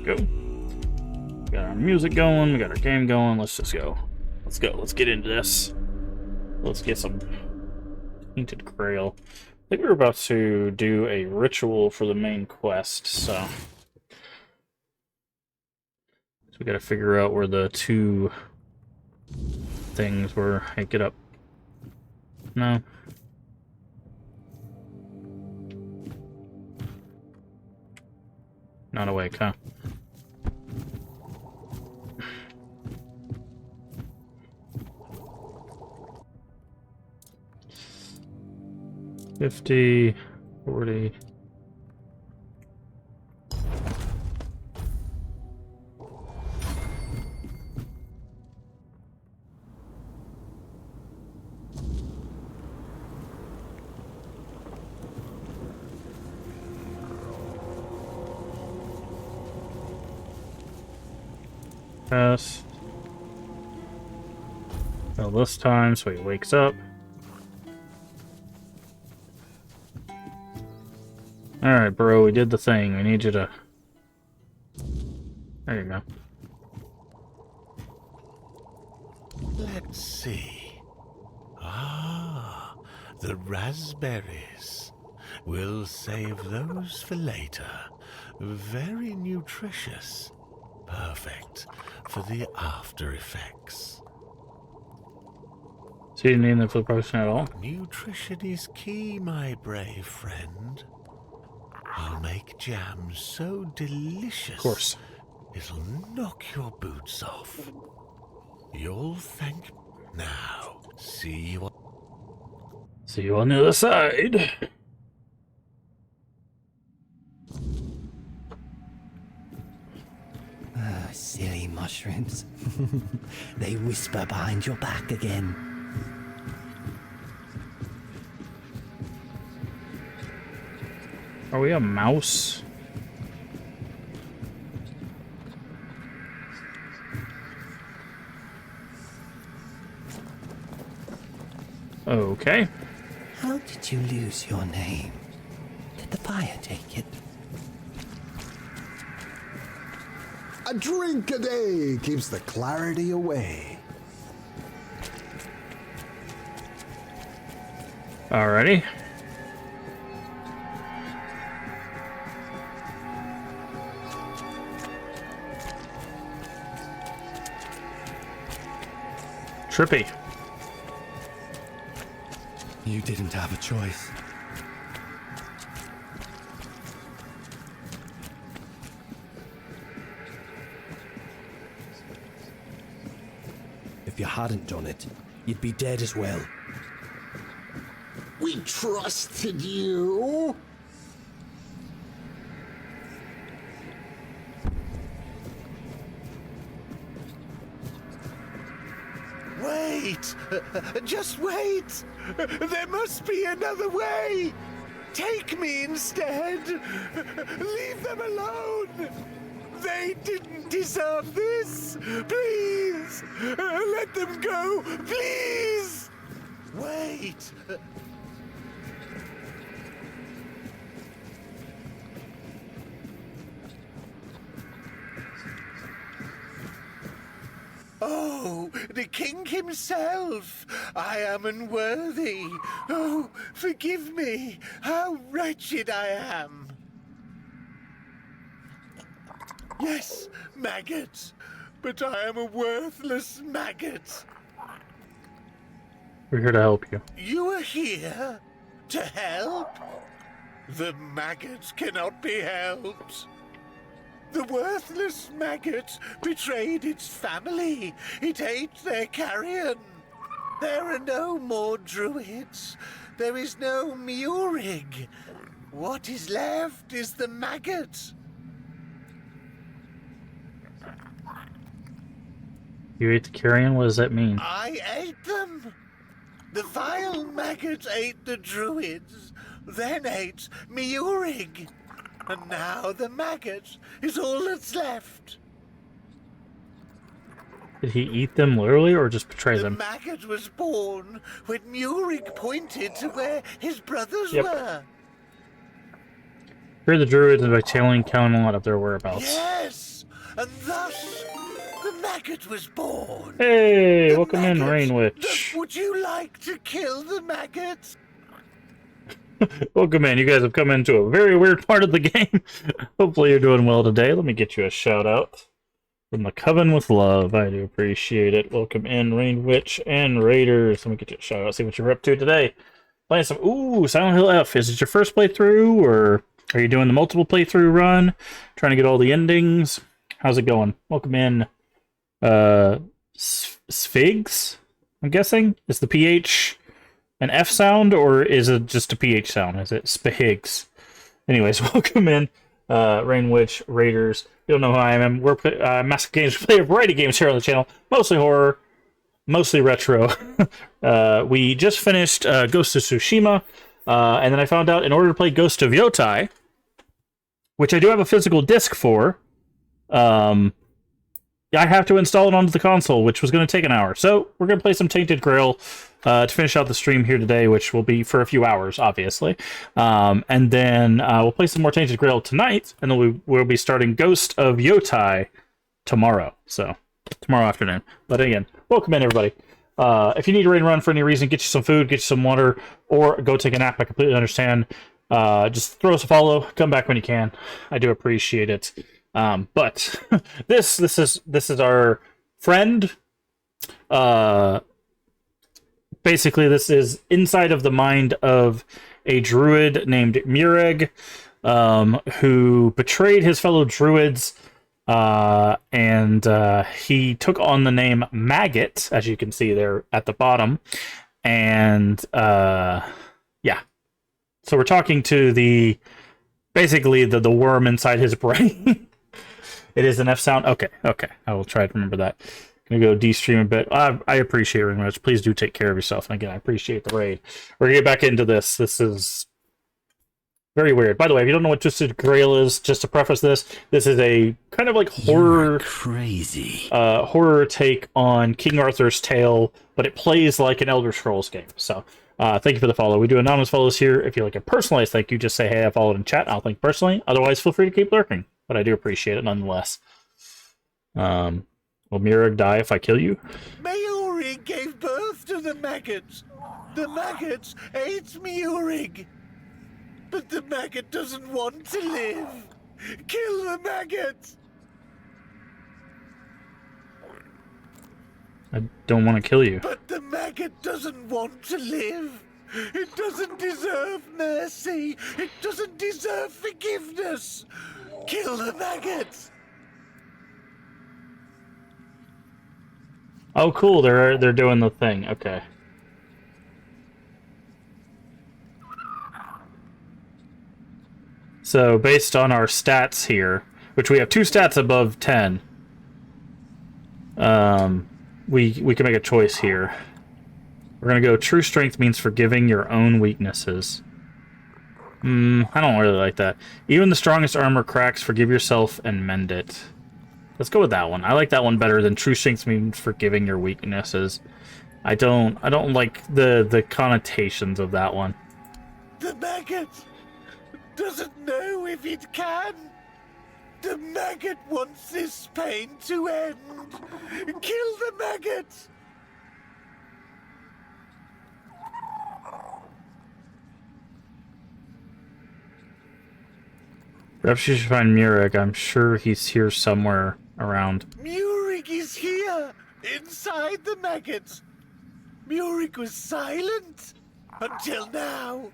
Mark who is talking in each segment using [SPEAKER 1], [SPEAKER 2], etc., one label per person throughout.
[SPEAKER 1] Go. We got our music going. We got our game going. Let's just go. Let's go. Let's get into this. Let's get some Tainted Grail. I think we're about to do a ritual for the main quest, so we gotta figure out where the two things were. Hey, get up. No. Not awake, huh? $50, $40. Pass. Well, this time, so he wakes up. Alright, bro, we did the thing. We need you to... There you go.
[SPEAKER 2] Let's see. Ah, the raspberries. We'll save those for later. Very nutritious. Perfect for the after effects.
[SPEAKER 1] So you didn't need them for the potion at all?
[SPEAKER 2] Nutrition is key, my brave friend. I'll make jam so delicious.
[SPEAKER 1] Of course.
[SPEAKER 2] It'll knock your boots off. You'll thank now. See you
[SPEAKER 1] on the other side.
[SPEAKER 3] Silly mushrooms. They whisper behind your back again.
[SPEAKER 1] Are we a mouse? Okay.
[SPEAKER 3] How did you lose your name? Did the fire take it?
[SPEAKER 4] A drink a day keeps the clarity away.
[SPEAKER 1] Alrighty. Trippy.
[SPEAKER 3] You didn't have a choice. If you hadn't done it, you'd be dead as well.
[SPEAKER 4] We trusted you.
[SPEAKER 2] Wait! Just wait! There must be another way! Take me instead! Leave them alone! They didn't deserve this! Please! Let them go! Please! Wait! Oh, the king himself! I am unworthy. Oh, forgive me. How wretched I am. Yes, maggot. But I am a worthless maggot.
[SPEAKER 1] We're here to help you.
[SPEAKER 2] You are here to help? The maggot cannot be helped. The worthless maggot betrayed its family. It ate their carrion. There are no more druids. There is no Murig. What is left is the maggot.
[SPEAKER 1] You ate the carrion? What does that mean?
[SPEAKER 2] I ate them. The vile maggot ate the druids, then ate Murig. And now the maggot is all that's left.
[SPEAKER 1] Did he eat them literally or just betray
[SPEAKER 2] The
[SPEAKER 1] them?
[SPEAKER 2] maggot was born when Murig pointed to where his brothers were.
[SPEAKER 1] Fear the druids by tailing Camelot of their whereabouts.
[SPEAKER 2] Yes! and thus the maggot was born.
[SPEAKER 1] Hey,
[SPEAKER 2] The
[SPEAKER 1] welcome in,
[SPEAKER 2] maggot.
[SPEAKER 1] Rain Witch.
[SPEAKER 2] Would you like to kill the maggot?
[SPEAKER 1] Welcome in. You guys have come into a very weird part of the game. Hopefully you're doing well today. Let me get you a shout out from the Coven with Love. I do appreciate it. Welcome in, Rain Witch and Raiders. Let me get you a shout out. See what you're up to today. Playing some Silent Hill F. Is it your first playthrough, or are you doing the multiple playthrough run? Trying to get all the endings? How's it going? Welcome in, Sfigs. I'm guessing is the PH an F sound, or is it just a PH sound? Is it Spihigs? Anyways, welcome in, Rain Witch, Raiders. You don't know who I am. We're Master Games. We play a variety of games here on the channel, mostly horror, mostly retro. We just finished Ghost of Tsushima, and then I found out in order to play Ghost of Yotai, which I do have a physical disc for, I have to install it onto the console, which was going to take an hour. So we're going to play some Tainted Grail to finish out the stream here today, which will be for a few hours, obviously. And then we'll play some more Tainted Grail tonight, and then we'll be starting Ghost of Yotai tomorrow. So tomorrow afternoon. But again, welcome in, everybody. If you need a raid run for any reason, get you some food, get you some water, or go take a nap. I completely understand. Just throw us a follow. Come back when you can. I do appreciate it. But this is our friend. Basically, this is inside of the mind of a druid named Mureg, who betrayed his fellow druids, and he took on the name Maggot, as you can see there at the bottom. And yeah, so we're talking to basically the worm inside his brain. It is an F sound. Okay. I will try to remember that. Gonna go de-stream a bit. I appreciate it very much. Please do take care of yourself. And again, I appreciate the raid. We're gonna get back into this. This is very weird. By the way, if you don't know what Twisted Grail is, just to preface this is a kind of like horror,
[SPEAKER 3] crazy
[SPEAKER 1] horror take on King Arthur's Tale, but it plays like an Elder Scrolls game. So thank you for the follow. We do anonymous follows here. If you like a personalized thank you, just say, hey, I followed in chat. I'll thank personally. Otherwise, feel free to keep lurking. But I do appreciate it nonetheless. Will Mureg die if I kill you?
[SPEAKER 2] Mureg gave birth to the maggots. The maggots ate Mureg. But the maggot doesn't want to live. Kill the maggot!
[SPEAKER 1] I don't want to kill you.
[SPEAKER 2] But the maggot doesn't want to live. It doesn't deserve mercy. It doesn't deserve forgiveness. Kill the maggot!
[SPEAKER 1] Oh, cool. They're doing the thing. Okay. So based on our stats here, which we have 2 stats above 10, we can make a choice here. We're gonna go true strength means forgiving your own weaknesses. I don't really like that. Even the strongest armor cracks, forgive yourself and mend it. Let's go with that one. I like that one better than true strength means forgiving your weaknesses. I don't like the connotations of that one.
[SPEAKER 2] The maggot doesn't know if it can. The maggot wants this pain to end. Kill the maggot!
[SPEAKER 1] Perhaps you should find Mureg. I'm sure he's here somewhere around.
[SPEAKER 2] Mureg is here, inside the maggot. Mureg was silent until now.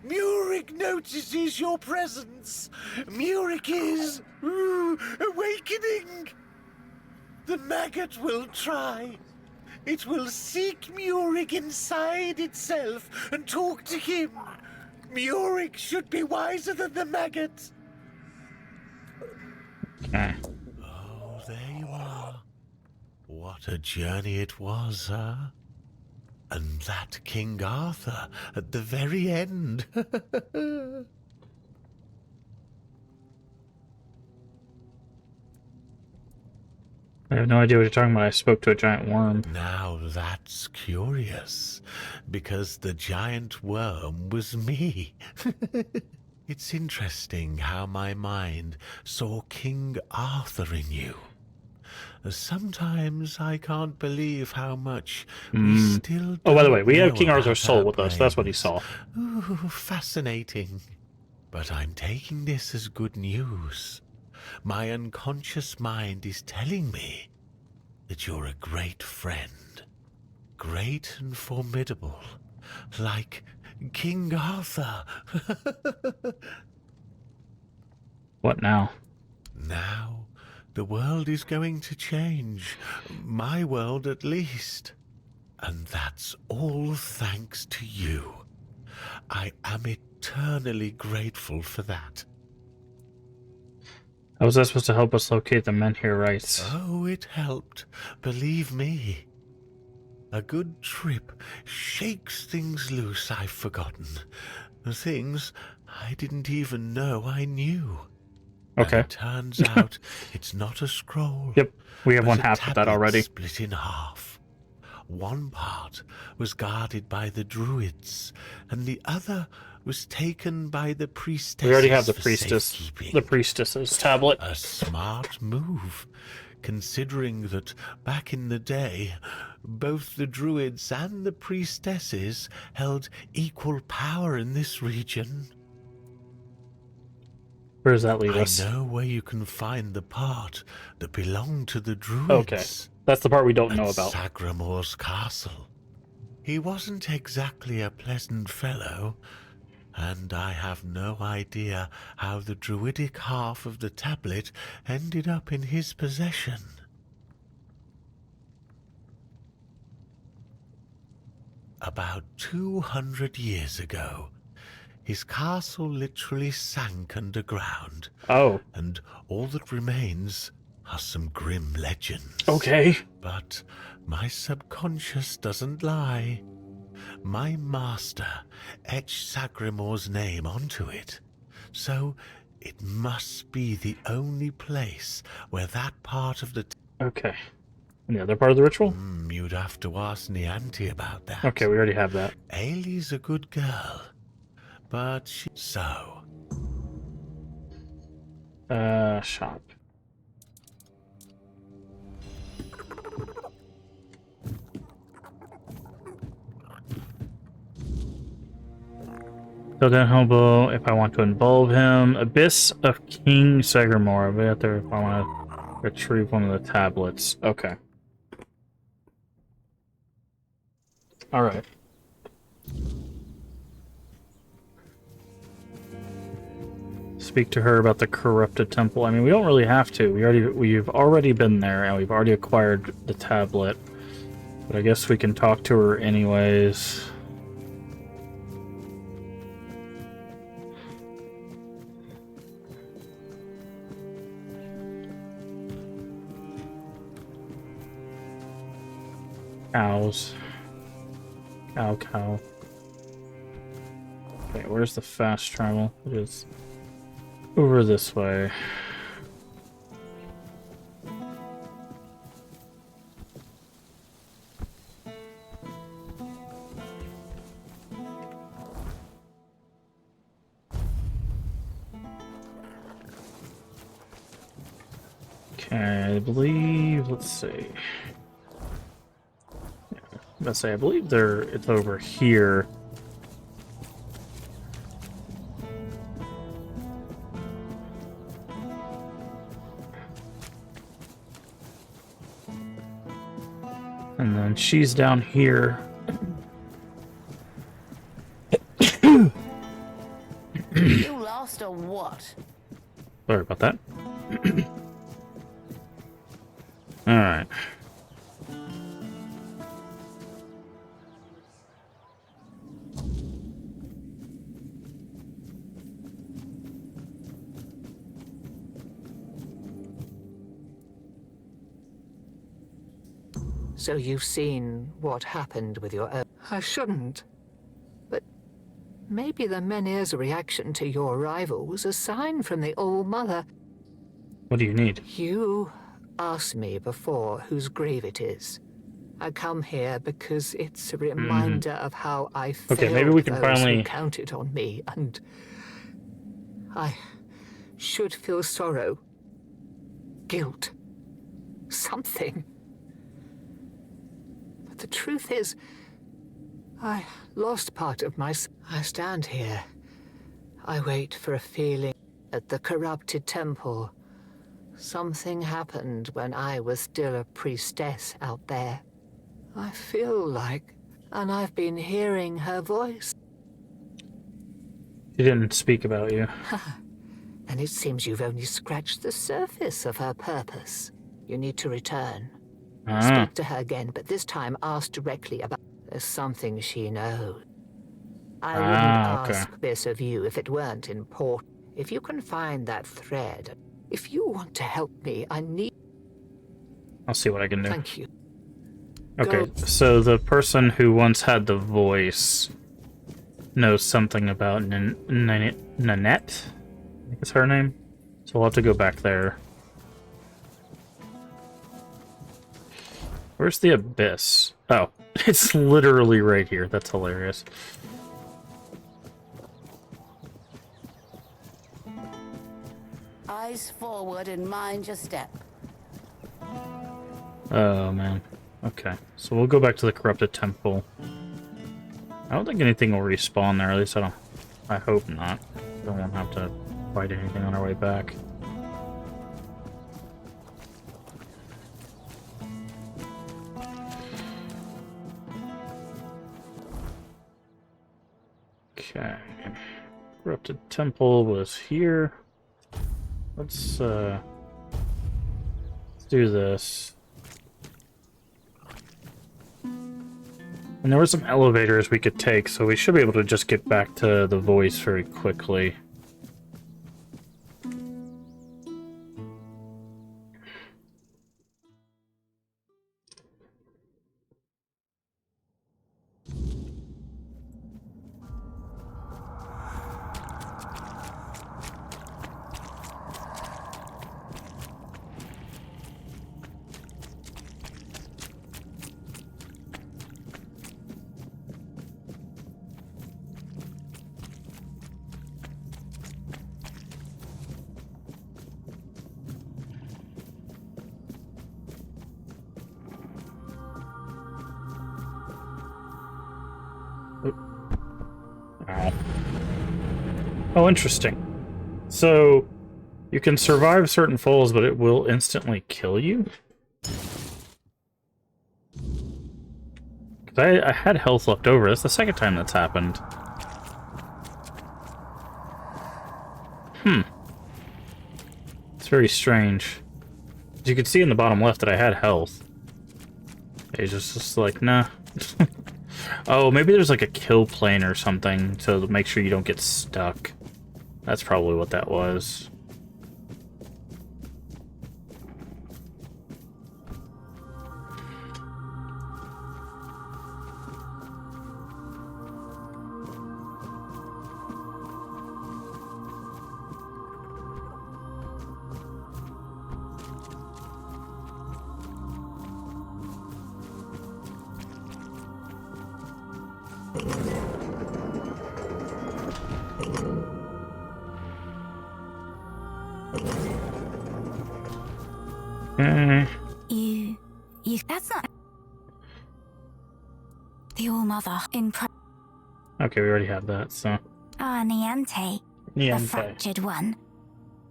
[SPEAKER 2] Mureg notices your presence. Mureg is awakening. The maggot will try. It will seek Mureg inside itself and talk to him. Mureg should be wiser than the maggot.
[SPEAKER 1] Okay.
[SPEAKER 2] Oh, there you are. What a journey it was, huh? And that King Arthur at the very end.
[SPEAKER 1] I have no idea what you're talking about. I spoke to a giant worm.
[SPEAKER 2] Now that's curious, because the giant worm was me. It's interesting how my mind saw King Arthur in you. Sometimes I can't believe how much we still
[SPEAKER 1] Oh, by the way,
[SPEAKER 2] don't
[SPEAKER 1] we have
[SPEAKER 2] know
[SPEAKER 1] King Arthur's
[SPEAKER 2] about our
[SPEAKER 1] soul with us. That's what he
[SPEAKER 2] brains.
[SPEAKER 1] saw.
[SPEAKER 2] Ooh, fascinating. But I'm taking this as good news. My unconscious mind is telling me that you're a great friend. Great and formidable. Like King Arthur.
[SPEAKER 1] What now?
[SPEAKER 2] Now, the world is going to change. My world, at least. And that's all thanks to you. I am eternally grateful for that.
[SPEAKER 1] How was that supposed to help us locate the men here, right?
[SPEAKER 2] Oh, it helped. Believe me. A good trip shakes things loose I've forgotten. Things I didn't even know I knew.
[SPEAKER 1] Okay.
[SPEAKER 2] And it turns out it's not a scroll.
[SPEAKER 1] Yep, we have
[SPEAKER 2] but
[SPEAKER 1] one
[SPEAKER 2] a
[SPEAKER 1] half of that
[SPEAKER 2] tablet
[SPEAKER 1] already.
[SPEAKER 2] split in half. One part was guarded by the druids, and the other was taken by the priestesses.
[SPEAKER 1] We already have the
[SPEAKER 2] for
[SPEAKER 1] priestess's
[SPEAKER 2] safekeeping.
[SPEAKER 1] tablet.
[SPEAKER 2] A smart move, considering that back in the day, both the druids and the priestesses held equal power in this region.
[SPEAKER 1] Where does that leave us?
[SPEAKER 2] I know where you can find the part that belonged to the druids.
[SPEAKER 1] Okay, that's the part we don't know
[SPEAKER 2] At
[SPEAKER 1] about.
[SPEAKER 2] Sagramor's castle. He wasn't exactly a pleasant fellow, and I have no idea how the druidic half of the tablet ended up in his possession. About 200 years ago, his castle literally sank underground.
[SPEAKER 1] Oh.
[SPEAKER 2] And all that remains are some grim legends.
[SPEAKER 1] Okay.
[SPEAKER 2] But my subconscious doesn't lie. My master etched Sagramor's name onto it. So it must be the only place where that part of the...
[SPEAKER 1] Okay. And the other part of the ritual?
[SPEAKER 2] You'd have to ask Nianti about that.
[SPEAKER 1] Okay, we already have that.
[SPEAKER 2] Ailey's a good girl. But she... So...
[SPEAKER 1] Shop. So then hobo, if I want to involve him. Abyss of King Sagramor. I'll be out there if I want to retrieve one of the tablets. Okay. Alright. Speak to her about the corrupted temple. I mean, we don't really have to. We've already been there and we've already acquired the tablet. But I guess we can talk to her anyways. Cows. Cow. Okay, where's the fast travel? It is over this way. Okay, I believe, let's see. Let's say I believe it's over here. And then she's down here.
[SPEAKER 5] You lost or what?
[SPEAKER 1] Sorry about that. Alright.
[SPEAKER 6] So you've seen what happened with your own... I shouldn't. But maybe the Menhir's reaction to your arrival was a sign from the All-Mother.
[SPEAKER 1] What do you need?
[SPEAKER 6] You asked me before whose grave it is. I come here because it's a reminder of how I failed
[SPEAKER 1] Okay, maybe we can
[SPEAKER 6] those
[SPEAKER 1] finally...
[SPEAKER 6] who counted on me, and I should feel sorrow, guilt, something. But the truth is, I lost part of I stand here. I wait for a feeling at the corrupted temple. Something happened when I was still a priestess out there. I feel like, and I've been hearing her voice.
[SPEAKER 1] She didn't speak about you.
[SPEAKER 6] And it seems you've only scratched the surface of her purpose. You need to return.
[SPEAKER 1] Ah,
[SPEAKER 6] Speak to her again, but this time ask directly about... There's something she knows. I wouldn't
[SPEAKER 1] okay.
[SPEAKER 6] ask this of you if it weren't important. If you can find that thread, if you want to help me, I need...
[SPEAKER 1] I'll see what I can do.
[SPEAKER 6] Thank you.
[SPEAKER 1] Okay,
[SPEAKER 6] Go.
[SPEAKER 1] so the person who once had the voice knows something about Nanette? I think it's her name. So we'll have to go back there. Where's the abyss? Oh, it's literally right here. That's hilarious.
[SPEAKER 5] Eyes forward and mind your step.
[SPEAKER 1] Oh, man. Okay, so we'll go back to the corrupted temple. I don't think anything will respawn there, at least I hope not. Don't want to have to fight anything on our way back. Okay. Corrupted temple was here. Let's do this. And there were some elevators we could take, so we should be able to just get back to the voice very quickly. Ow. Oh, interesting. So, you can survive certain falls, but it will instantly kill you? Because I had health left over. That's the second time that's happened. It's very strange. As you can see in the bottom left that I had health. It's just like, nah. Oh, maybe there's like a kill plane or something to make sure you don't get stuck. That's probably what that was.
[SPEAKER 7] That's not the All-Mother
[SPEAKER 1] Okay, we already have that, so...
[SPEAKER 7] Niante. The
[SPEAKER 1] Niante.
[SPEAKER 7] fractured one.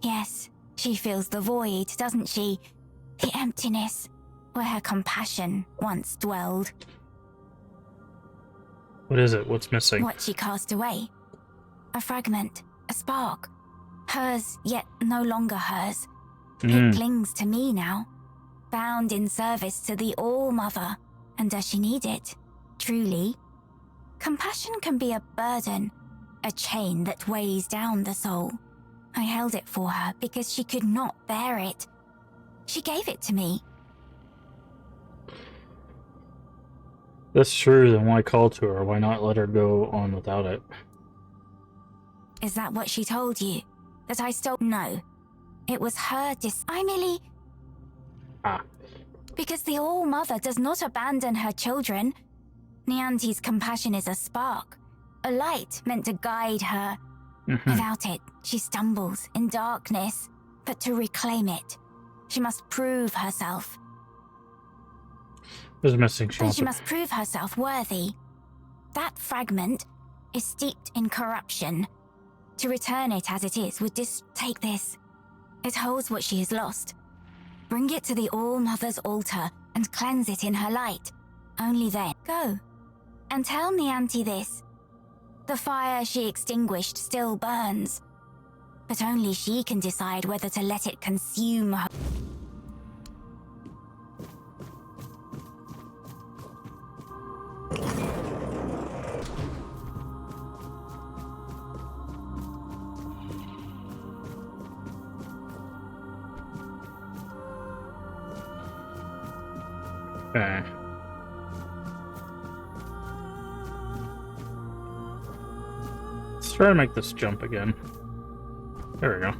[SPEAKER 7] Yes, she feels the void, doesn't she? The emptiness, where her compassion once dwelled.
[SPEAKER 1] What is it? What's missing?
[SPEAKER 7] What she cast away. A fragment, a spark. Hers, yet no longer hers. It clings to me now, bound in service to the All-Mother. And does she need it? Truly? Compassion can be a burden, a chain that weighs down the soul. I held it for her because she could not bear it. She gave it to me.
[SPEAKER 1] That's true, then why call to her? Why not let her go on without it?
[SPEAKER 7] Is that what she told you? That I stole? No. It was her I merely... Because the All-Mother does not abandon her children. Niante's compassion is a spark, a light meant to guide her, Without it, she stumbles in darkness. But to reclaim it, she must prove herself.
[SPEAKER 1] There's a missing
[SPEAKER 7] Then
[SPEAKER 1] shelter.
[SPEAKER 7] she must prove herself worthy. That fragment is steeped in corruption. To return it as it is would take this. It holds what she has lost. Bring it to the All-Mother's altar and cleanse it in her light. Only then, go. And tell the auntie this. The fire she extinguished still burns. But only she can decide whether to let it consume her.
[SPEAKER 1] Okay. Let's try to make this jump again. There we go.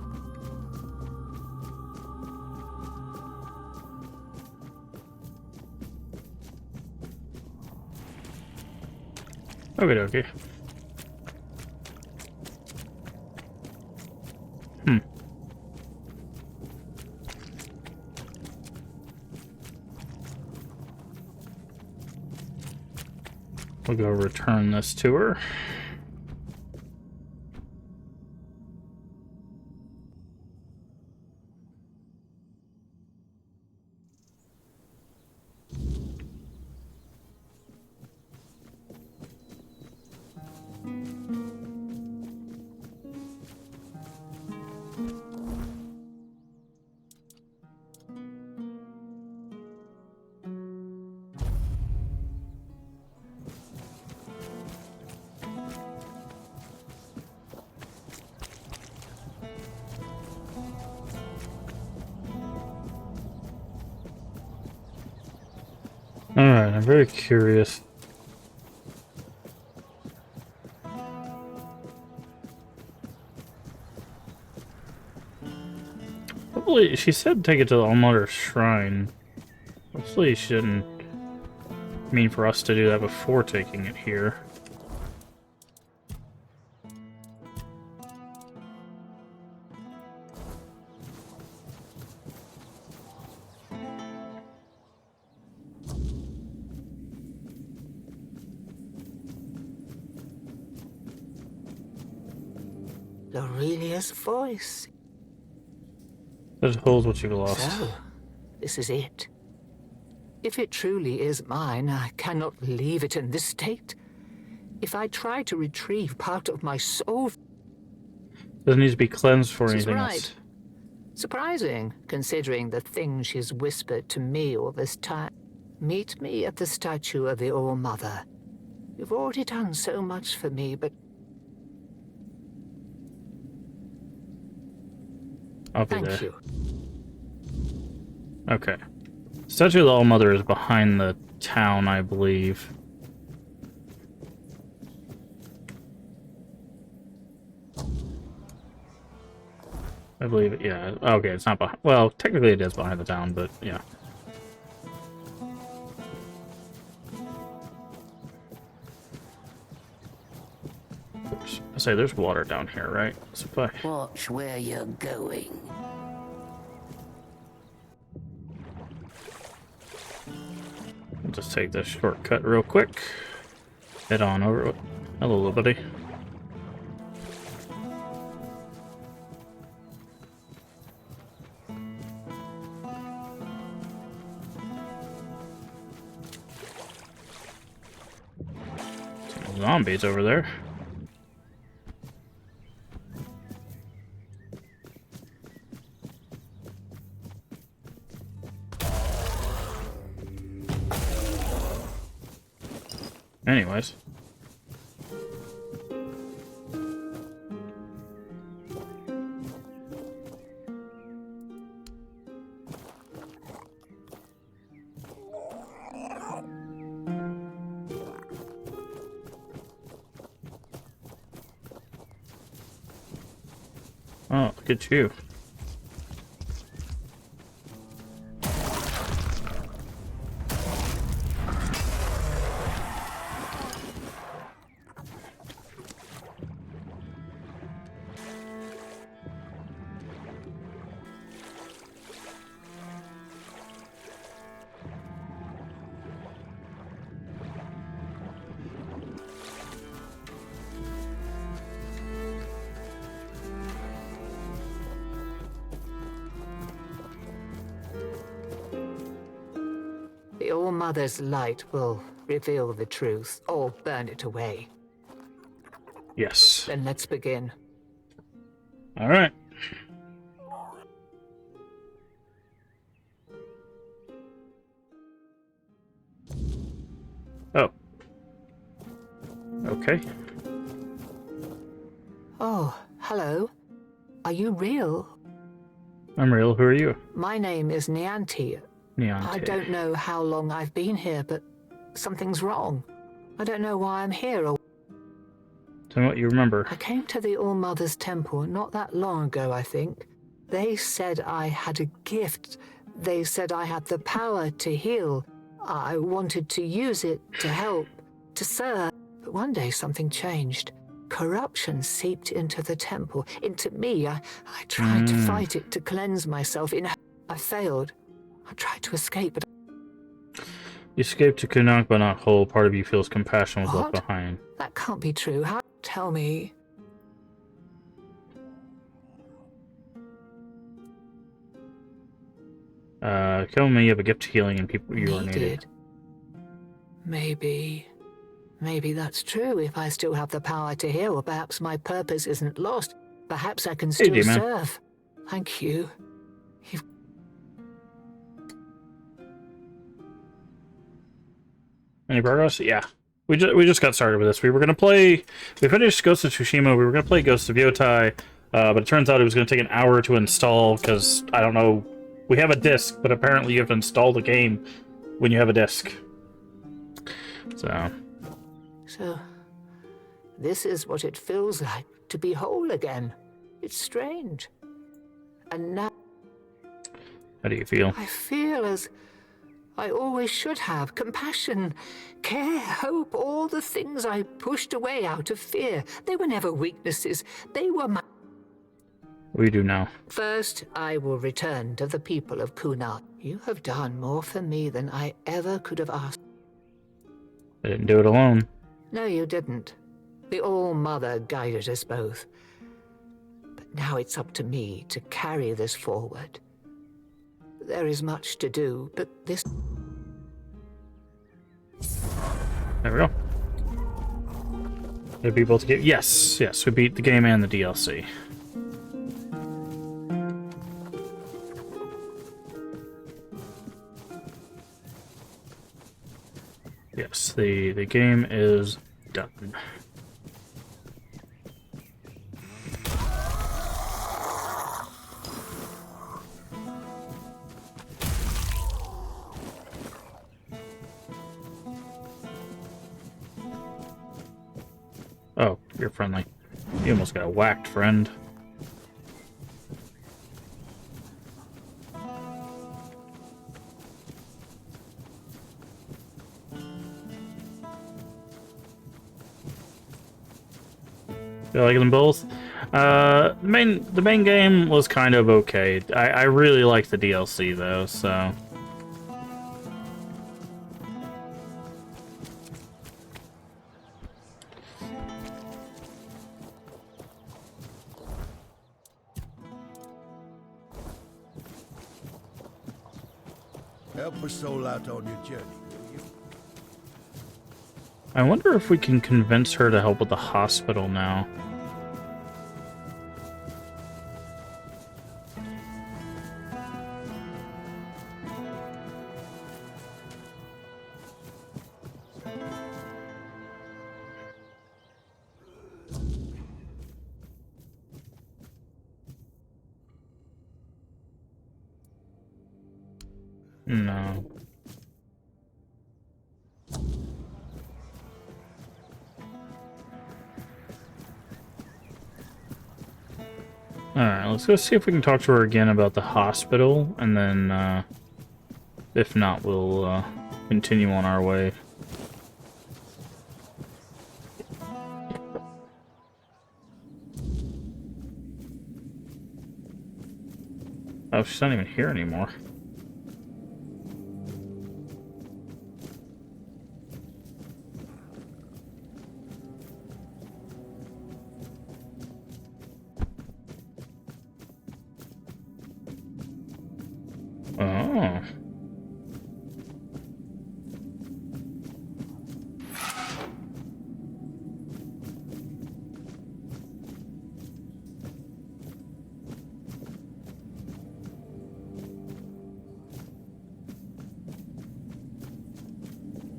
[SPEAKER 1] Okie dokie. We'll go return this to her. Alright, I'm very curious. Hopefully, she said take it to the All-Mother's shrine. Hopefully she didn't mean for us to do that before taking it here.
[SPEAKER 6] Aurelia's voice.
[SPEAKER 1] That holds what you lost.
[SPEAKER 6] So, this is it. If it truly is mine, I cannot leave it in this state. If I try to retrieve part of my soul...
[SPEAKER 1] Doesn't need to be cleansed for
[SPEAKER 6] She's
[SPEAKER 1] anything
[SPEAKER 6] right.
[SPEAKER 1] else.
[SPEAKER 6] Surprising, considering the things she's whispered to me all this time. Meet me at the statue of the All-Mother. You've already done so much for me, but
[SPEAKER 1] I'll be
[SPEAKER 6] thank
[SPEAKER 1] there.
[SPEAKER 6] you.
[SPEAKER 1] Okay. Statue of the All-Mother is behind the town, I believe. I believe it, yeah. Okay, it's not behind. Well, technically it is behind the town, but yeah. I say there's water down here, right? Supply.
[SPEAKER 5] Watch where you're going.
[SPEAKER 1] I'll just take this shortcut real quick. Head on over. Hello, little buddy. Some zombies over there. Anyways. Oh, look at you.
[SPEAKER 6] All-Mother's light will reveal the truth, or burn it away.
[SPEAKER 1] Yes.
[SPEAKER 6] Then let's begin.
[SPEAKER 1] All right. Oh. Okay.
[SPEAKER 6] Oh, hello. Are you real?
[SPEAKER 1] I'm real. Who are you?
[SPEAKER 6] My name is Nianti.
[SPEAKER 1] Neon.
[SPEAKER 6] I don't know how long I've been here, but something's wrong. I don't know why I'm here or...
[SPEAKER 1] Tell me what you remember.
[SPEAKER 6] I came to the All-Mother's temple not that long ago, I think. They said I had a gift. They said I had the power to heal. I wanted to use it to help, to serve. But one day something changed. Corruption seeped into the temple, into me. I tried to fight it, to cleanse myself. I failed. I tried to escape, but...
[SPEAKER 1] You escaped to Kunuk, but not whole. Part of you feels compassion was left
[SPEAKER 6] What?
[SPEAKER 1] behind.
[SPEAKER 6] That can't be true. How? Tell me.
[SPEAKER 1] Kill me, you have a gift to healing and people you are needed.
[SPEAKER 6] Needed. Maybe that's true. If I still have the power to heal, perhaps my purpose isn't lost. Perhaps I can still
[SPEAKER 1] D-Man.
[SPEAKER 6] serve. Thank you.
[SPEAKER 1] Any progress? Yeah. We just got started with this. We finished Ghost of Tsushima, we were gonna play Ghost of Yotai, but it turns out it was gonna take an hour to install, because, I don't know, we have a disc, but apparently you have to install the game when you have a disc.
[SPEAKER 6] So, this is what it feels like to be whole again. It's strange. And now...
[SPEAKER 1] How do you feel?
[SPEAKER 6] I feel as I always should have. Compassion, care, hope, all the things I pushed away out of fear. They were never weaknesses. They were my...
[SPEAKER 1] What do you do now?
[SPEAKER 6] First, I will return to the people of Kunal. You have done more for me than I ever could have asked.
[SPEAKER 1] I didn't do it alone.
[SPEAKER 6] No, you didn't. The All-Mother guided us both. But now it's up to me to carry this forward. There is much to do, but this...
[SPEAKER 1] There we go. Did we both get... Yes, we beat the game and the DLC. Yes, the game is done. Oh, you're friendly. You almost got whacked, friend. You like them both? The main game was kind of okay. I really liked the DLC though, so.
[SPEAKER 2] Help a soul out on your journey, will you?
[SPEAKER 1] I wonder if we can convince her to help with the hospital now. No. Alright, let's go see if we can talk to her again about the hospital, and then, if not, we'll, continue on our way. Oh, she's not even here anymore. Oh.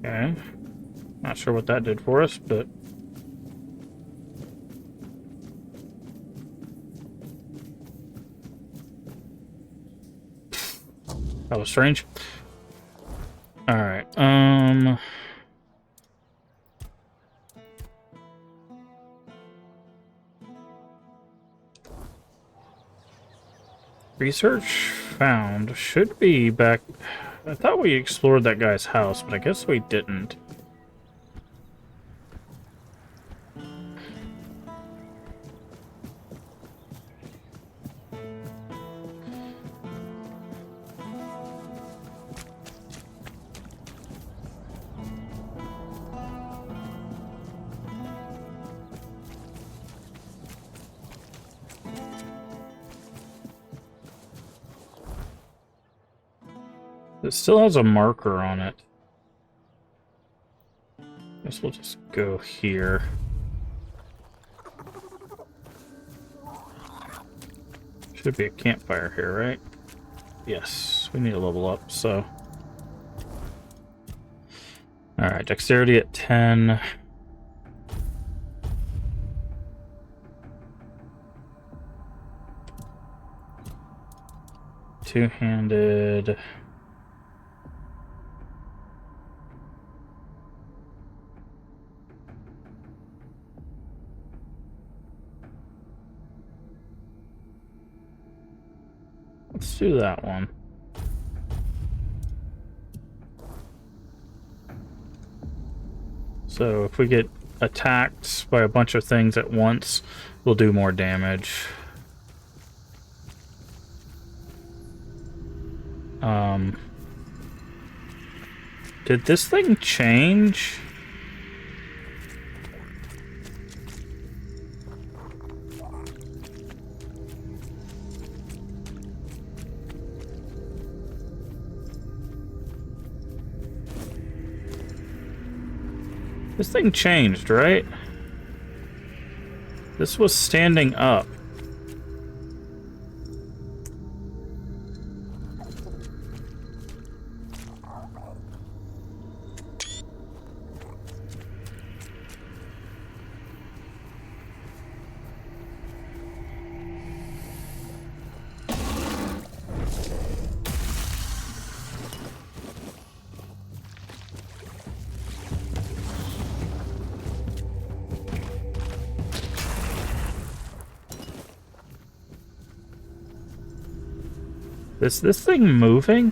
[SPEAKER 1] Okay. Not sure what that did for us, but... that was strange. Alright, research found should be back... I thought we explored that guy's house, but I guess we didn't. It still has a marker on it. Guess we'll just go here. Should be a campfire here, right? Yes, we need to level up, so... Alright, dexterity at 10. Two-handed... Let's do that one. So if we get attacked by a bunch of things at once, we'll do more damage. Did this thing change? This thing changed, right? This was standing up. Is this thing moving?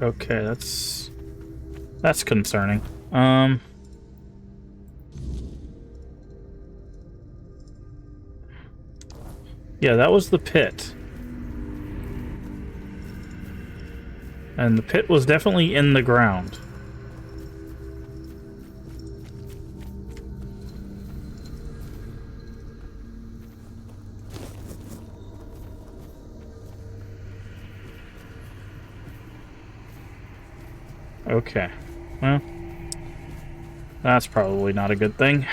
[SPEAKER 1] Okay, that's concerning. Yeah, that was the pit. And the pit was definitely in the ground. Okay, well, that's probably not a good thing.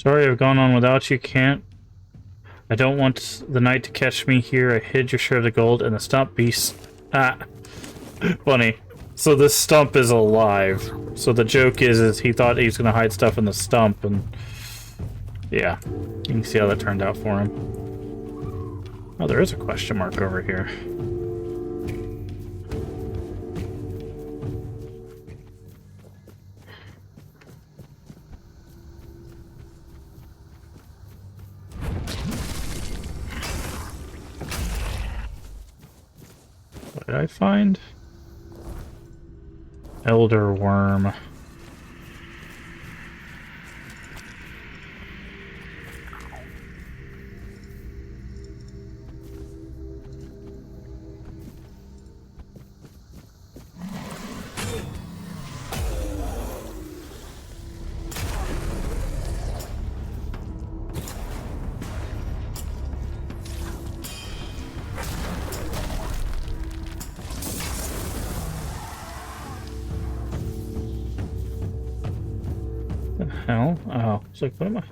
[SPEAKER 1] Sorry, I've gone on without you. Can't. I don't want the night to catch me here. I hid your share of the gold and the stump beast. Ah. Funny. So this stump is alive. So the joke is he thought he was going to hide stuff in the stump, and... yeah. You can see how that turned out for him. Oh, there is a question mark over here. did I find? Elder worm. The hell? Oh, it's like, what am I?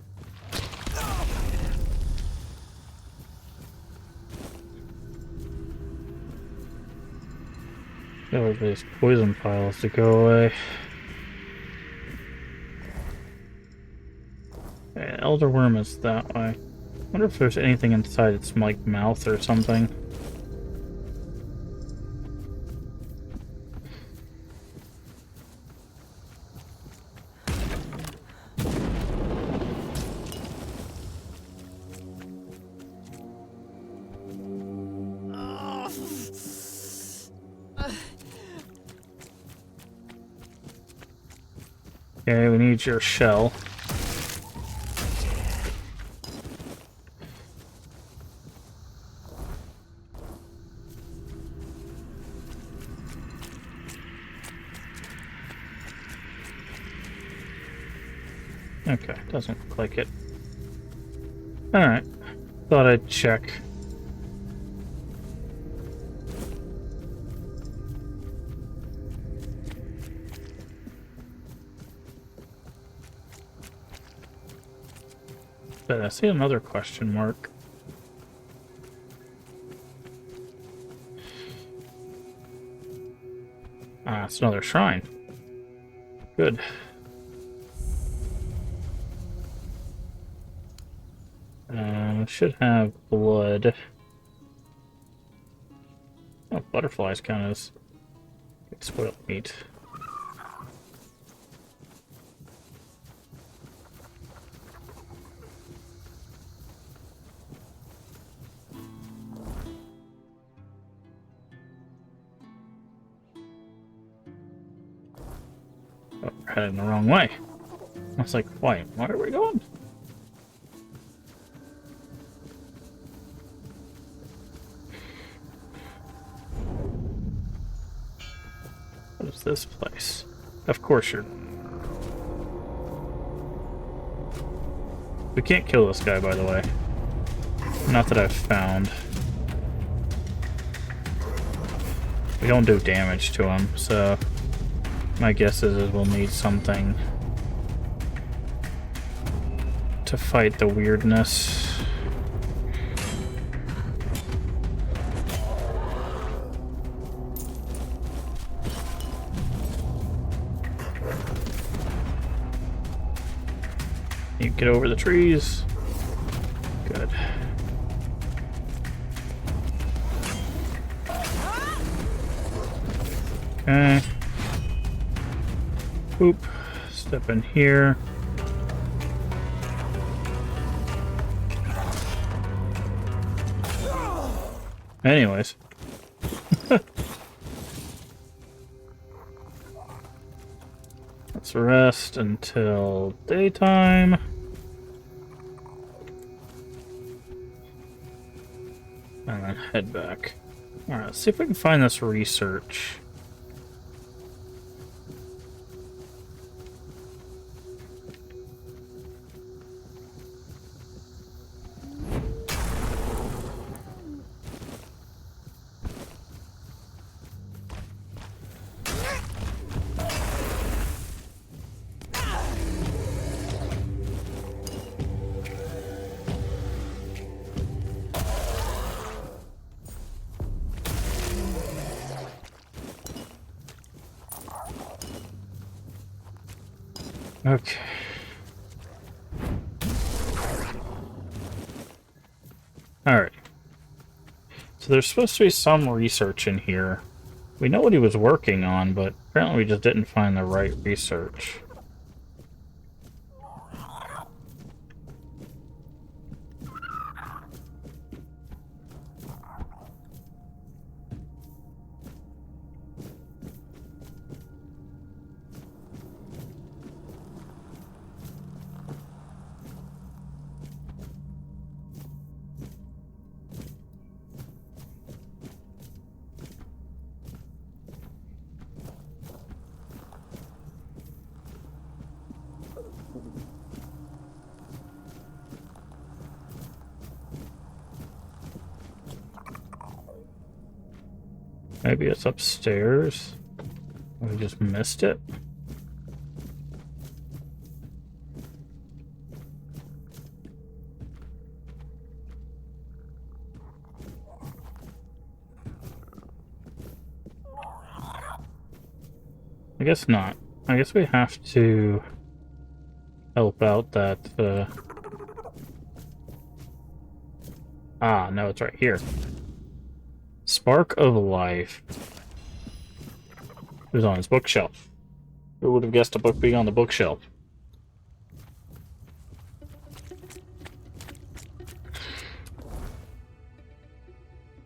[SPEAKER 1] Got all these poison piles to go away. Okay, elder worm is that way. I wonder if there's anything inside its like mouth or something. Okay, we need your shell. Okay, doesn't look like it. Alright, thought I'd check. But I see another question mark. Ah, it's another shrine. Good. It should have blood. Oh, butterflies count as spoiled meat. Oh, we're heading the wrong way. I was like, why are we going? What is this place? Of course you're... We can't kill this guy, by the way. Not that I've found. We don't do damage to him, so... My guess is we'll need something to fight the weirdness. You get over the trees. Good. Okay. Boop. Step in here. Anyways. Let's rest until daytime. And then head back. Alright, let's see if we can find this research. Okay. Alright. So there's supposed to be some research in here. We know what he was working on, but apparently we just didn't find the right research. Maybe it's upstairs. We just missed it. I guess not. I guess we have to help out that, Ah, no, it's right here. Spark of Life. It was on his bookshelf. Who would have guessed a book being on the bookshelf?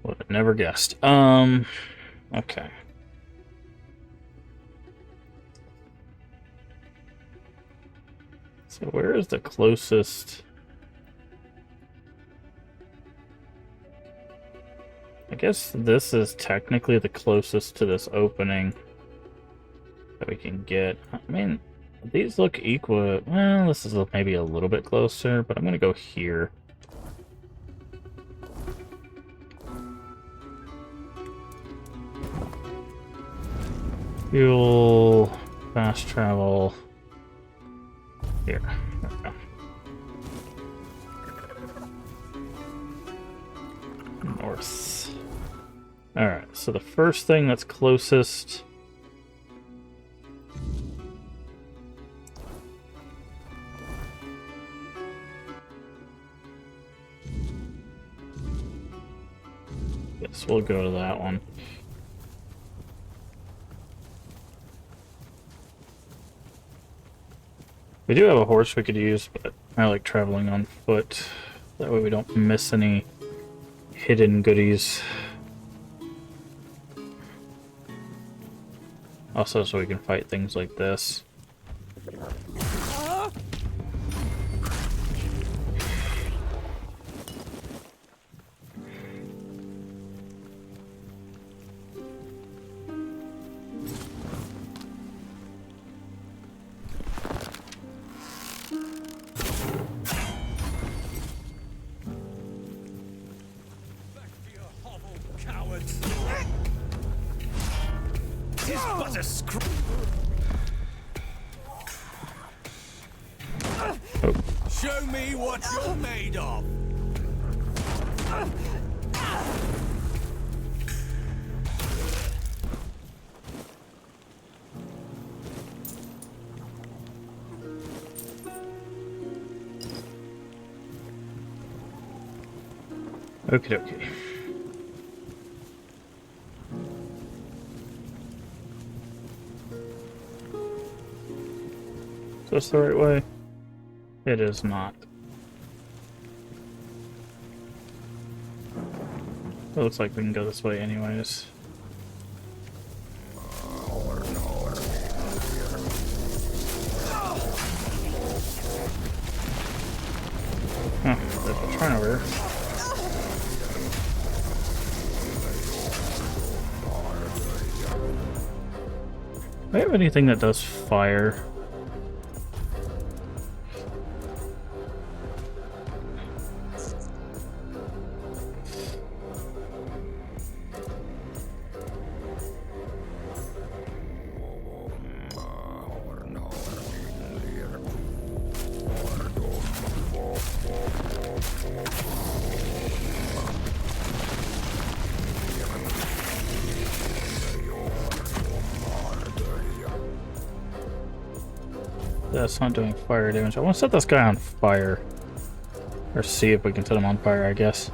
[SPEAKER 1] Would have never guessed. Okay. So where is the closest? I guess this is technically the closest to this opening that we can get. I mean, these look equal. Well, this is maybe a little bit closer, but I'm going to go here. Fuel, fast travel. Here. There we go. North. Alright, so the first thing that's closest. Yes, we'll go to that one. We do have a horse we could use, but I like traveling on foot. That way we don't miss any hidden goodies. Also, so we can fight things like this.
[SPEAKER 2] Show me what you're made of.
[SPEAKER 1] Okie dokie. Is this the right way? It is not. It looks like we can go this way anyways. Oh, there's a train over here. Do I have anything that does fire? That's not doing fire damage. I want to set this guy on fire. Or see if we can set him on fire, I guess.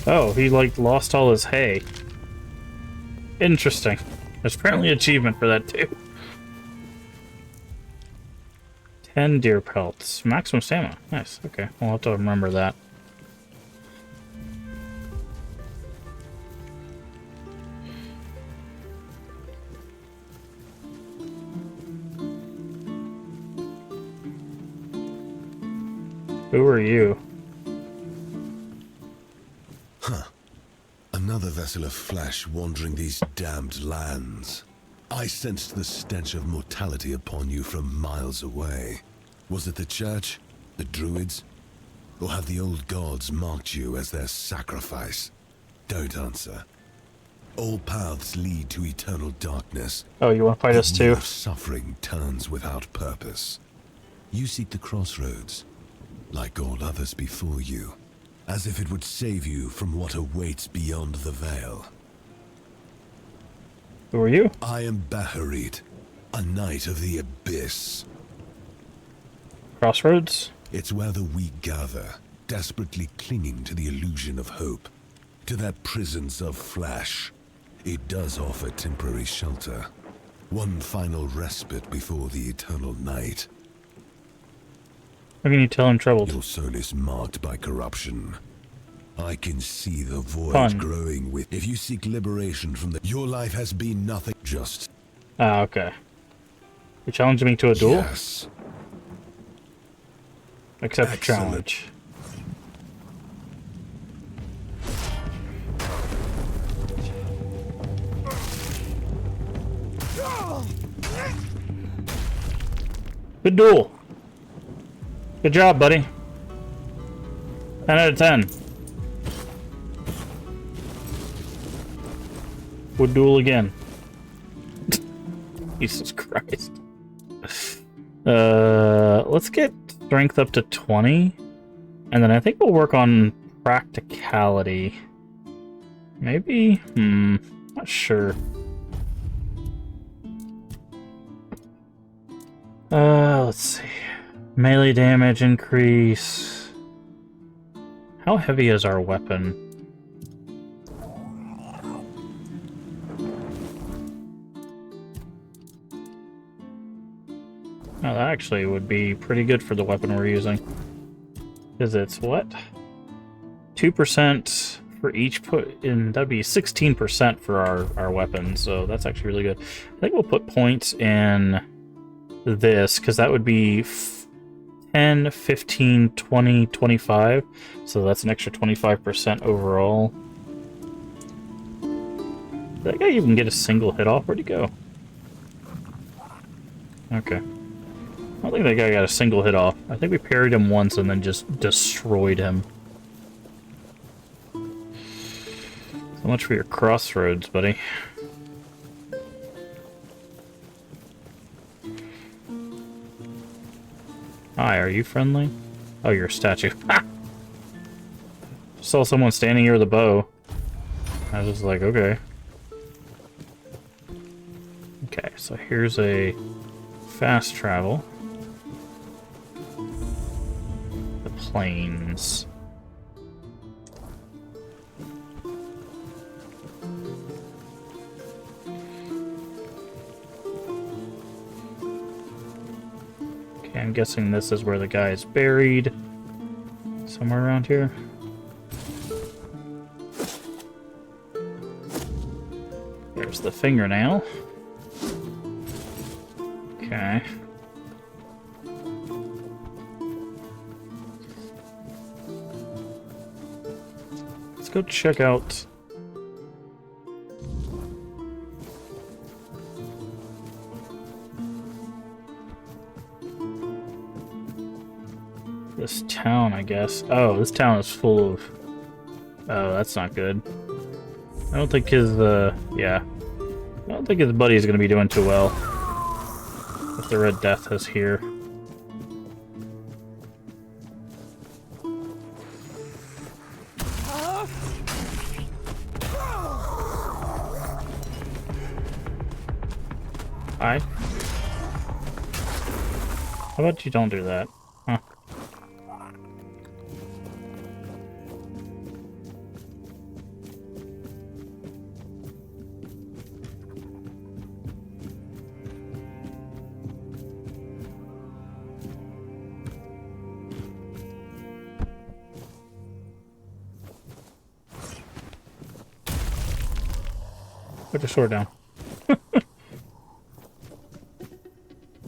[SPEAKER 1] Oh, he like lost all his hay. Interesting. There's apparently an achievement for that too. 10 deer pelts. Maximum stamina. Nice. Okay, we'll have to remember that. Who are you?
[SPEAKER 8] Another vessel of flesh wandering these damned lands. I sensed the stench of mortality upon you from miles away. Was it the church? The druids? Or have the old gods marked you as their sacrifice? Don't answer. All paths lead to eternal darkness.
[SPEAKER 1] Oh, you want to fight us
[SPEAKER 8] The
[SPEAKER 1] too?
[SPEAKER 8] wheel of suffering turns without purpose. You seek the crossroads, like all others before you, as if it would save you from what awaits beyond the veil.
[SPEAKER 1] Who are you?
[SPEAKER 8] I am Baharit, a knight of the abyss.
[SPEAKER 1] Crossroads?
[SPEAKER 8] It's where the weak gather, desperately clinging to the illusion of hope, to their prisons of flesh. It does offer temporary shelter, one final respite before the eternal night.
[SPEAKER 1] How can you tell I'm troubled?
[SPEAKER 8] Your soul is marked by corruption. I can see the void
[SPEAKER 1] Fun.
[SPEAKER 8] growing with. If you seek liberation from the. Your life has been nothing. Just.
[SPEAKER 1] Ah, okay. You challenging me to a duel?
[SPEAKER 8] Yes.
[SPEAKER 1] Accept the
[SPEAKER 8] Excellent.
[SPEAKER 1] challenge. Good duel. Good job, buddy. 10 out of 10. Would duel again. Jesus Christ. Let's get strength up to 20. And then I think we'll work on practicality. Maybe? Not sure. Let's see. Melee damage increase. How heavy is our weapon? Oh, that actually would be pretty good for the weapon we're using. Because it's what? 2% for each put in. That'd be 16% for our weapon, so that's actually really good. I think we'll put points in this, because that would be 10, 15, 20, 25. So that's an extra 25% overall. Did that guy even get a single hit off? Where'd he go? Okay. I don't think that guy got a single hit off. I think we parried him once and then just destroyed him. So much for your crossroads, buddy. Hi, are you friendly? Oh, you're a statue. Ha! Saw someone standing here with a bow. I was just like, okay. Okay, so here's a fast travel. The plains. Okay, I'm guessing this is where the guy is buried. Somewhere around here. There's the fingernail. Okay. Let's go check out this town, I guess. Oh, this town is full of... Oh, that's not good. I don't think his, yeah. I don't think his buddy is going to be doing too well. If the Red Death is here. Hi. How about you don't do that? Huh. Put your sword down.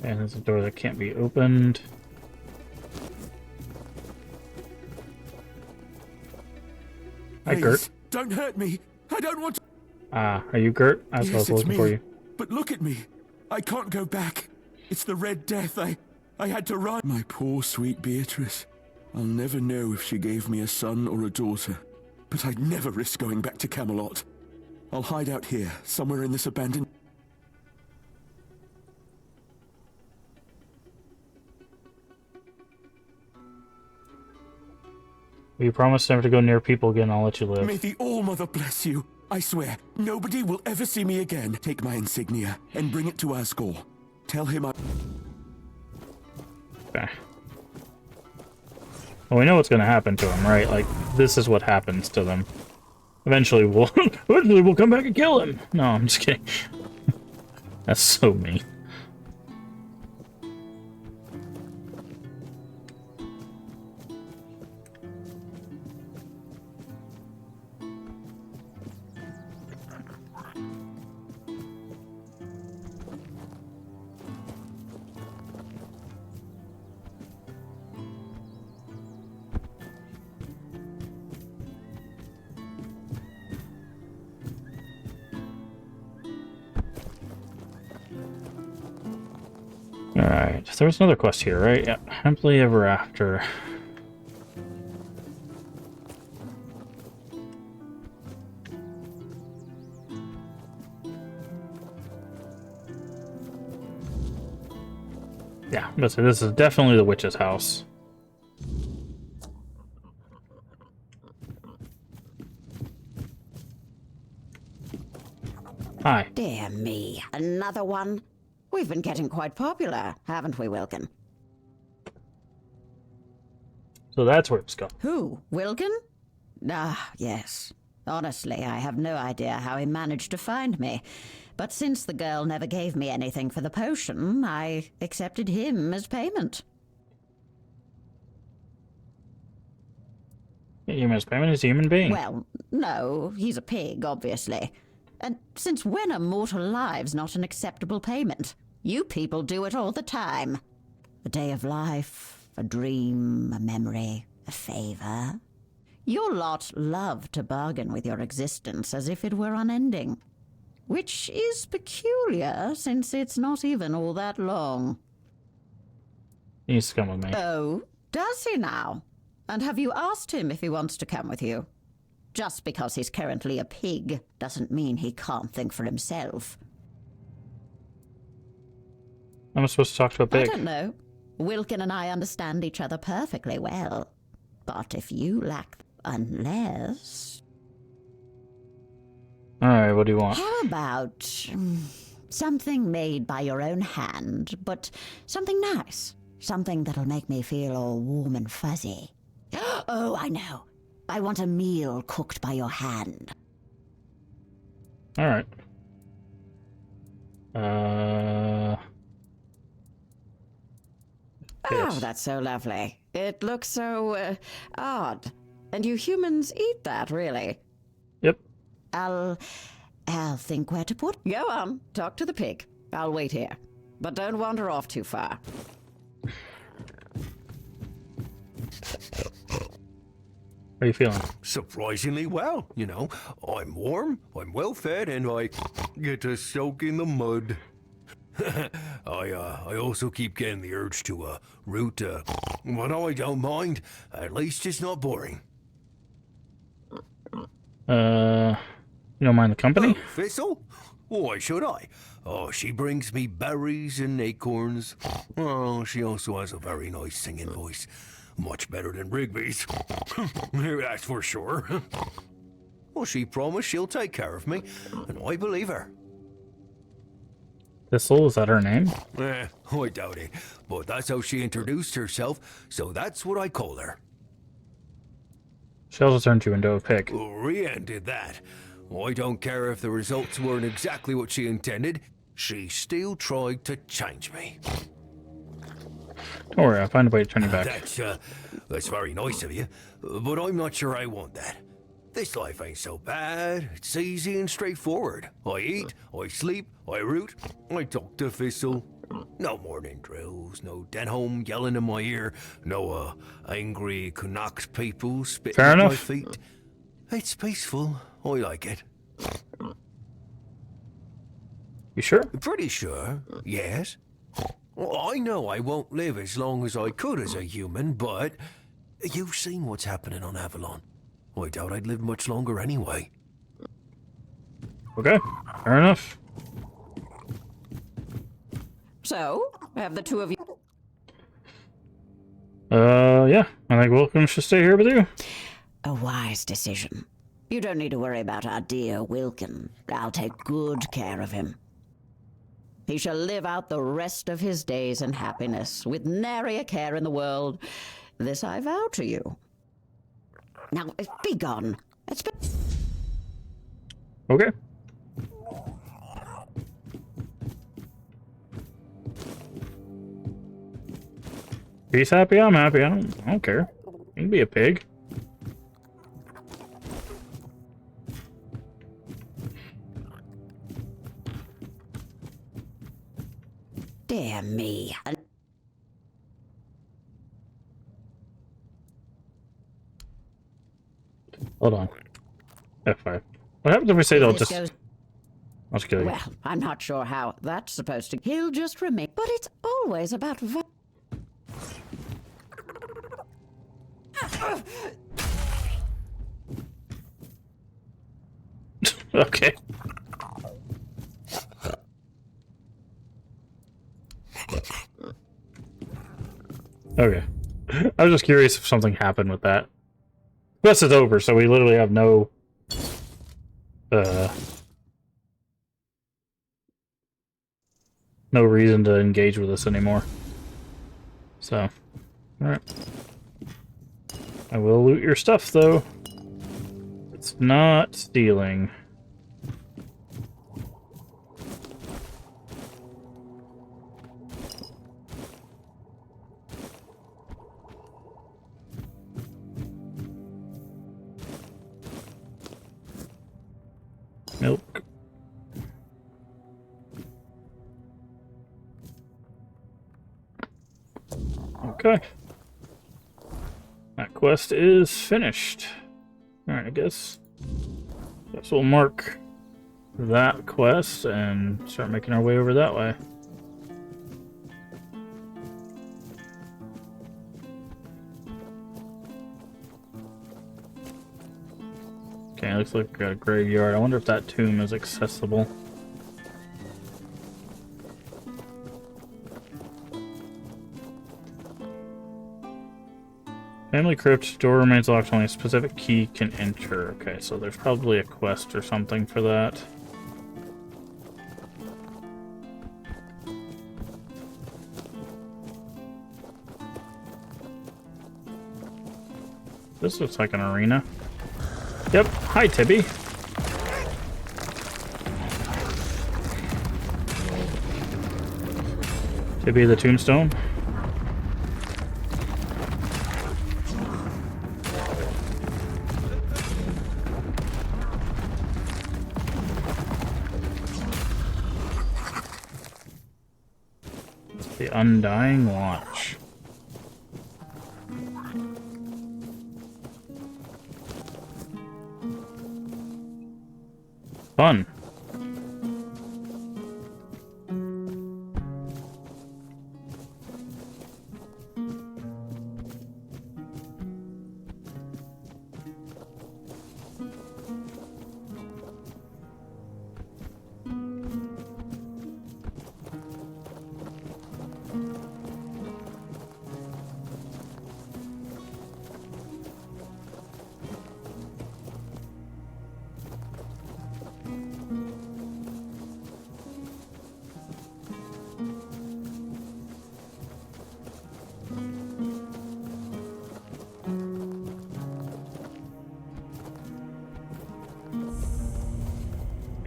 [SPEAKER 1] And there's a door that can't be opened. Hi, Gert.
[SPEAKER 9] Please, don't hurt me. I don't want to...
[SPEAKER 1] Are you Gert? That's what I was
[SPEAKER 9] Yes, it's
[SPEAKER 1] looking for
[SPEAKER 9] me.
[SPEAKER 1] you.
[SPEAKER 9] But look at me. I can't go back. It's the Red Death. I had to run. My poor, sweet Beatrice. I'll never know if she gave me a son or a daughter. But I'd never risk going back to Camelot. I'll hide out here, somewhere in this abandoned...
[SPEAKER 1] You promised never to go near people again. I'll let you live.
[SPEAKER 9] May the All-Mother bless you. I swear, nobody will ever see me again. Take my insignia and bring it to Asgore. Tell him I...
[SPEAKER 1] Okay. Well, we know what's going to happen to him, right? Like, this is what happens to them. Eventually we'll come back and kill him. No, I'm just kidding. That's so mean. Alright, there was another quest here, right? Yeah, happily ever after. Yeah, but this is definitely the witch's house. Hi.
[SPEAKER 5] Dear me, another one? We've been getting quite popular, haven't we, Wilkin?
[SPEAKER 1] So that's where it's going.
[SPEAKER 5] Who? Wilkin? Ah, yes. Honestly, I have no idea how he managed to find me. But since the girl never gave me anything for the potion, I accepted him as payment.
[SPEAKER 1] Human payment is a human being.
[SPEAKER 5] Well, no, he's a pig, obviously. And since when are mortal lives not an acceptable payment? You people do it all the time. A day of life, a dream, a memory, a favor. Your lot love to bargain with your existence as if it were unending. Which is peculiar, since it's not even all that long.
[SPEAKER 1] He needs to come with me.
[SPEAKER 5] Oh, does he now? And have you asked him if he wants to come with you? Just because he's currently a pig doesn't mean he can't think for himself.
[SPEAKER 1] I'm supposed to talk to a pig.
[SPEAKER 5] I don't know. Wilkin and I understand each other perfectly well. But if you lack... unless...
[SPEAKER 1] Alright, what do you want?
[SPEAKER 5] How about... something made by your own hand, but something nice. Something that'll make me feel all warm and fuzzy. Oh, I know. I want a meal cooked by your hand.
[SPEAKER 1] Alright.
[SPEAKER 5] Oh, that's so lovely. It looks so, odd. And you humans eat that, really?
[SPEAKER 1] Yep.
[SPEAKER 5] I'll think where to put... Go on, talk to the pig. I'll wait here. But don't wander off too far.
[SPEAKER 1] How are you feeling?
[SPEAKER 10] Surprisingly well, you know. I'm warm, I'm well fed, and I get to soak in the mud. I also keep getting the urge to root, but I don't mind. At least it's not boring.
[SPEAKER 1] You don't mind the company?
[SPEAKER 10] Oh, Thistle? Why should I? Oh, she brings me berries and acorns. Oh, she also has a very nice singing voice. Much better than Rigby's. That's for sure. Well, she promised she'll take care of me, and I believe her.
[SPEAKER 1] Thistle, is that her name?
[SPEAKER 10] I doubt it, but that's how she introduced herself, so that's what I call her.
[SPEAKER 1] She also turned you into a pig.
[SPEAKER 10] Rian did that. I don't care if the results weren't exactly what she intended. She still tried to change me.
[SPEAKER 1] Don't worry, I'll find a way to turn you back.
[SPEAKER 10] That's very nice of you, but I'm not sure I want that. This life ain't so bad. It's easy and straightforward. I eat, I sleep, I root, I talk to Thistle. No morning drills, no Denholm yelling in my ear, no angry Connacht people spitting
[SPEAKER 1] Fair
[SPEAKER 10] at my
[SPEAKER 1] enough.
[SPEAKER 10] feet. It's peaceful. I like it.
[SPEAKER 1] You sure?
[SPEAKER 10] Pretty sure, yes. Well, I know I won't live as long as I could as a human, but you've seen what's happening on Avalon. I doubt I'd live much longer anyway.
[SPEAKER 1] Okay, fair enough.
[SPEAKER 5] So, have the two of you...
[SPEAKER 1] Yeah. I think Wilkins should stay here with you.
[SPEAKER 5] A wise decision. You don't need to worry about our dear Wilkin. I'll take good care of him. He shall live out the rest of his days in happiness, with nary a care in the world. This I vow to you. Now, be gone. It's been...
[SPEAKER 1] Okay. He's happy, I'm happy. I don't care. You can be a pig.
[SPEAKER 5] Dear me.
[SPEAKER 1] Hold on. F5. What happens if we say they'll
[SPEAKER 5] This
[SPEAKER 1] just...
[SPEAKER 5] goes-
[SPEAKER 1] I'll just kill you.
[SPEAKER 5] Well, I'm not sure how that's supposed to... He'll just remain... But it's always about...
[SPEAKER 1] Okay. Okay. I was just curious if something happened with that. Quest is over, so we literally have no... no reason to engage with us anymore. So, alright. I will loot your stuff, though. It's not stealing. Milk. Okay. That quest is finished. Alright, I guess we'll mark that quest and start making our way over that way. Okay, looks like we got a graveyard. I wonder if that tomb is accessible. Family crypt, door remains locked, only a specific key can enter. Okay, so there's probably a quest or something for that. This looks like an arena. Yep, hi Tibby. Tibby the tombstone. The Undying Watch. Fun.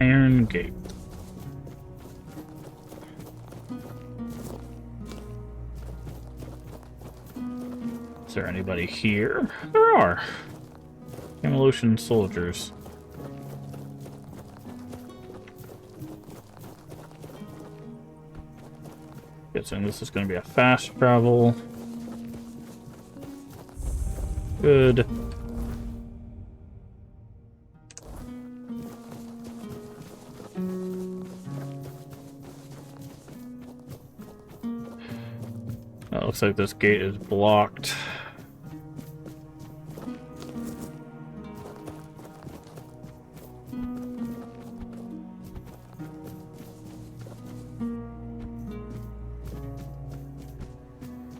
[SPEAKER 1] Iron Gate. Is there anybody here? There are. Evolution soldiers. Guessing this is going to be a fast travel. Good. Looks like this gate is blocked.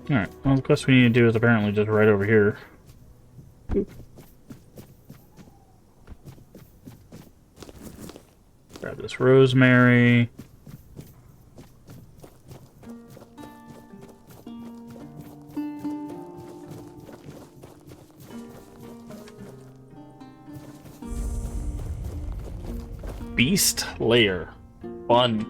[SPEAKER 1] Alright, well the quest we need to do is apparently just right over here. Oop. Grab this rosemary. Beast Lair. Fun.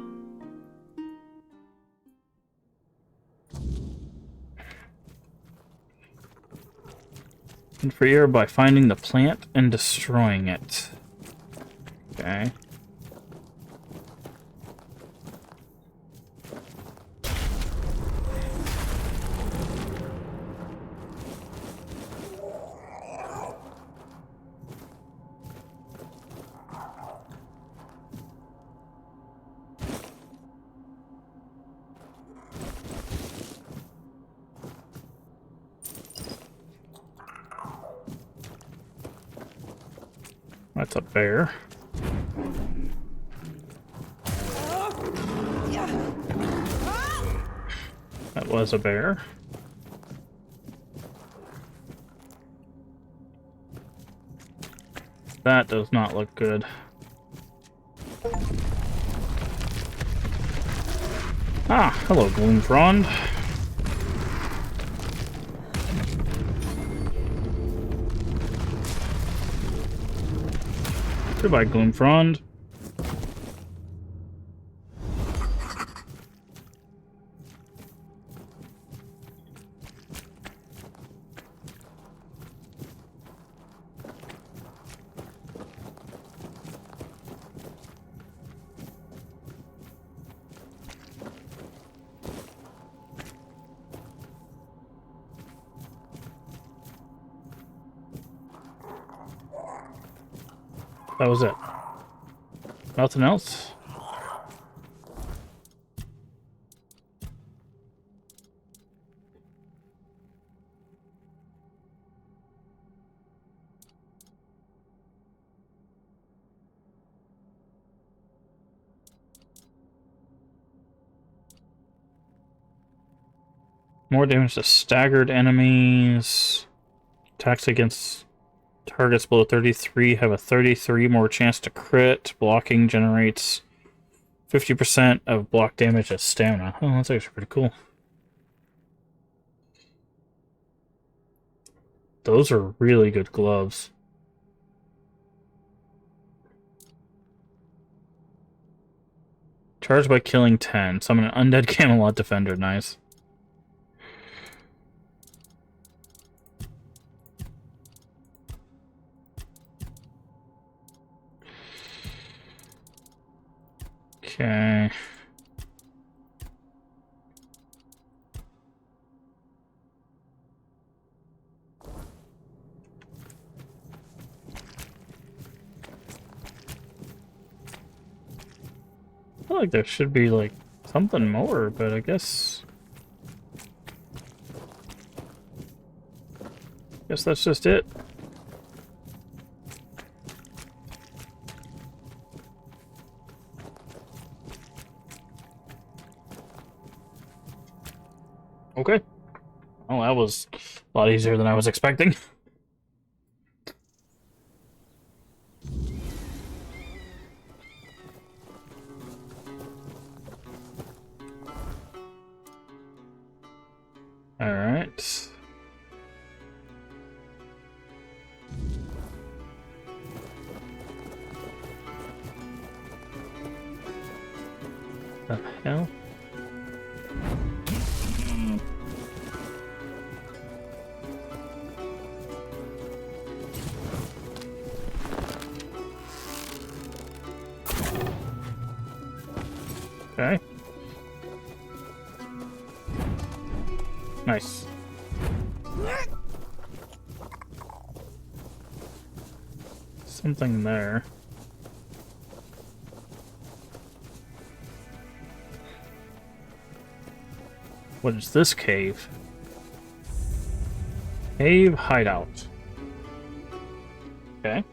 [SPEAKER 1] And free air by finding the plant and destroying it. Okay. That's a bear. That was a bear. That does not look good. Ah, hello, Gloomfrond. Goodbye, Gloomfrond. That was it. Nothing else? More damage to staggered enemies. Attacks against targets below 33 have a 33 more chance to crit. Blocking generates 50% of block damage as stamina. Oh, that's actually pretty cool. Those are really good gloves. Charged by killing 10. Summon an undead Camelot defender. Nice. Okay. I feel like there should be, like, something more, but I guess that's just it. Okay. Well, that was a lot easier than I was expecting. All right. The hell? Okay. Nice. Something there. What is this cave? Cave hideout. Okay.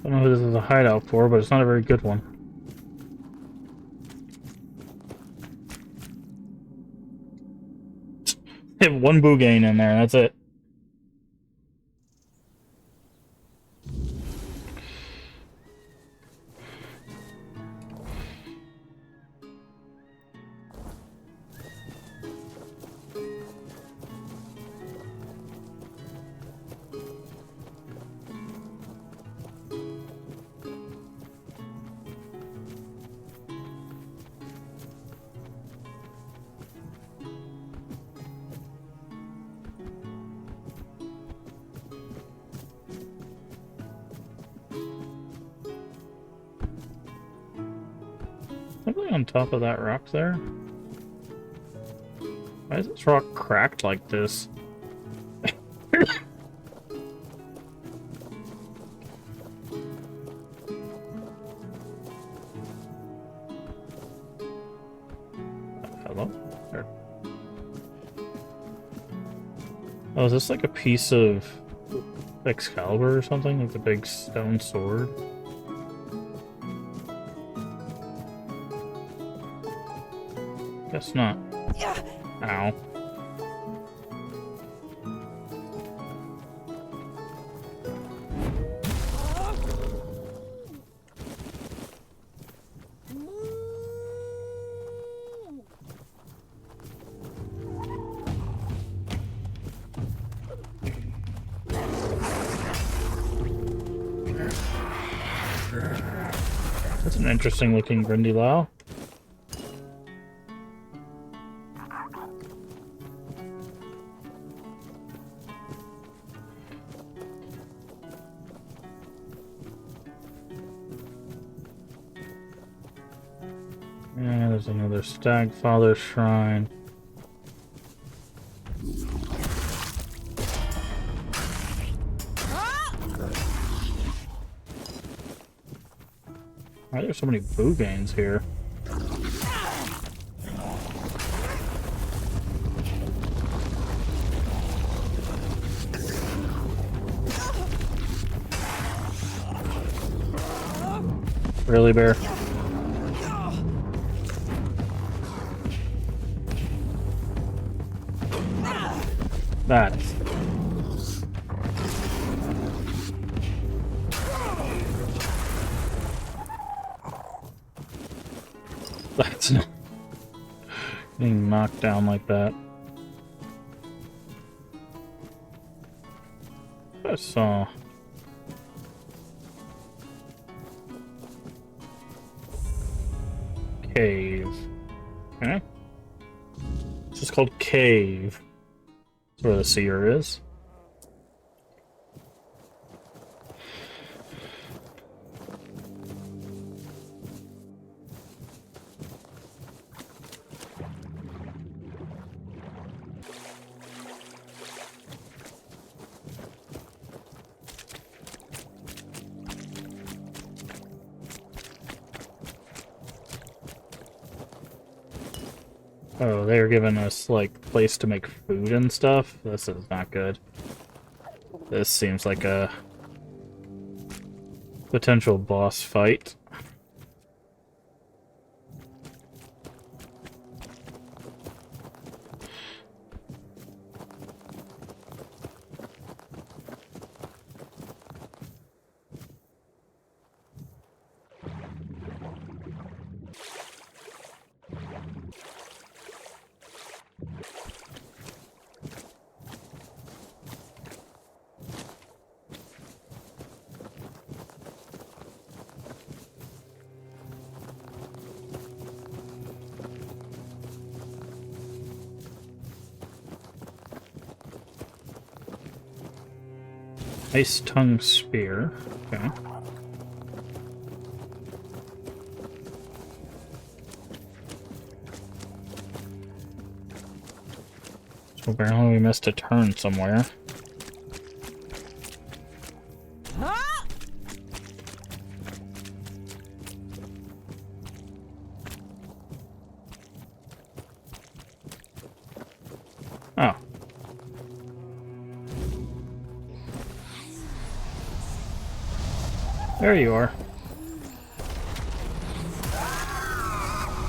[SPEAKER 1] I don't know who this is a hideout for, but it's not a very good one. They have one Bugane in there, that's it. Something on top of that rock there? Why is this rock cracked like this? Hello? There. Oh, is this like a piece of Excalibur or something? Like the big stone sword? Guess not. Ow. That's an interesting looking Grindylow. Yeah, there's another Stagfather shrine. Why are there so many Buganes here? Really, Bear? That. That's not getting knocked down like that. I saw. Cave. Okay. It's just called Cave. That's where the seer is. Oh, they're giving us, like, place to make food and stuff? This is not good. This seems like a potential boss fight. Ice tongue spear. Okay. So apparently we missed a turn somewhere. Oh. There you are.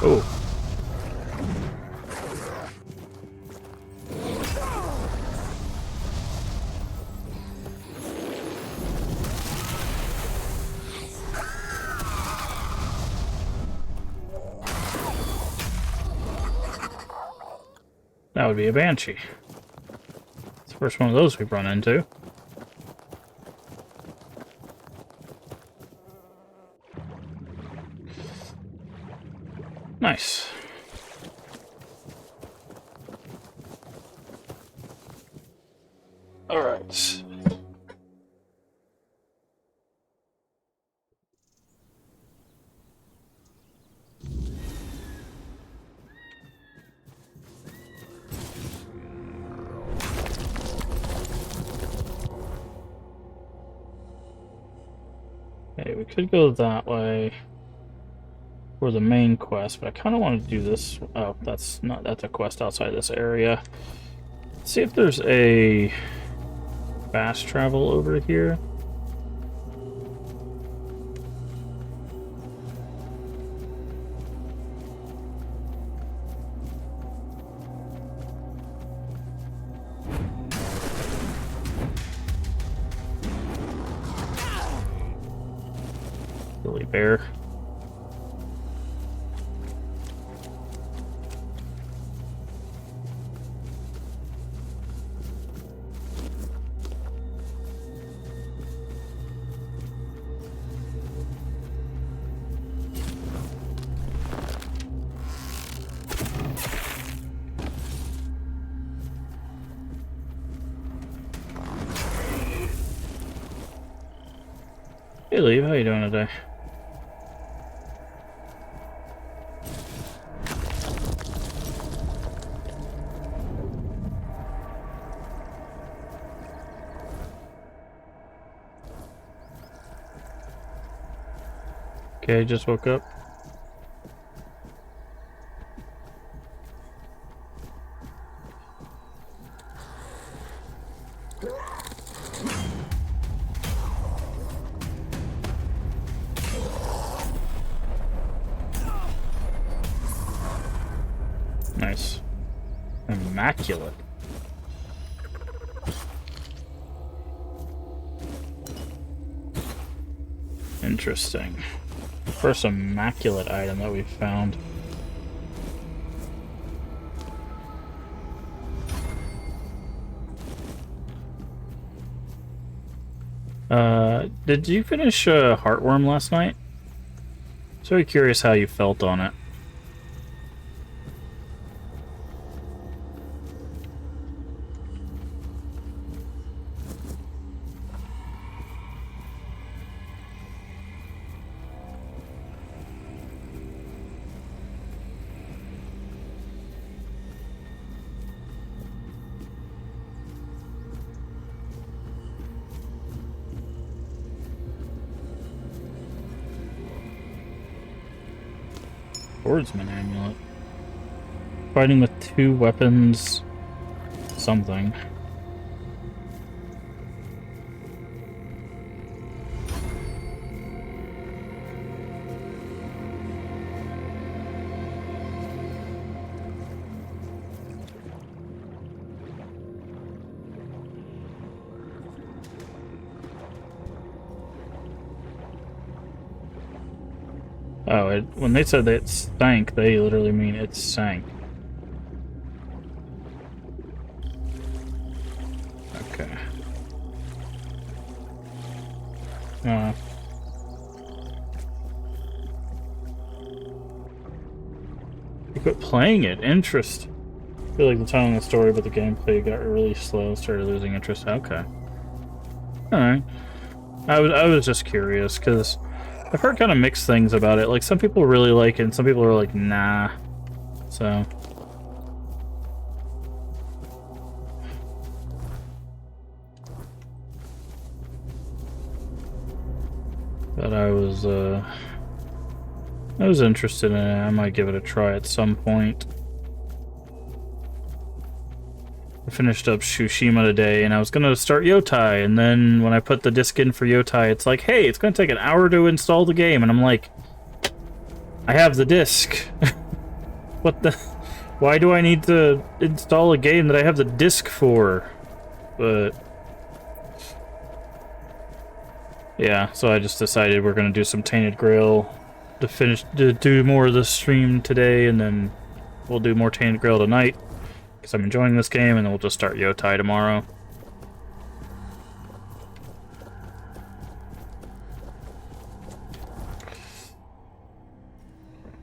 [SPEAKER 1] Oh. That would be a banshee. It's the first one of those we've run into. Nice. All right. Okay, we could go that way for the main quest, but I kind of want to do this. Oh, that's a quest outside this area. Let's see if there's a fast travel over here. Billy Bear. Hey, Lee, how you doing today? Okay, just woke up. Nice. Immaculate. Interesting. First immaculate item that we've found. Did you finish Heartworm last night? So very curious how you felt on it. Swordsman amulet. Fighting with 2 weapons. Something. Oh, when they said that it stank, they literally mean it sank. Okay. You quit playing it. Interest. I feel like the telling the story, but the gameplay got really slow. Started losing interest. Okay. Alright. I was just curious, because I've heard kind of mixed things about it. Like, some people really like it, and some people are like, nah. So... But I was interested in it. I might give it a try at some point. I finished up Tsushima today, and I was gonna start Yotai, and then when I put the disc in for Yotai, it's like, hey, it's gonna take an hour to install the game, and I'm like, I have the disc. What the? Why do I need to install a game that I have the disc for? But... yeah, so I just decided we're gonna do some Tainted Grail to do more of the stream today, and then we'll do more Tainted Grail tonight, because I'm enjoying this game, and then we'll just start Yotai tomorrow.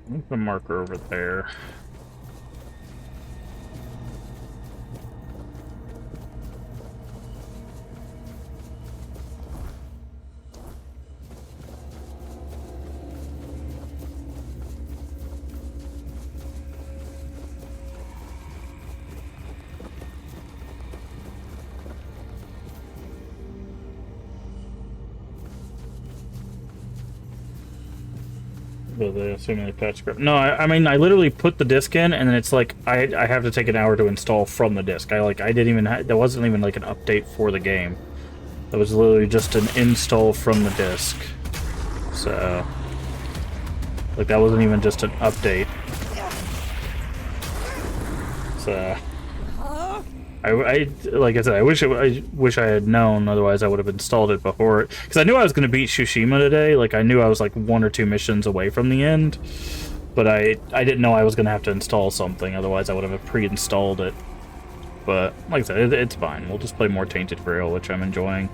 [SPEAKER 1] Move the marker over there. Assuming the patch script. No, I mean, I literally put the disc in, and then it's like I have to take an hour to install from the disc. I didn't even that wasn't even like an update for the game. That was literally just an install from the disc. So, like, that wasn't even just an update. So, I like I said, I wish I had known. Otherwise, I would have installed it before, because I knew I was going to beat Tsushima today. Like, I knew I was like 1 or 2 missions away from the end, but I didn't know I was going to have to install something. Otherwise, I would have pre-installed it. But like I said, it's fine. We'll just play more Tainted Grail, which I'm enjoying.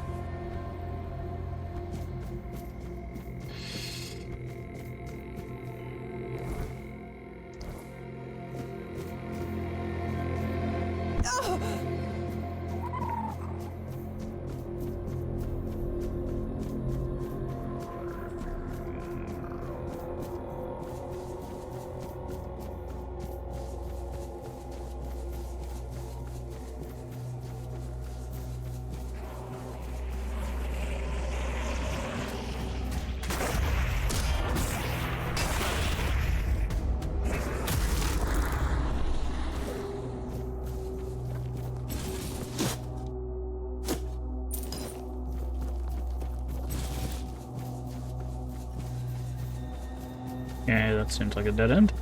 [SPEAKER 1] Yeah, that seems like a dead end.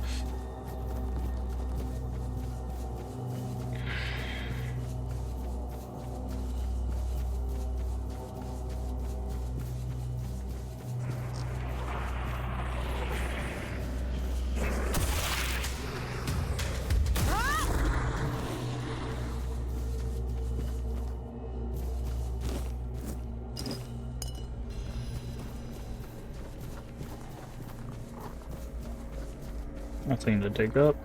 [SPEAKER 1] Nothing to dig up.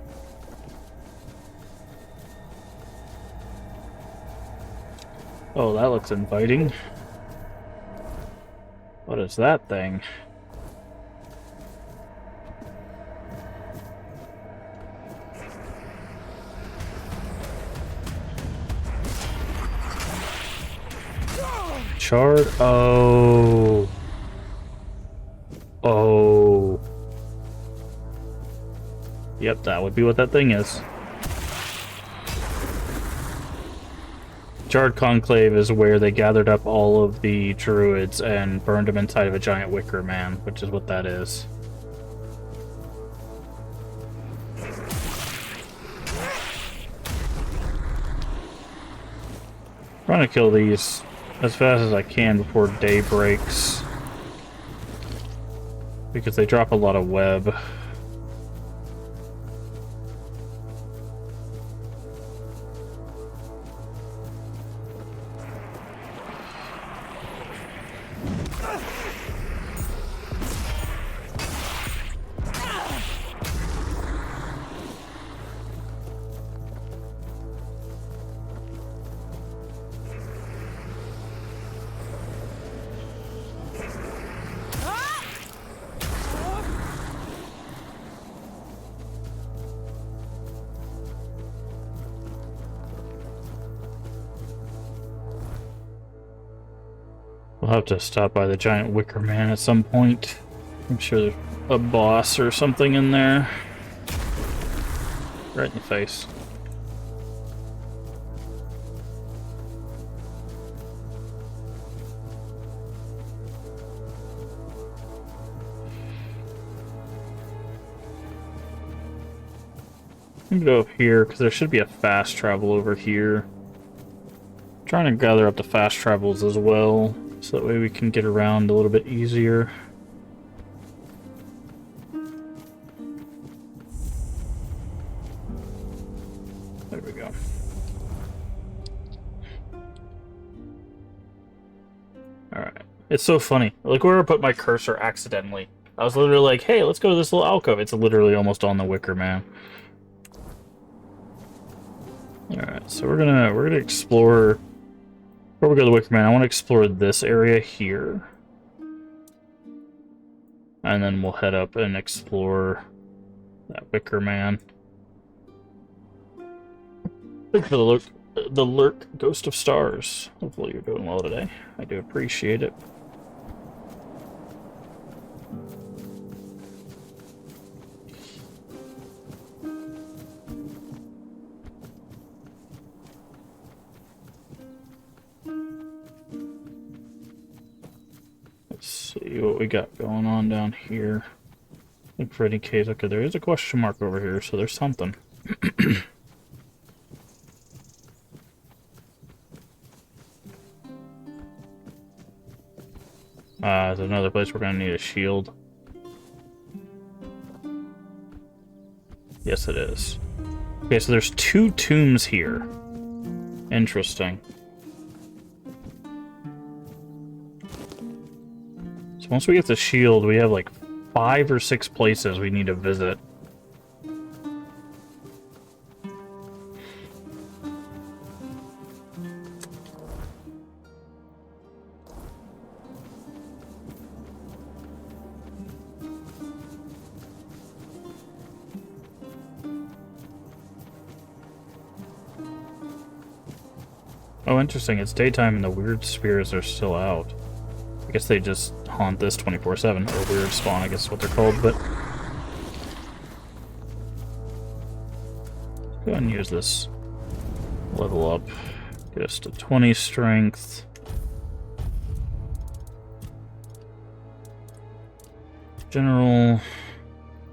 [SPEAKER 1] Oh, that looks inviting. What is that thing? Charred? Oh. Oh. Yep, that would be what that thing is. Charred Conclave is where they gathered up all of the druids and burned them inside of a giant wicker man, which is what that is. Trying to kill these as fast as I can before day breaks, because they drop a lot of web. We'll have to stop by the giant wicker man at some point. I'm sure there's a boss or something in there. Right in the face. I'm gonna go up here because there should be a fast travel over here. I'm trying to gather up the fast travels as well, so that way we can get around a little bit easier. There we go. Alright. It's so funny. Look where I put my cursor accidentally. I was literally like, hey, let's go to this little alcove. It's literally almost on the wicker man. Alright, so we're gonna explore. Before we go to the wicker man, I want to explore this area here. And then we'll head up and explore that wicker man. Thank you for the lurk, Ghost of Stars. Hopefully you're doing well today. I do appreciate it. Let's see what we got going on down here. Look for any case. Okay, there is a question mark over here, so there's something. There's another place we're gonna need a shield. Yes, it is. Okay, so there's 2 tombs here. Interesting. So once we get the shield, we have like 5 or 6 places we need to visit. Oh, interesting. It's daytime and the weird spirits are still out. I guess they just haunt this 24/7, or weird spawn, I guess is what they're called, but... Go ahead and use this. Level up. Get us to 20 strength. General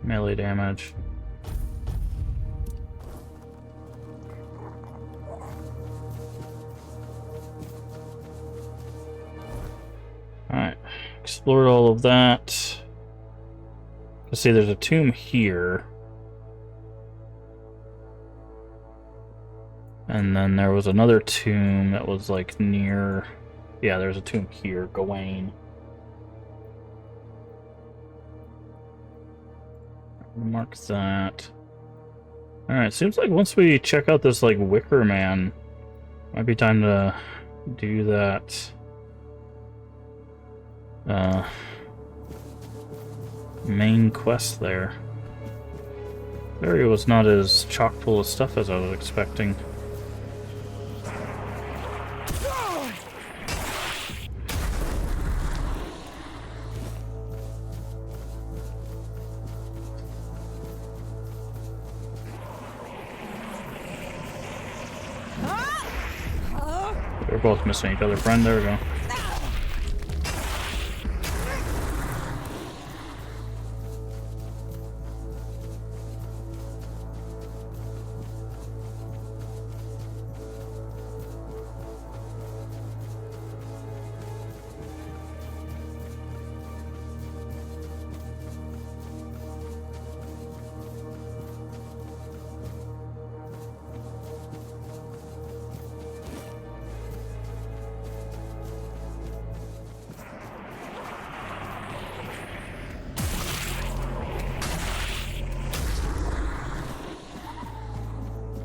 [SPEAKER 1] melee damage. Alright, explored all of that. Let's see, there's a tomb here. And then there was another tomb that was like near... Yeah, there's a tomb here, Gawain. Mark that. Alright, seems like once we check out this like Wicker Man, might be time to do that. Main quest there. The area was not as chock full of stuff as I was expecting. We're both missing each other, friend. There we go.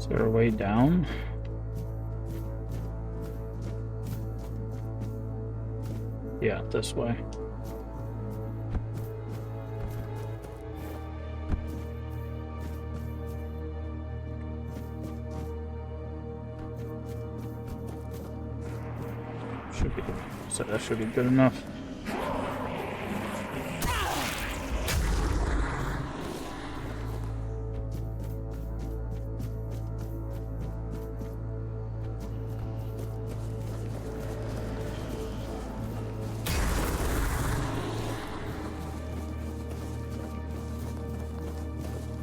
[SPEAKER 1] Is there a way down? Yeah, this way. That should be good enough.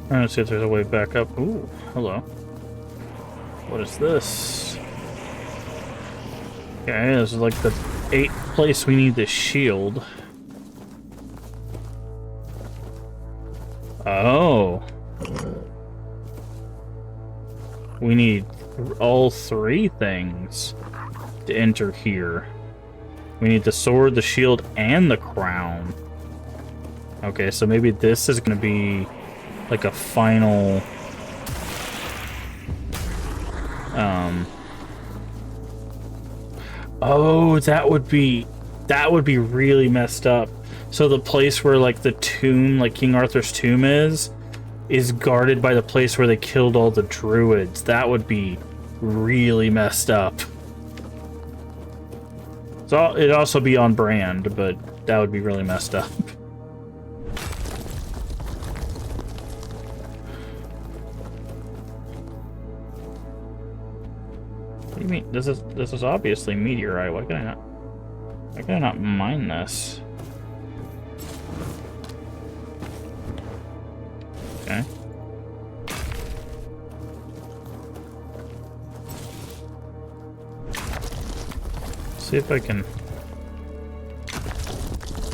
[SPEAKER 1] Trying to see if there's a way back up. Ooh, hello. What is this? Okay, this is like the 8th place we need the shield. Oh. We need all 3 things to enter here. We need the sword, the shield, and the crown. Okay, so maybe this is going to be like a final oh, that would be really messed up. So the place where like the tomb, like King Arthur's tomb is guarded by the place where they killed all the druids. That would be really messed up. So it'd also be on brand, but that would be really messed up. What do you mean? This is obviously meteorite. Why can I not mine this? Okay. See if I can.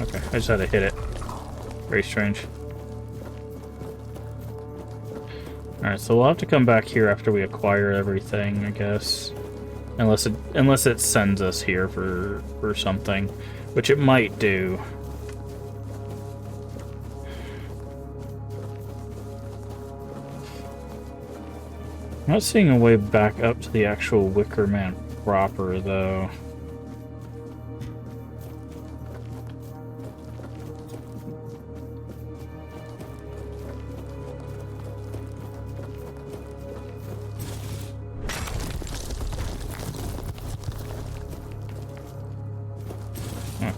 [SPEAKER 1] Okay, I just had to hit it. Very strange. Alright, so we'll have to come back here after we acquire everything, I guess. Unless it sends us here for something, which it might do. I'm not seeing a way back up to the actual Wicker Man proper, though.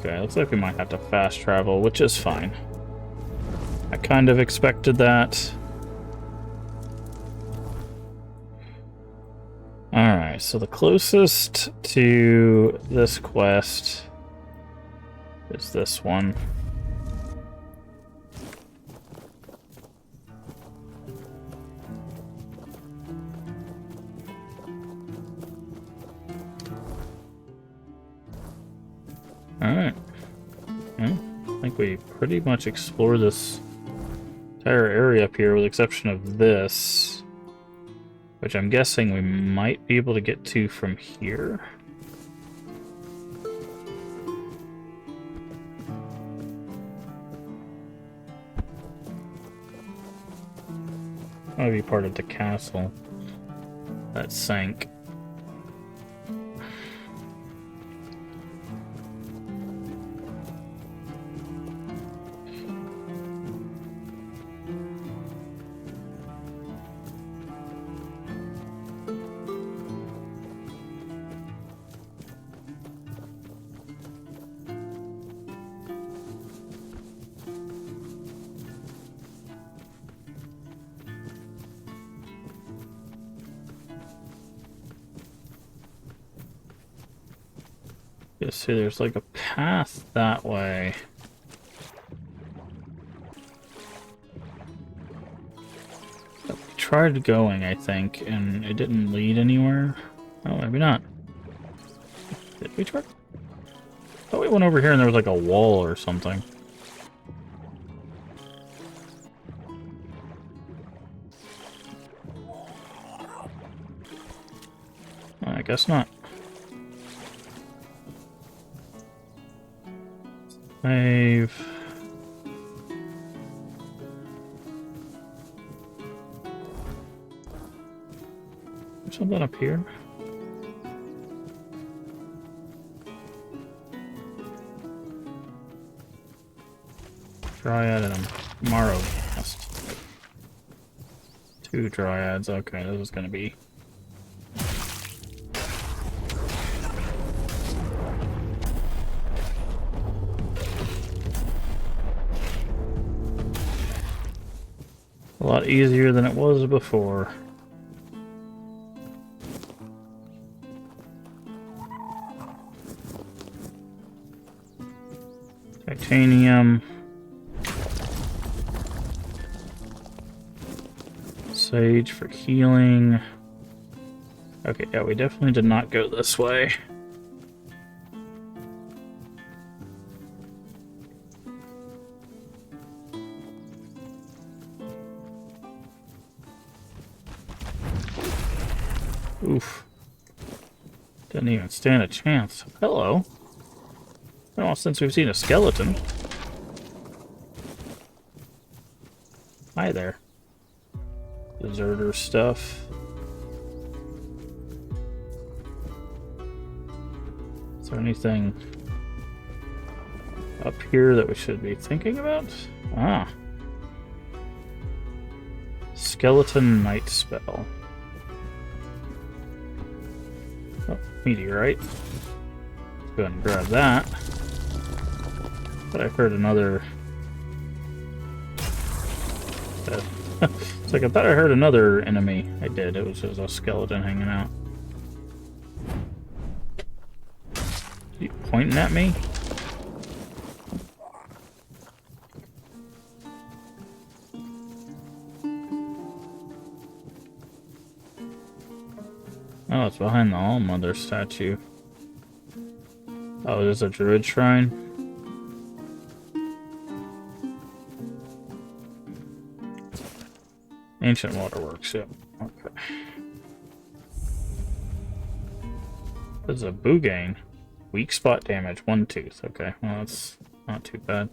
[SPEAKER 1] Okay, looks like we might have to fast travel, which is fine. I kind of expected that. Alright, so the closest to this quest is this one. Alright. Well, I think we pretty much explored this entire area up here with the exception of this, which I'm guessing we might be able to get to from here. Might be part of the castle that sank. You see, there's like a path that way. We tried going, I think, and it didn't lead anywhere. Oh, maybe not. Did we try? I thought we went over here and there was like a wall or something. I guess not. Save. There's something up here. Dryad and a Morrow Cast. 2 Dryads. Okay, this is gonna be lot easier than it was before. Titanium. Sage for healing. Okay, yeah, we definitely did not go this way. Oof. Didn't even stand a chance. Hello. Well, since we've seen a skeleton. Hi there. Deserter stuff. Is there anything up here that we should be thinking about? Ah. Skeleton Night Spell. Oh, meteorite. Let's go ahead and grab that. But I heard another... It's like I thought I heard another enemy. I did. It was just a skeleton hanging out. Are you pointing at me? Oh, it's behind the All-Mother statue. Oh, there's a druid shrine. Ancient waterworks, yep. Okay. This is a Bugane. Weak spot damage, 1 tooth. Okay, well that's not too bad.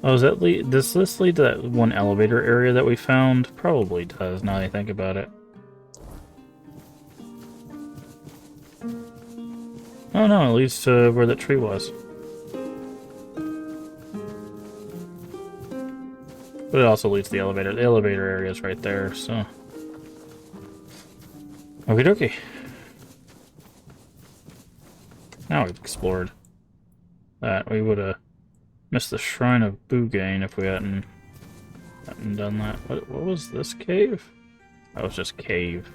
[SPEAKER 1] Oh, does this lead to that one elevator area that we found? Probably does, now that I think about it. Oh no, it leads to where that tree was. But it also leads to the elevator. The elevator area is right there, so... Okie dokie. Now we've explored that. We would have missed the Shrine of Bugane if we hadn't done that. What was this cave? That was just cave.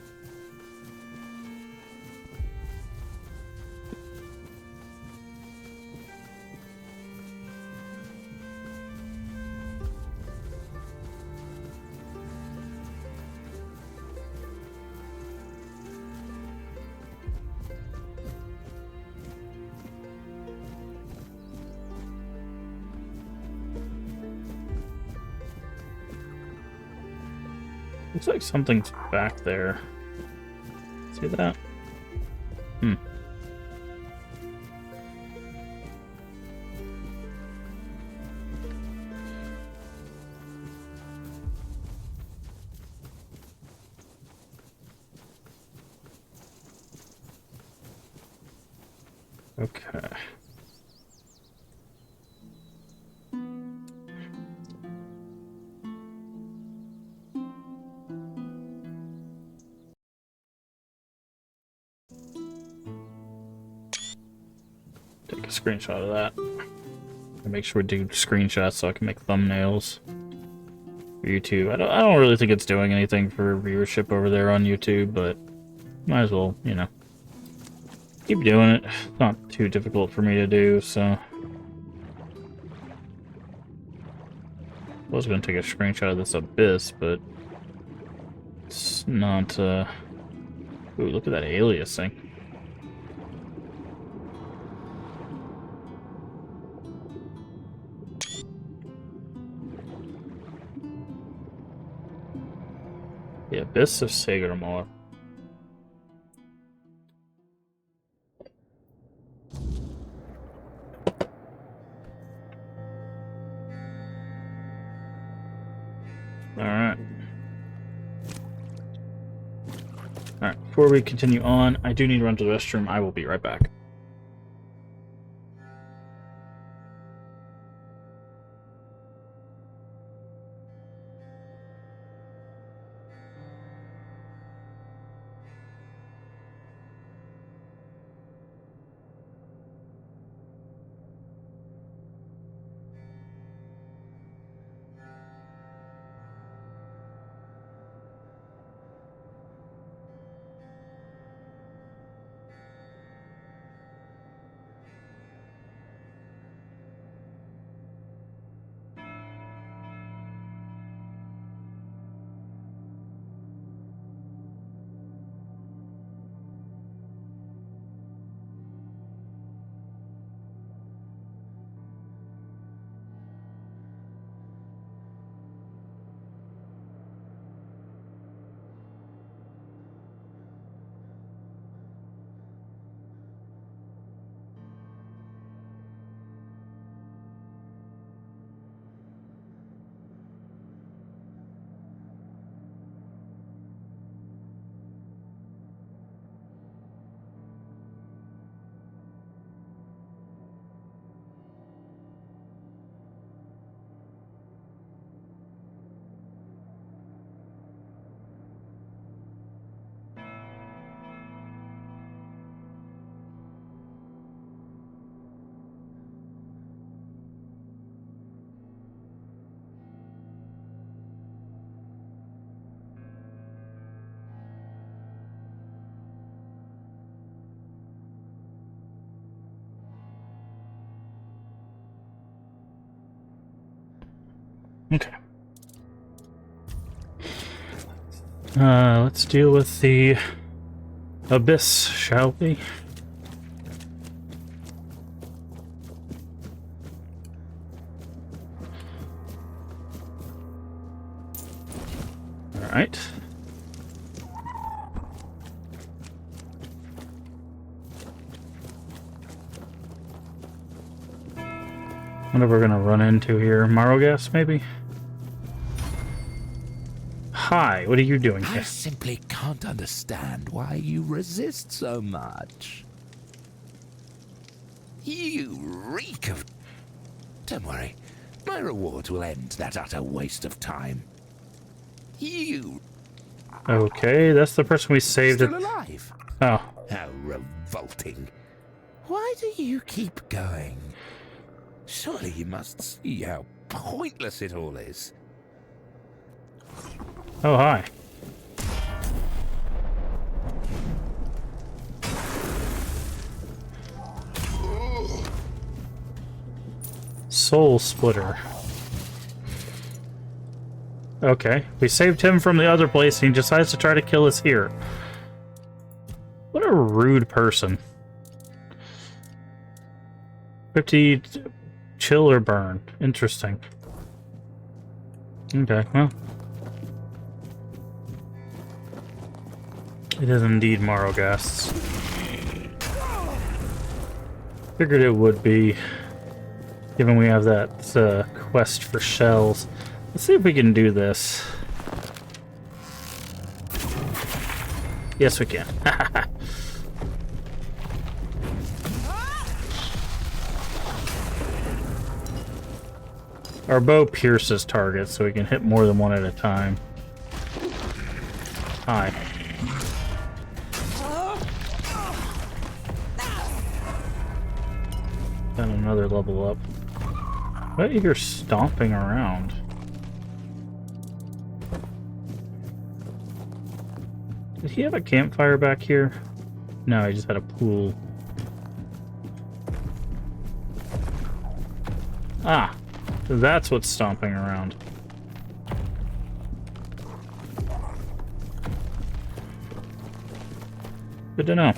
[SPEAKER 1] Looks like something's back there. See that? Hmm. Okay. Take a screenshot of that. And make sure we do screenshots so I can make thumbnails for YouTube. I don't really think it's doing anything for viewership over there on YouTube, but might as well, you know, keep doing it. It's not too difficult for me to do, so. I was going to take a screenshot of this abyss, but it's not, Ooh, look at that aliasing. The Abyss of Sagramore. Alright. Alright, before we continue on, I do need to run to the restroom. I will be right back. Okay. Let's deal with the abyss, shall we? All right. What are we gonna run into here? Marrow-gas, maybe? Hi, what are you doing
[SPEAKER 11] I
[SPEAKER 1] here?
[SPEAKER 11] simply can't understand why you resist so much. You reek of... Don't worry. My rewards will end that utter waste of time. You...
[SPEAKER 1] Okay, that's the person we saved.
[SPEAKER 11] Still alive?
[SPEAKER 1] Oh.
[SPEAKER 11] How revolting. Why do you keep going? Surely you must see how pointless it all is.
[SPEAKER 1] Oh, hi. Soul Splitter. Okay, we saved him from the other place and he decides to try to kill us here. What a rude person. 50 chill or burn. Interesting. Okay, well. It is indeed Marrow-gas. Figured it would be, given we have that quest for shells. Let's see if we can do this. Yes, we can. Our bow pierces targets, so we can hit more than one at a time. Hi. Got another level up. I bet you hear stomping around. Did he have a campfire back here? No, he just had a pool. Ah, so that's what's stomping around. Good to know.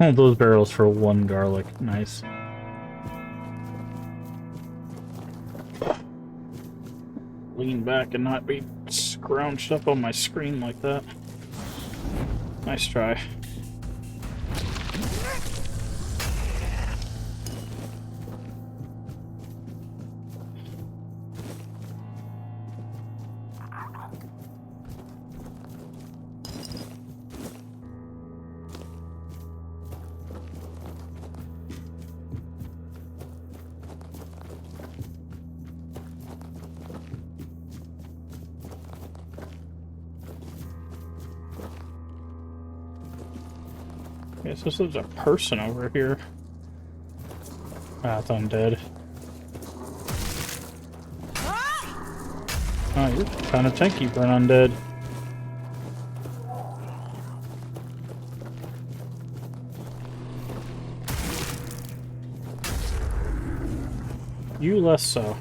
[SPEAKER 1] Oh, those barrels for one garlic. Nice. Lean back and not be scrounched up on my screen like that. Nice try. Okay, so there's a person over here. Ah, it's undead. Oh, you're kind of tanky for an undead. You less so.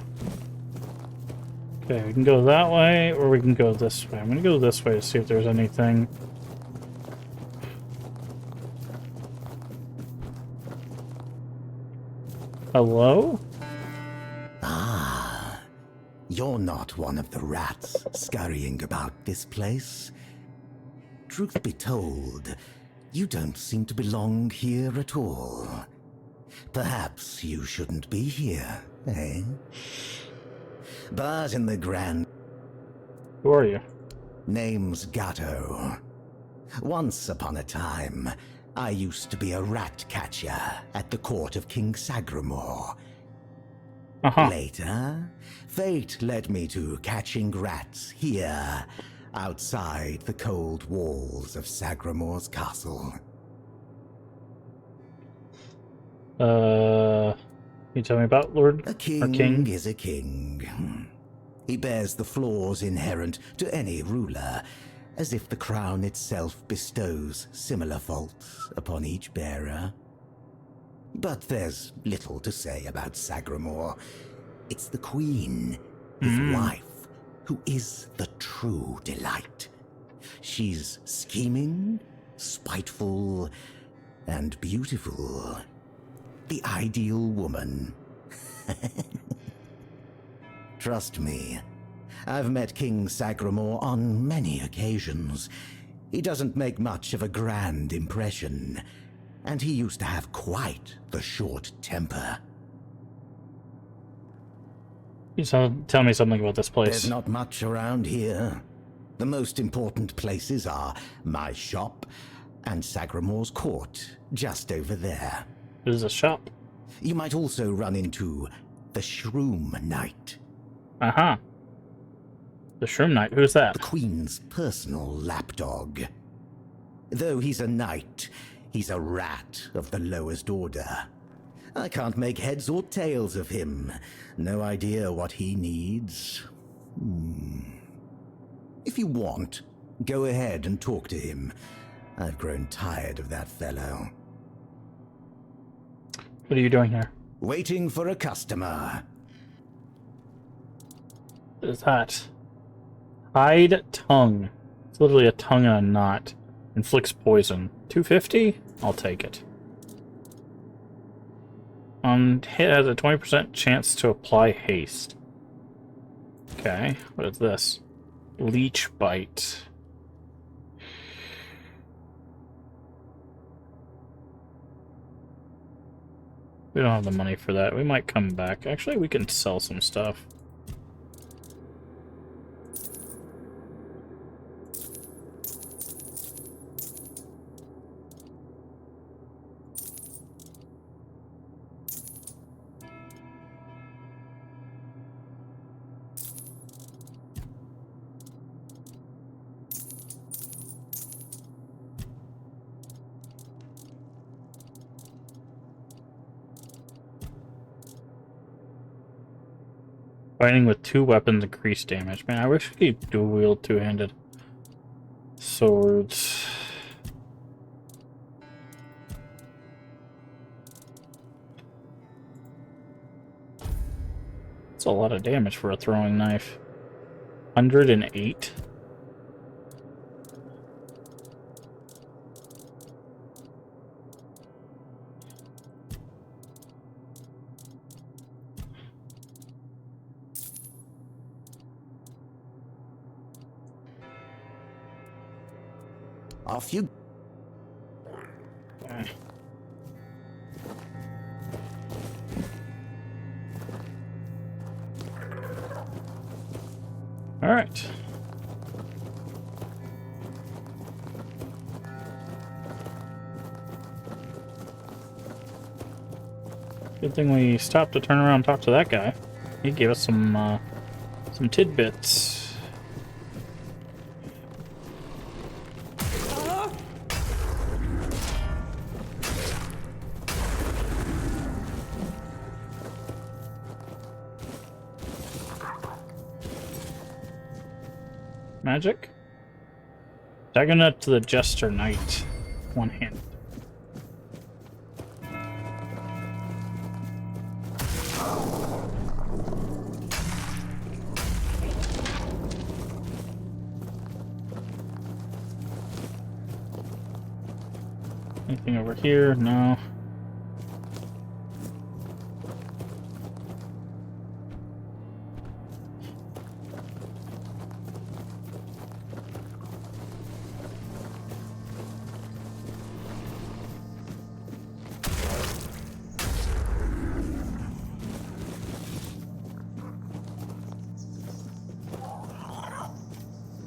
[SPEAKER 1] Okay, we can go that way, or we can go this way. I'm gonna go this way to see if there's anything. Hello?
[SPEAKER 3] Ah, you're not one of the rats scurrying about this place. Truth be told, you don't seem to belong here at all. Perhaps you shouldn't be here, eh? But in the grand...
[SPEAKER 1] Who are you?
[SPEAKER 3] Name's Gatto. Once upon a time, I used to be a rat catcher at the court of King Sagramore. Later, fate led me to catching rats here, outside the cold walls of Sagramore's castle.
[SPEAKER 1] You tell me about Lord
[SPEAKER 3] A
[SPEAKER 1] or
[SPEAKER 3] king
[SPEAKER 1] King?
[SPEAKER 3] is a king. He bears the flaws inherent to any ruler, as if the crown itself bestows similar faults upon each bearer. But there's little to say about Sagramore. It's the queen, his wife, who is the true delight. She's scheming, spiteful, and beautiful. The ideal woman. Trust me, I've met King Sagramore on many occasions. He doesn't make much of a grand impression, and he used to have quite the short temper.
[SPEAKER 1] You tell me something about this place.
[SPEAKER 3] There's not much around here. The most important places are my shop and Sagramore's court, just over there.
[SPEAKER 1] This is a shop.
[SPEAKER 3] You might also run into the Shroom Knight.
[SPEAKER 1] Uh-huh. The Shroom Knight, who's that?
[SPEAKER 3] The Queen's personal lapdog. Though he's a knight, he's a rat of the lowest order. I can't make heads or tails of him. No idea what he needs. If you want, go ahead and talk to him. I've grown tired of that fellow.
[SPEAKER 1] What are you doing here?
[SPEAKER 3] Waiting for a customer.
[SPEAKER 1] What is that? Hide tongue. It's literally a tongue and a knot. Inflicts poison. 250? I'll take it. On hit has a 20% chance to apply haste. Okay, what is this? Leech bite. We don't have the money for that. We might come back. Actually, we can sell some stuff. Fighting with 2 weapons increase damage. Man, I wish we could dual wield two-handed swords. That's a lot of damage for a throwing knife. 108.
[SPEAKER 3] Off you.
[SPEAKER 1] All right. Good thing we stopped to turn around and talk to that guy. He gave us some tidbits. Magic? Dagonut to the Jester Knight. One hand. Anything over here? No.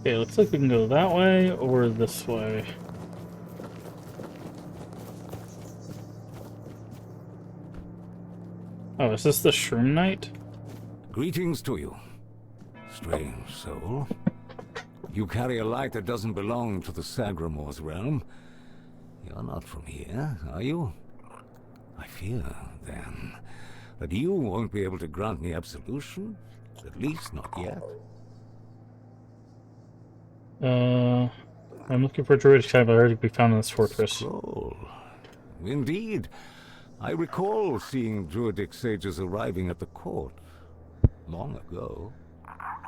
[SPEAKER 1] Okay, looks like we can go that way or this way. Oh, is this the Shroom Knight?
[SPEAKER 12] Greetings to you, strange soul. You carry a light that doesn't belong to the Sagramore's realm. You're not from here, are you? I fear, then, that you won't be able to grant me absolution, at least not yet.
[SPEAKER 1] I'm looking for a druidic tablet to be found in this fortress.
[SPEAKER 12] Scroll. Indeed. I recall seeing druidic sages arriving at the court long ago.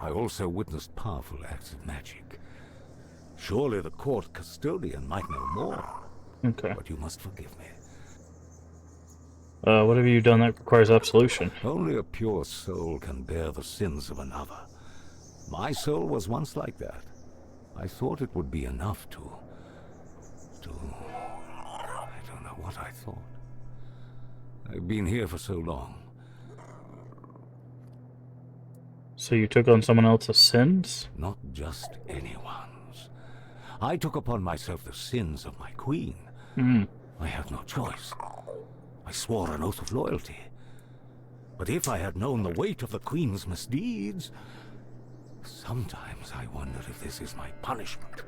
[SPEAKER 12] I also witnessed powerful acts of magic. Surely the court custodian might know more.
[SPEAKER 1] Okay.
[SPEAKER 12] But you must forgive me.
[SPEAKER 1] What have you done that requires absolution?
[SPEAKER 12] Only a pure soul can bear the sins of another. My soul was once like that. I thought it would be enough to... I don't know what I thought. I've been here for so long.
[SPEAKER 1] So you took on someone else's sins?
[SPEAKER 12] Not just anyone's. I took upon myself the sins of my queen. I had no choice. I swore an oath of loyalty. But if I had known the weight of the queen's misdeeds... Sometimes I wonder if this is my punishment.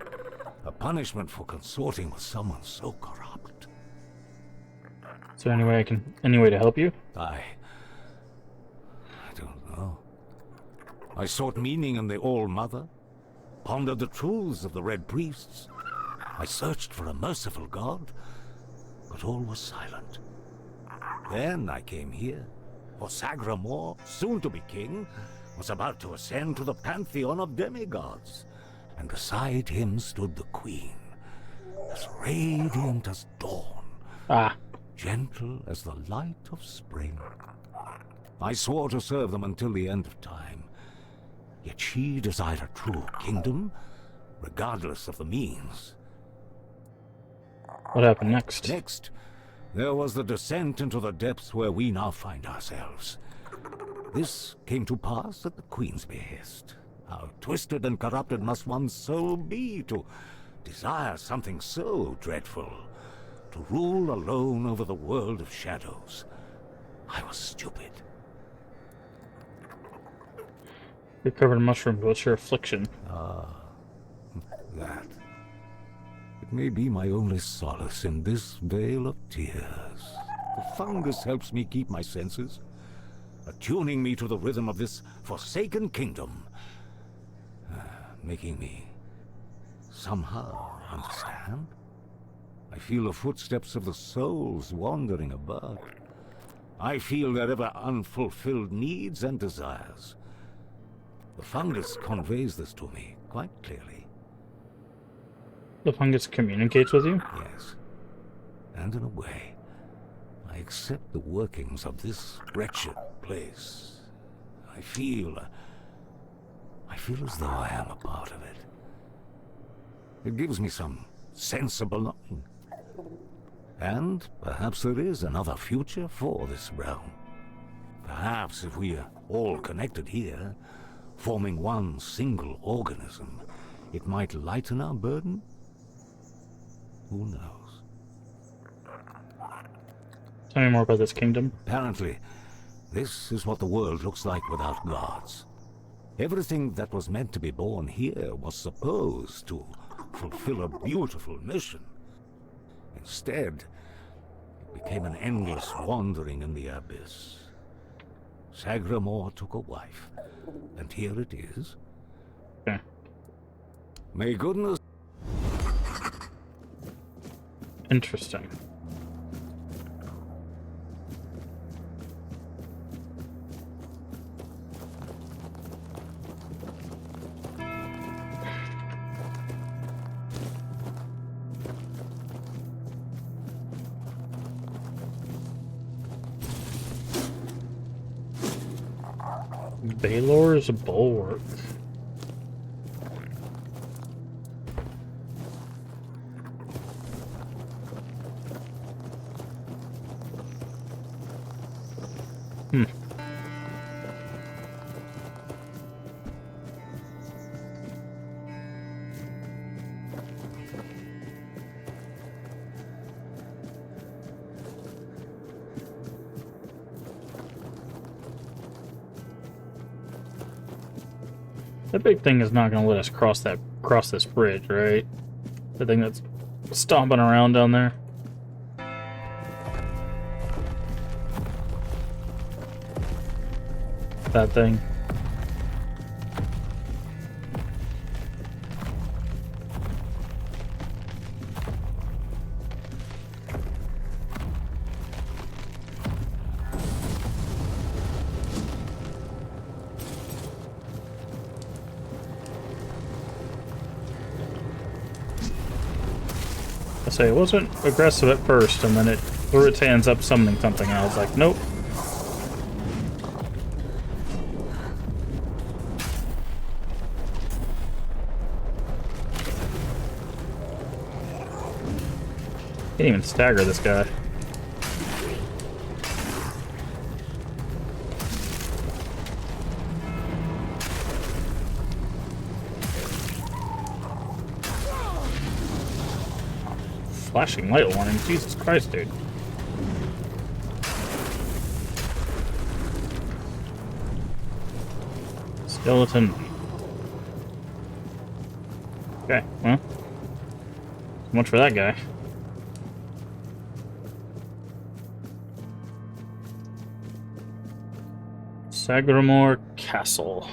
[SPEAKER 12] A punishment for consorting with someone so corrupt.
[SPEAKER 1] Is there any way to help you?
[SPEAKER 12] I don't know. I sought meaning in the All-Mother, pondered the truths of the Red Priests. I searched for a merciful God, but all was silent. Then I came here, for Sagramore, soon to be king, was about to ascend to the pantheon of demigods, and beside him stood the queen, as radiant as dawn, gentle as the light of spring. I swore to serve them until the end of time, yet she desired a true kingdom, regardless of the means.
[SPEAKER 1] What happened next?
[SPEAKER 12] Next, there was the descent into the depths where we now find ourselves. This came to pass at the Queen's behest. How twisted and corrupted must one's soul be to desire something so dreadful, to rule alone over the world of shadows. I was stupid.
[SPEAKER 1] You're covered in mushrooms. What's your affliction?
[SPEAKER 12] That. It may be my only solace in this vale of tears. The fungus helps me keep my senses, attuning me to the rhythm of this forsaken kingdom, making me somehow understand. I feel the footsteps of the souls wandering about. I feel their ever unfulfilled needs and desires. The fungus conveys this to me quite clearly.
[SPEAKER 1] The fungus communicates with you?
[SPEAKER 12] Yes. And in a way, I accept the workings of this wretched place. I feel as though I am a part of it. It gives me some sense of belonging. And perhaps there is another future for this realm. Perhaps if we are all connected here, forming one single organism, it might lighten our burden? Who knows?
[SPEAKER 1] Tell me more about this kingdom.
[SPEAKER 12] Apparently, this is what the world looks like without gods. Everything that was meant to be born here was supposed to fulfill a beautiful mission. Instead, it became an endless wandering in the abyss. Sagramore took a wife, and here it is.
[SPEAKER 1] Okay.
[SPEAKER 12] May goodness...
[SPEAKER 1] Interesting. Baylor's Bulwark. That big thing is not going to let us cross this bridge, right? The thing that's stomping around down there. that thing. I say it wasn't aggressive at first, and then it threw its hands up summoning something, and I was like, nope. Can't even stagger this guy. Flashing light warning, Jesus Christ, dude. Skeleton. Okay, well. So much for that guy. Sagramore Castle.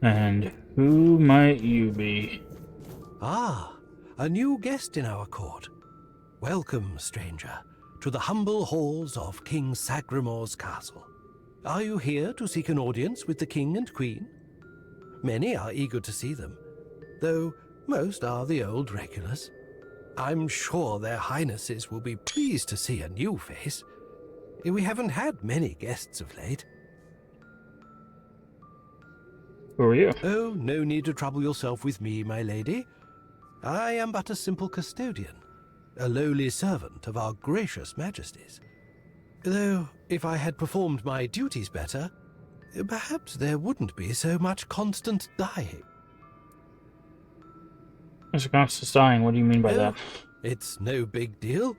[SPEAKER 1] And who might you be?
[SPEAKER 13] Ah, a new guest in our court. Welcome, stranger, to the humble halls of King Sagramore's castle. Are you here to seek an audience with the king and queen? Many are eager to see them, though most are the old regulars. I'm sure their highnesses will be pleased to see a new face. We haven't had many guests of late.
[SPEAKER 1] Who are you?
[SPEAKER 13] Oh, no need to trouble yourself with me, my lady. I am but a simple custodian, a lowly servant of our gracious majesties. Though, if I had performed my duties better, perhaps there wouldn't be so much constant dying.
[SPEAKER 1] Mr. Constant dying, what do you mean by that?
[SPEAKER 13] It's no big deal.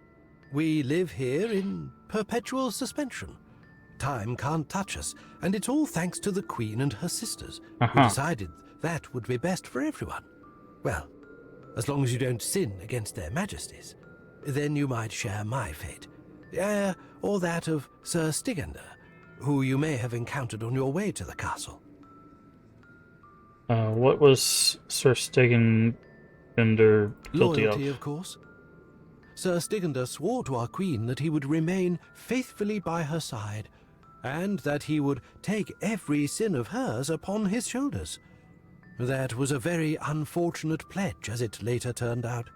[SPEAKER 13] We live here in perpetual suspension. Time can't touch us, and it's all thanks to the Queen and her sisters, who decided that would be best for everyone. Well, as long as you don't sin against their majesties, then you might share my fate. Or that of Sir Stigender, who you may have encountered on your way to the castle.
[SPEAKER 1] What was Sir Stigender guilty
[SPEAKER 13] Loyalty, of course. Sir Stigender swore to our queen that he would remain faithfully by her side, and that he would take every sin of hers upon his shoulders. That was a very unfortunate pledge, as it later turned out.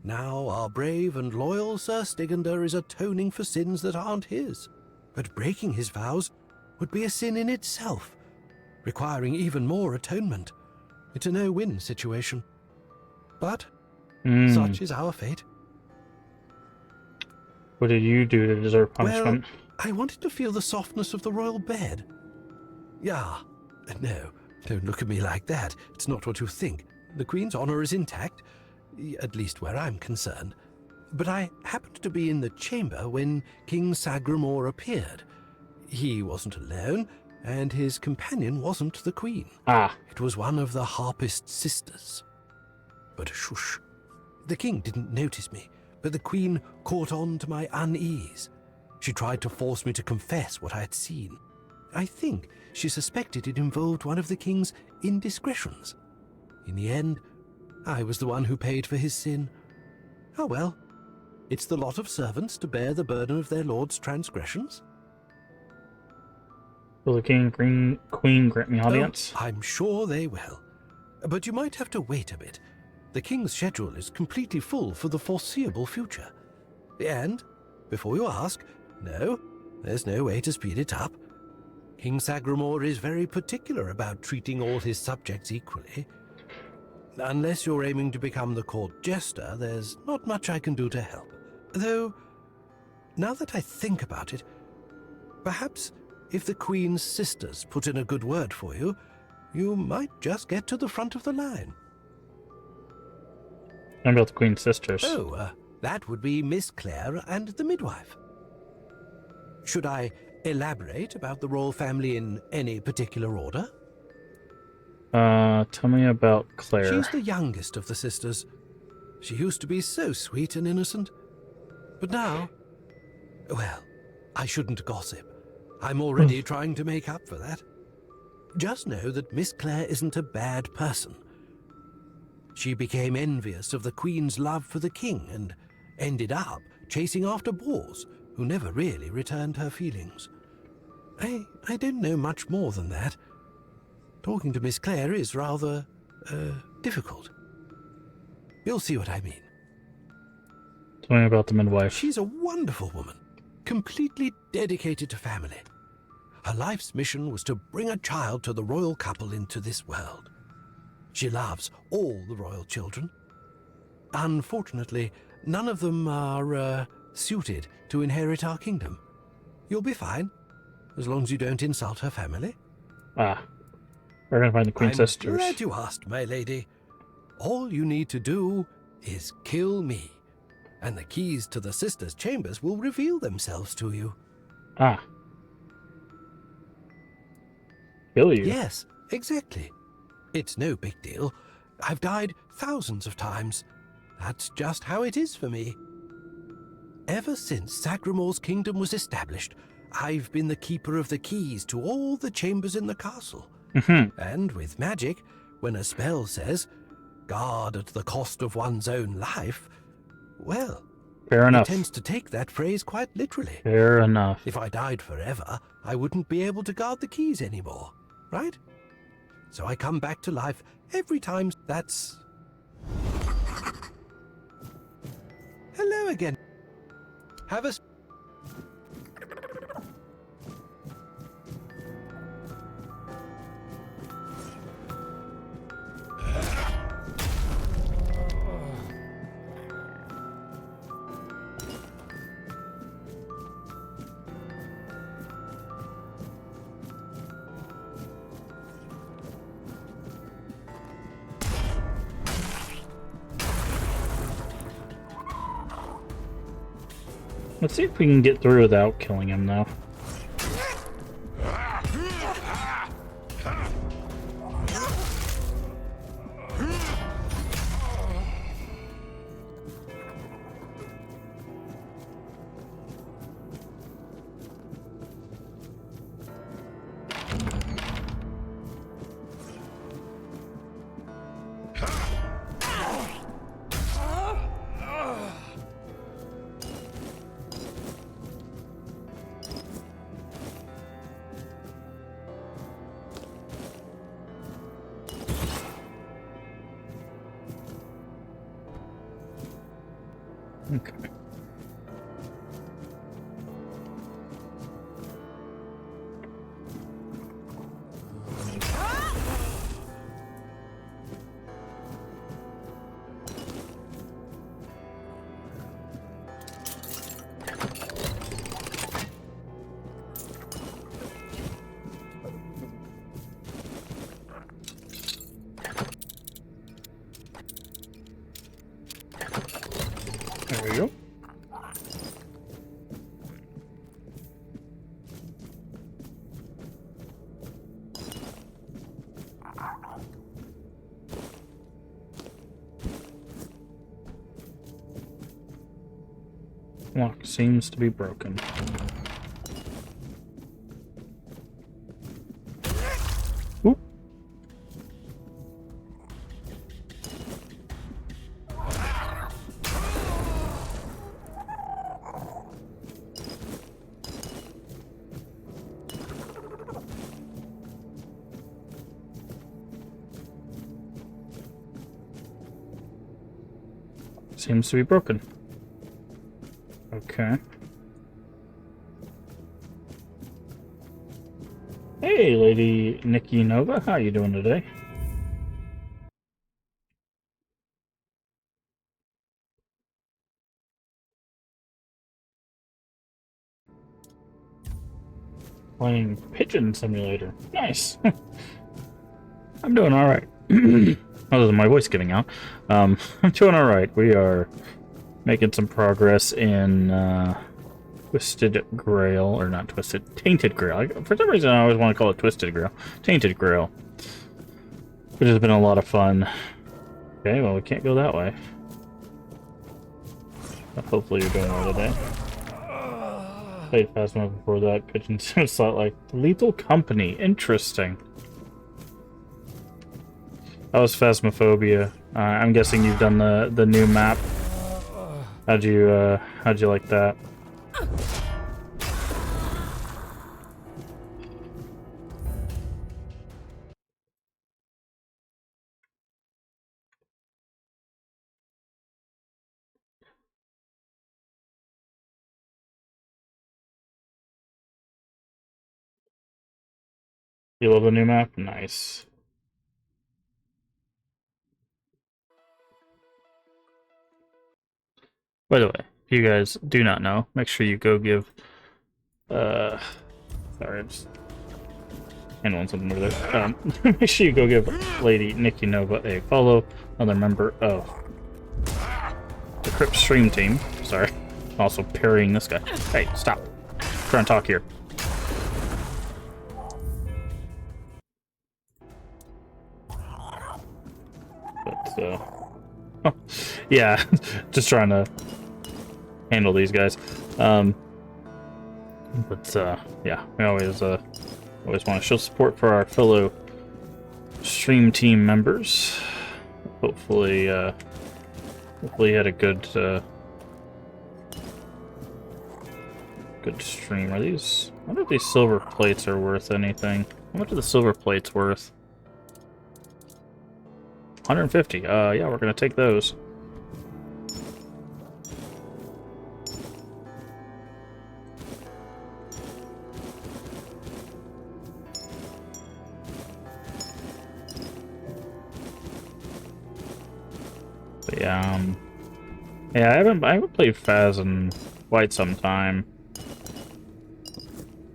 [SPEAKER 13] Now our brave and loyal Sir Stigender is atoning for sins that aren't his. But breaking his vows would be a sin in itself, requiring even more atonement. It's a no-win situation. But such is our fate.
[SPEAKER 1] What did you do to deserve punishment?
[SPEAKER 13] Well, I wanted to feel the softness of the royal bed. Yeah, no, don't look at me like that. It's not what you think. The Queen's honor is intact, at least where I'm concerned. But I happened to be in the chamber when King Sagramore appeared. He wasn't alone, and his companion wasn't the Queen. It was one of the Harpist sisters. But shush. The king didn't notice me, but the Queen caught on to my unease. She tried to force me to confess what I had seen. I think she suspected it involved one of the king's indiscretions. In the end, I was the one who paid for his sin. Oh well, it's the lot of servants to bear the burden of their lord's transgressions.
[SPEAKER 1] Will the king and queen grant me audience?
[SPEAKER 13] Oh, I'm sure they will. But you might have to wait a bit. The king's schedule is completely full for the foreseeable future. And, before you ask, no, there's no way to speed it up. King Sagramore is very particular about treating all his subjects equally. Unless you're aiming to become the court jester, there's not much I can do to help. Though, now that I think about it, perhaps if the Queen's sisters put in a good word for you, you might just get to the front of the line.
[SPEAKER 1] What about the Queen's sisters?
[SPEAKER 13] Oh, that would be Miss Claire and the midwife. Should I elaborate about the royal family in any particular order?
[SPEAKER 1] Tell me about Claire.
[SPEAKER 13] She's the youngest of the sisters. She used to be so sweet and innocent, But now, well, I shouldn't gossip. I'm already trying to make up for that. Just know that Miss Clare isn't a bad person. She became envious of the Queen's love for the king and ended up chasing after boars who never really returned her feelings. I don't know much more than that. Talking to Miss Clare is rather, difficult. You'll see what I mean.
[SPEAKER 1] Tell me about the midwife.
[SPEAKER 13] She's a wonderful woman, completely dedicated to family. Her life's mission was to bring a child to the royal couple into this world. She loves all the royal children. Unfortunately, none of them are, suited to inherit our kingdom. You'll be fine, as long as you don't insult her family.
[SPEAKER 1] Ah. We're gonna find the Queen's sisters.
[SPEAKER 13] I'm glad you asked, my lady. All you need to do is kill me, and the keys to the sisters' chambers will reveal themselves to you.
[SPEAKER 1] Ah. Kill you?
[SPEAKER 13] Yes, exactly. It's no big deal. I've died thousands of times. That's just how it is for me. Ever since Sagramor's kingdom was established, I've been the keeper of the keys to all the chambers in the castle. And with magic, when a spell says, guard at the cost of one's own life, well,
[SPEAKER 1] fair enough.
[SPEAKER 13] It tends to take that phrase quite literally.
[SPEAKER 1] Fair enough.
[SPEAKER 13] If I died forever, I wouldn't be able to guard the keys anymore, right? So I come back to life every time. That's... Hello again. Have a...
[SPEAKER 1] Let's see if we can get through without killing him, though. Okay. There we go. Lock seems to be broken. Oop. Seems to be broken. Okay. Hey, Lady Nikki Nova, how you doing today? Playing Pigeon Simulator. Nice. I'm doing all right. Other than my voice giving out, I'm doing all right. We are making some progress in Twisted Grail, or not Twisted, Tainted Grail. For some reason, I always want to call it Twisted Grail. Tainted Grail, which has been a lot of fun. Okay, well, we can't go that way. Hopefully you're doing well today. Played Phasma before that. Pigeon slot like Lethal Company. Interesting. That was Phasmophobia. I'm guessing you've done the new map. How'd you like that? You love the new map? Nice. By the way, if you guys do not know, make sure you go give sorry, I'm just handling something over there. Make sure you go give Lady Nikki Nova a follow, another member of the Crypt stream team. Sorry. Also parrying this guy. Hey, stop. I'm trying to talk here. But yeah, just trying to handle these guys. Yeah, we always want to show support for our fellow stream team members. Hopefully you had a good good stream. I wonder if these silver plates are worth anything. How much are the silver plates worth? 150. Yeah, we're gonna take those. But yeah, yeah, I haven't played Phas in quite some time.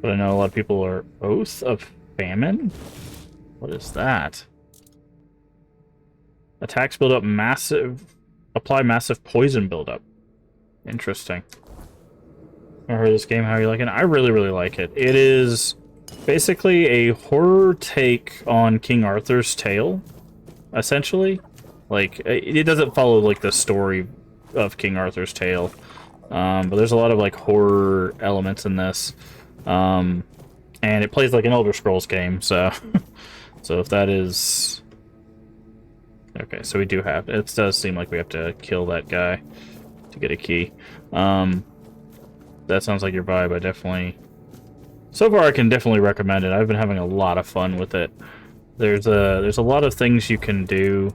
[SPEAKER 1] But I know a lot of people are Oath of Famine? What is that? Attacks build up apply massive poison buildup. Interesting. I heard this game, how are you liking it? I really, really like it. It is basically a horror take on King Arthur's Tale, essentially. Like, it doesn't follow, like, the story of King Arthur's Tale. But there's a lot of, like, horror elements in this. And it plays like an Elder Scrolls game, so... so if that is... Okay, so we do have... It does seem like we have to kill that guy to get a key. That sounds like your vibe. I definitely... So far, I can definitely recommend it. I've been having a lot of fun with it. There's a lot of things you can do.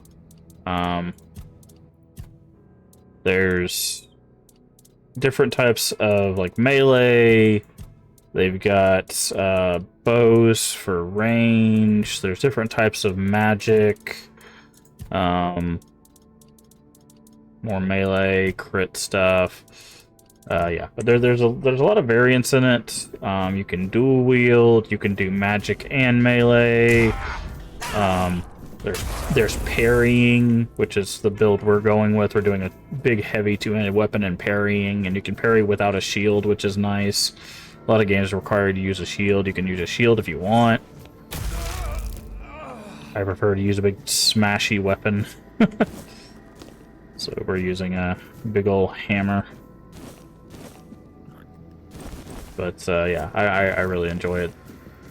[SPEAKER 1] There's different types of, like, melee. They've got bows for range. There's different types of magic. More melee, crit stuff. Yeah, but there's a lot of variance in it. You can dual wield. You can do magic and melee. There's parrying, which is the build we're going with. We're doing a big, heavy two-handed weapon and parrying, and you can parry without a shield, which is nice. A lot of games require you to use a shield. You can use a shield if you want. I prefer to use a big smashy weapon. So we're using a big ol' hammer. But yeah, I really enjoy it.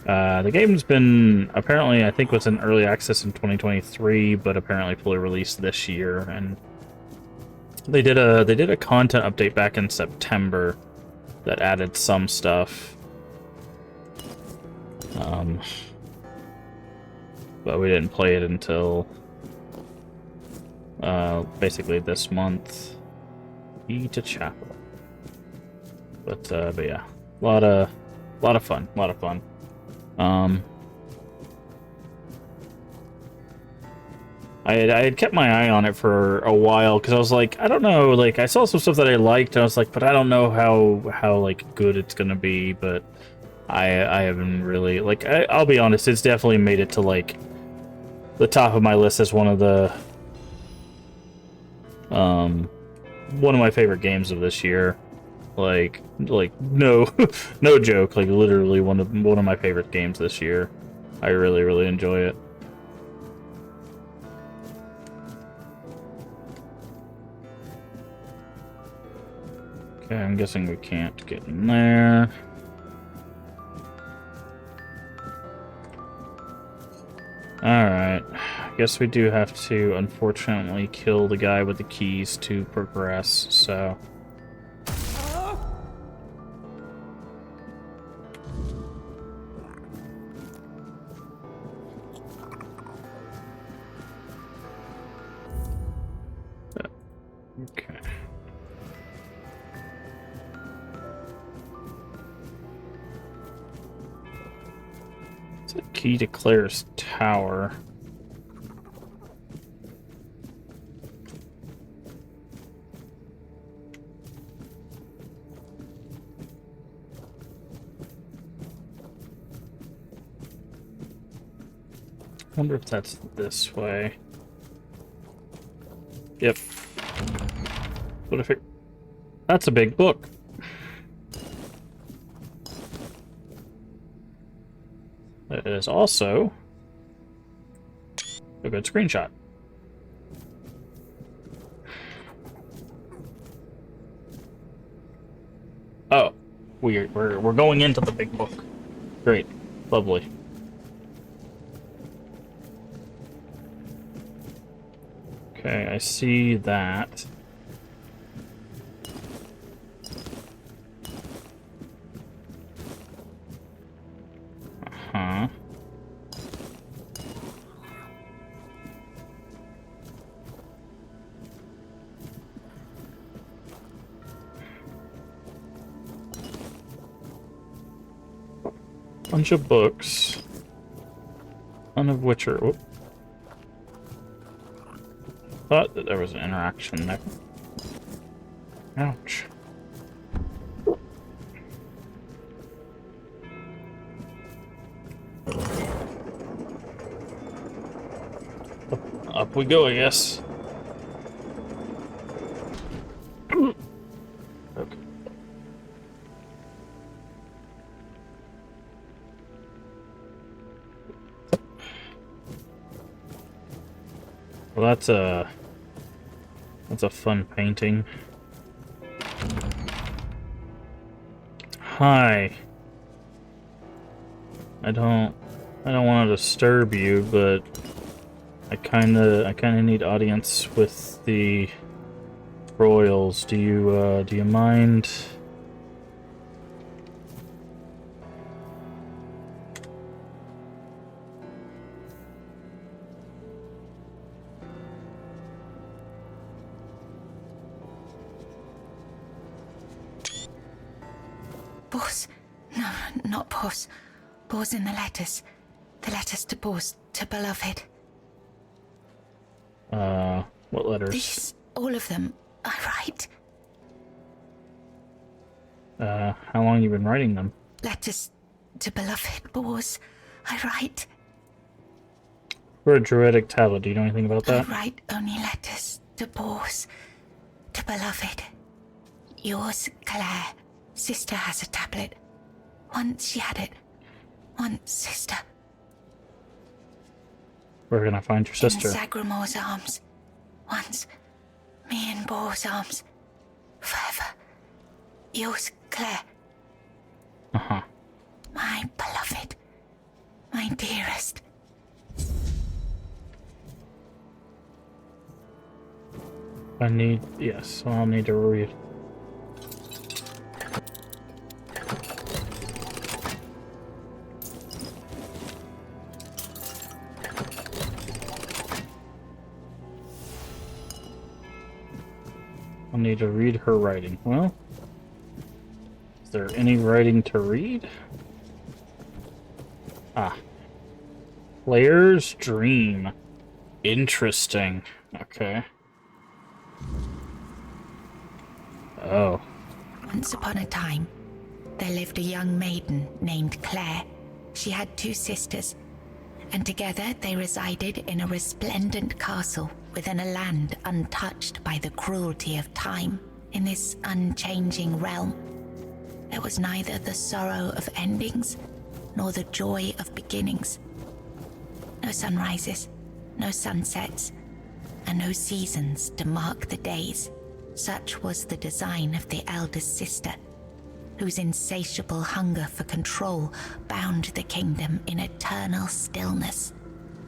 [SPEAKER 1] The game's been, apparently, I think was in early access in 2023, but apparently fully released this year. And they did a content update back in September that added some stuff. But we didn't play it until basically this month. Eat a chapel. But yeah, a lot of fun, I had kept my eye on it for a while because I was like, I don't know, like I saw some stuff that I liked and I was like, but I don't know how like good it's gonna be. But I haven't really, like, I'll be honest, it's definitely made it to like the top of my list as one of my favorite games of this year. Like no no joke, like literally one of my favorite games this year. I really enjoy it. Okay, I'm guessing we can't get in there. Alright. I guess we do have to, unfortunately, kill the guy with the keys to progress, so... Okay. It's a key to Claire's tower. I wonder if that's this way. Yep. What if it... That's a big book. It is also a good screenshot. Oh, we're going into the big book. Great, lovely. Okay, I see that. Uh-huh. Bunch of books. None of which are... Whoop. Thought that there was an interaction there. Ouch. Up we go, I guess. Okay. Well, that's a fun painting. Hi. I don't want to disturb you, but I kinda need audience with the royals. Do you mind?
[SPEAKER 14] Boss. No, not Boss. Boss in the letters. The letters to Boss, to beloved.
[SPEAKER 1] What letters?
[SPEAKER 14] These, all of them, I write.
[SPEAKER 1] How long you been writing them?
[SPEAKER 14] Letters to beloved Boss, I write.
[SPEAKER 1] For a druidic tablet, do you know anything about that?
[SPEAKER 14] I write only letters to Boss, to beloved. Yours, Claire. Sister has a tablet. Once she had it. Once, sister.
[SPEAKER 1] We're gonna find your sister.
[SPEAKER 14] In Sagramor's arms. Once, me in Boar's arms. Forever. Yours, Claire.
[SPEAKER 1] Uh-huh.
[SPEAKER 14] My beloved. My dearest.
[SPEAKER 1] Yes, I'll need to read. I'll need to read her writing. Well, is there any writing to read? Ah. Claire's dream. Interesting. Okay. Oh.
[SPEAKER 14] Once upon a time, there lived a young maiden named Claire. She had 2 sisters, and together they resided in a resplendent castle within a land untouched by the cruelty of time. In this unchanging realm, there was neither the sorrow of endings nor the joy of beginnings. No sunrises, no sunsets, and no seasons to mark the days. Such was the design of the eldest sister, whose insatiable hunger for control bound the kingdom in eternal stillness.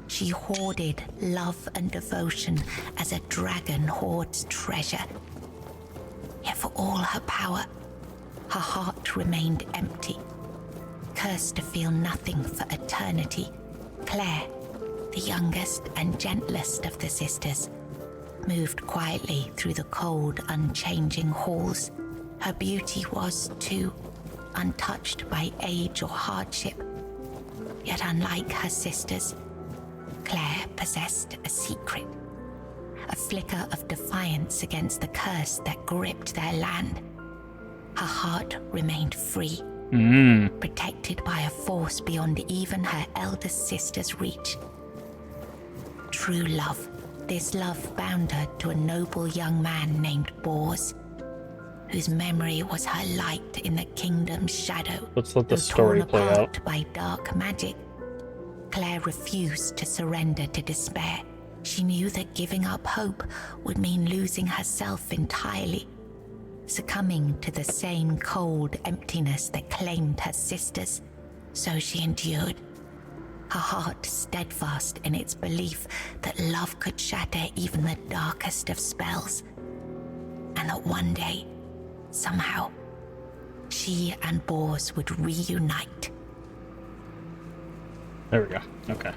[SPEAKER 14] She hoarded love and devotion as a dragon hoards treasure. Yet for all her power, her heart remained empty. Cursed to feel nothing for eternity, Claire, the youngest and gentlest of the sisters, moved quietly through the cold, unchanging halls. Her beauty was, too, untouched by age or hardship. Yet unlike her sisters, Claire possessed a secret, a flicker of defiance against the curse that gripped their land. Her heart remained free, protected by a force beyond even her eldest sister's reach. True love. This love bound her to a noble young man named Bors, whose memory was her light in the kingdom's shadow.
[SPEAKER 1] Let's let the story play out.
[SPEAKER 14] Torn apart by dark magic, Claire refused to surrender to despair. She knew that giving up hope would mean losing herself entirely, succumbing to the same cold emptiness that claimed her sisters. So she endured, her heart steadfast in its belief that love could shatter even the darkest of spells, and that one day, somehow, she and Bors would reunite.
[SPEAKER 1] There we go. Okay.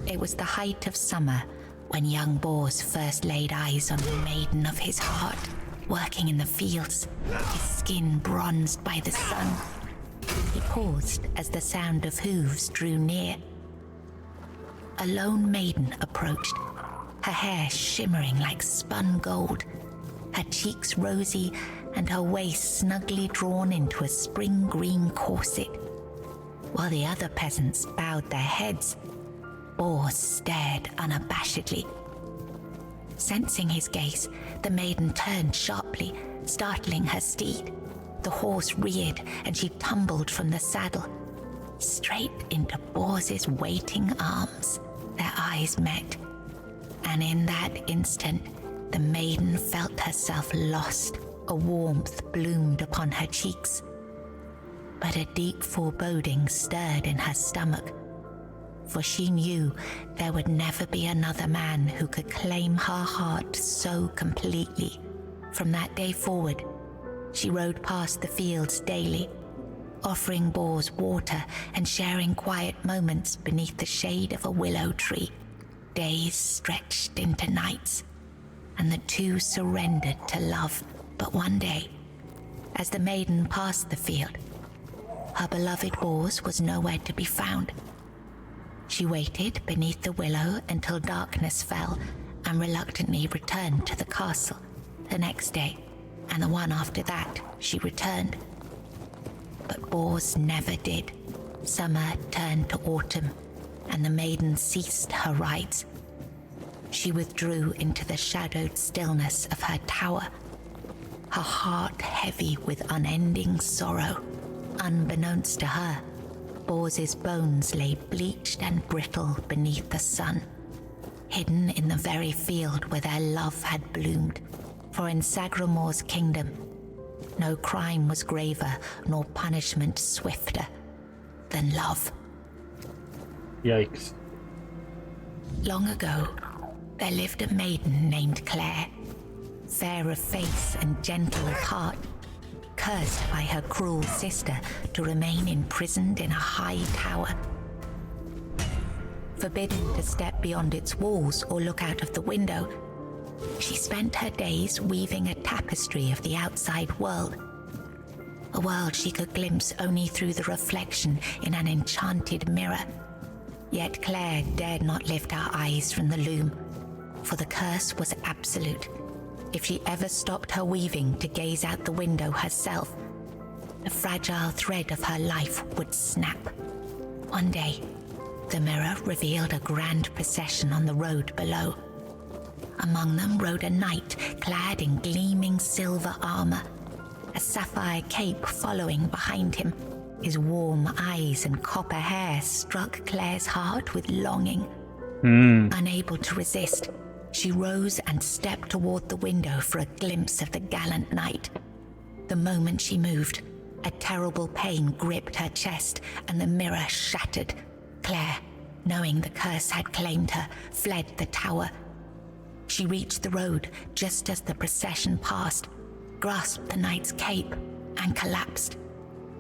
[SPEAKER 14] It was the height of summer when young Bors first laid eyes on the maiden of his heart, working in the fields, his skin bronzed by the sun. He paused as the sound of hooves drew near. A lone maiden approached, her hair shimmering like spun gold, her cheeks rosy and her waist snugly drawn into a spring green corset. While the other peasants bowed their heads, Bors stared unabashedly. Sensing his gaze, the maiden turned sharply, startling her steed. The horse reared and she tumbled from the saddle, straight into Bors's waiting arms. Their eyes met, and in that instant, the maiden felt herself lost. A warmth bloomed upon her cheeks, but a deep foreboding stirred in her stomach, for she knew there would never be another man who could claim her heart so completely. From that day forward, she rode past the fields daily, offering Bors water and sharing quiet moments beneath the shade of a willow tree. Days stretched into nights, and the two surrendered to love. But one day, as the maiden passed the field, her beloved Bors was nowhere to be found. She waited beneath the willow until darkness fell and reluctantly returned to the castle. The next day, and the one after that, she returned. But Bors never did. Summer turned to autumn, and the maiden ceased her rides. She withdrew into the shadowed stillness of her tower, her heart heavy with unending sorrow. Unbeknownst to her, Bors's bones lay bleached and brittle beneath the sun, hidden in the very field where their love had bloomed. For in Sagramor's kingdom, no crime was graver nor punishment swifter than love.
[SPEAKER 1] Yikes.
[SPEAKER 14] Long ago, there lived a maiden named Claire, fair of face and gentle of heart, cursed by her cruel sister to remain imprisoned in a high tower. Forbidden to step beyond its walls or look out of the window, she spent her days weaving a tapestry of the outside world, a world she could glimpse only through the reflection in an enchanted mirror. Yet Claire dared not lift her eyes from the loom, for the curse was absolute. If she ever stopped her weaving to gaze out the window herself, the fragile thread of her life would snap. One day, the mirror revealed a grand procession on the road below. Among them rode a knight clad in gleaming silver armor, a sapphire cape following behind him. His warm eyes and copper hair struck Claire's heart with longing. Unable to resist, She rose and stepped toward the window for a glimpse of the gallant knight. The moment she moved, a terrible pain gripped her chest and the mirror shattered. Claire, knowing the curse had claimed her, fled the tower. She reached the road just as the procession passed, grasped the knight's cape, and collapsed.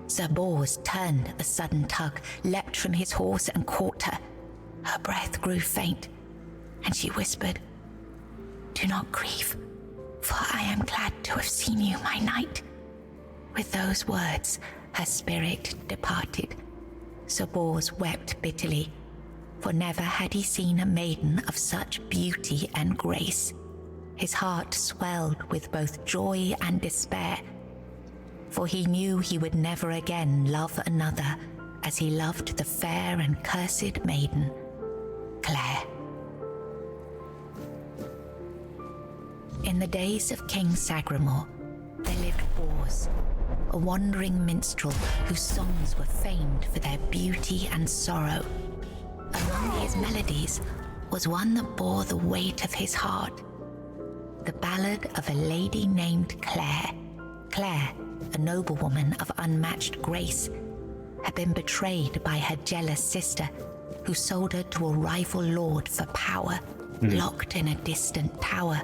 [SPEAKER 14] Sir Bors turned a sudden tug, leapt from his horse and caught her. Her breath grew faint, and she whispered, "Do not grieve, for I am glad to have seen you, my knight." With those words, her spirit departed. Sir Bors wept bitterly, for never had he seen a maiden of such beauty and grace. His heart swelled with both joy and despair, for he knew he would never again love another as he loved the fair and cursed maiden, Claire. In the days of King Sagramore, there lived Bors, a wandering minstrel whose songs were famed for their beauty and sorrow. Among his melodies was one that bore the weight of his heart, the ballad of a lady named Claire. Claire, a noblewoman of unmatched grace, had been betrayed by her jealous sister, who sold her to a rival lord for power. Locked in a distant tower,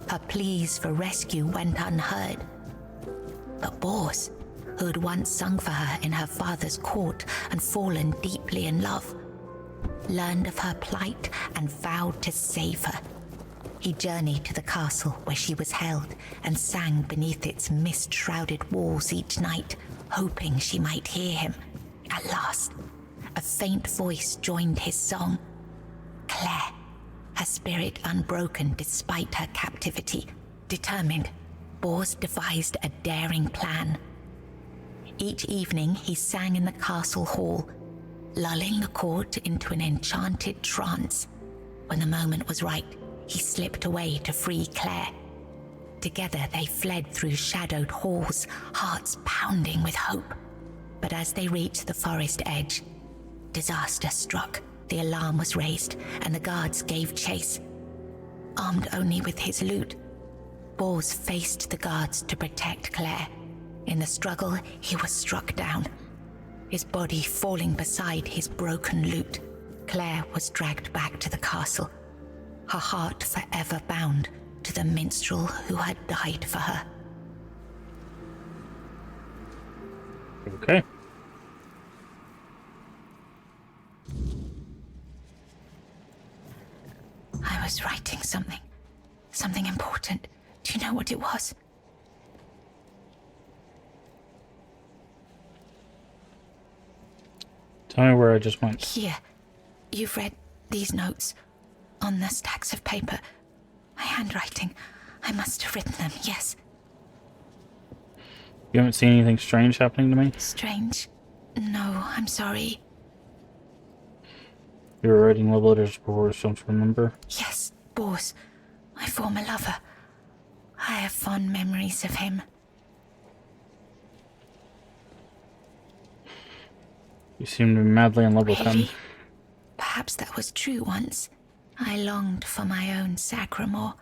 [SPEAKER 14] her pleas for rescue went unheard. But Bors, who had once sung for her in her father's court and fallen deeply in love, learned of her plight and vowed to save her. He journeyed to the castle where she was held and sang beneath its mist-shrouded walls each night, hoping she might hear him. At last, a faint voice joined his song. Claire, her spirit unbroken despite her captivity. Determined, Bors devised a daring plan. Each evening he sang in the castle hall, lulling the court into an enchanted trance. When the moment was right, he slipped away to free Claire. Together they fled through shadowed halls, hearts pounding with hope. But as they reached the forest edge, disaster struck. The alarm was raised, and the guards gave chase. Armed only with his lute, Bors faced the guards to protect Claire. In the struggle, he was struck down, his body falling beside his broken lute. Claire was dragged back to the castle, her heart forever bound to the minstrel who had died for her.
[SPEAKER 1] Okay.
[SPEAKER 14] I was writing something important. Do you know what it was?
[SPEAKER 1] Tell me where I just went.
[SPEAKER 14] Here. You've read these notes on the stacks of paper. My handwriting. I must have written them, yes.
[SPEAKER 1] You haven't seen anything strange happening to me?
[SPEAKER 14] Strange? No, I'm sorry.
[SPEAKER 1] You were writing love letters before, don't you remember?
[SPEAKER 14] Yes, Bors, my former lover. I have fond memories of him.
[SPEAKER 1] You seem to be madly in love with him.
[SPEAKER 14] Perhaps that was true once. I longed for my own Sagramore.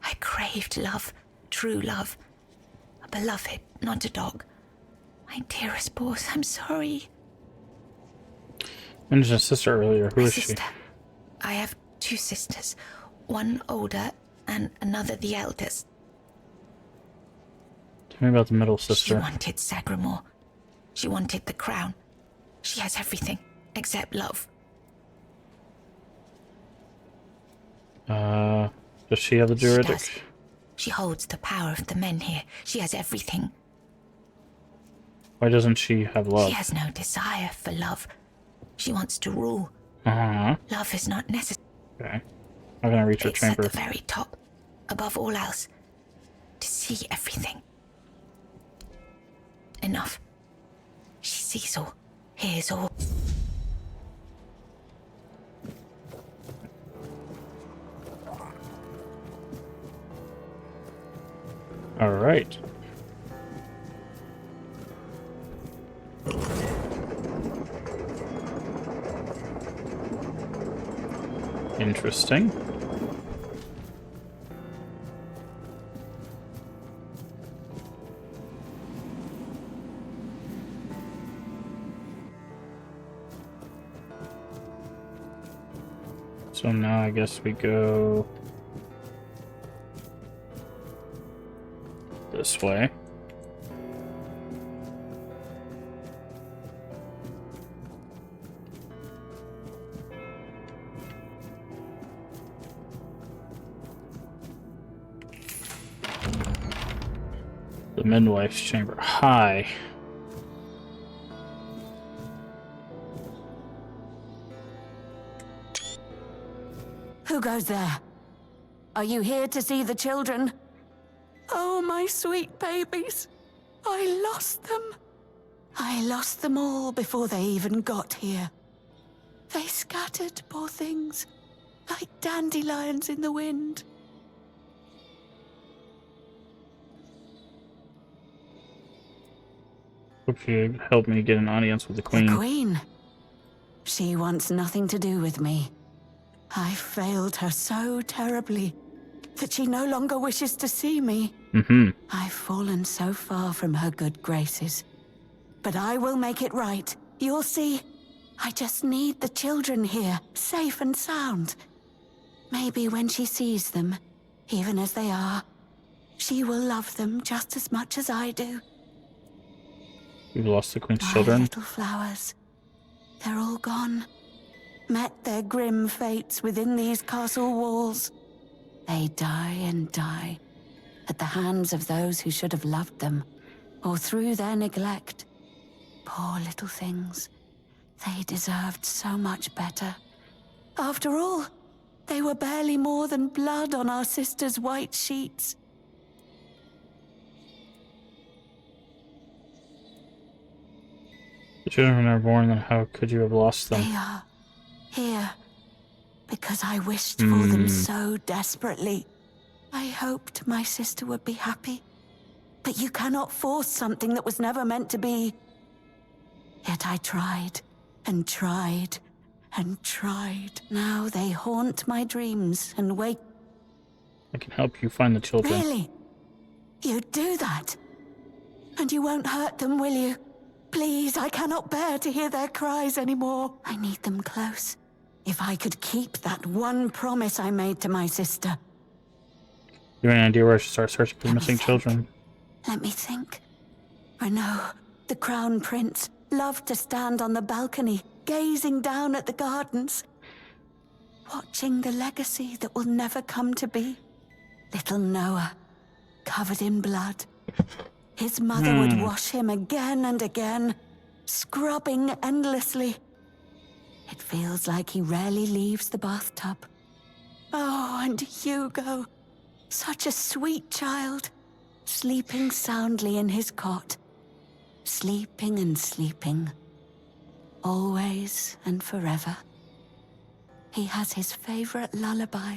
[SPEAKER 14] I craved love, true love. A beloved, not a dog. My dearest Bors, I'm sorry.
[SPEAKER 1] I mentioned a sister earlier. Who is she?
[SPEAKER 14] I have two sisters. One older and another the eldest.
[SPEAKER 1] Tell me about the middle sister.
[SPEAKER 14] She wanted Sagramore. She wanted the crown. She has everything except love.
[SPEAKER 1] Does she have the juridic?
[SPEAKER 14] She does. She holds the power of the men here. She has everything.
[SPEAKER 1] Why doesn't she have love?
[SPEAKER 14] She has no desire for love. She wants to rule. Love is not necessary.
[SPEAKER 1] Okay. I'm gonna reach her chamber.
[SPEAKER 14] It's at the very top, above all else, to see everything. Enough. She sees all, hears all.
[SPEAKER 1] All right. Interesting. So now I guess we go this way. The midwife's chamber. Hi.
[SPEAKER 15] Who goes there? Are you here to see the children? Oh, my sweet babies. I lost them. I lost them all before they even got here. They scattered, poor things, like dandelions in the wind.
[SPEAKER 1] Hope you help me get an audience with the Queen.
[SPEAKER 15] The Queen? She wants nothing to do with me. I failed her so terribly that she no longer wishes to see me. I've fallen so far from her good graces. But I will make it right. You'll see. I just need the children here, safe and sound. Maybe when she sees them, even as they are, she will love them just as much as I do.
[SPEAKER 1] You've lost the Queen's
[SPEAKER 15] My
[SPEAKER 1] children?
[SPEAKER 15] little flowers. They're all gone. Met their grim fates within these castle walls. They die and die at the hands of those who should have loved them, or through their neglect. Poor little things. They deserved so much better. After all, they were barely more than blood on our sister's white sheets.
[SPEAKER 1] The children are born, then how could you have lost them?
[SPEAKER 15] They are here because I wished for them so desperately. I hoped my sister would be happy, but you cannot force something that was never meant to be. Yet I tried and tried and tried. Now they haunt my dreams and wake.
[SPEAKER 1] I can help you find the children.
[SPEAKER 15] Really? You'd do that? And you won't hurt them, will you? Please, I cannot bear to hear their cries anymore. I need them close. If I could keep that one promise I made to my sister.
[SPEAKER 1] You have any idea where I should start searching for missing children?
[SPEAKER 15] Let me think. Renaud, the Crown Prince, loved to stand on the balcony, gazing down at the gardens, watching the legacy that will never come to be. Little Noah, covered in blood. His mother would wash him again and again, scrubbing endlessly. It feels like he rarely leaves the bathtub. Oh, and Hugo, such a sweet child, sleeping soundly in his cot, sleeping and sleeping, always and forever. He has his favorite lullaby.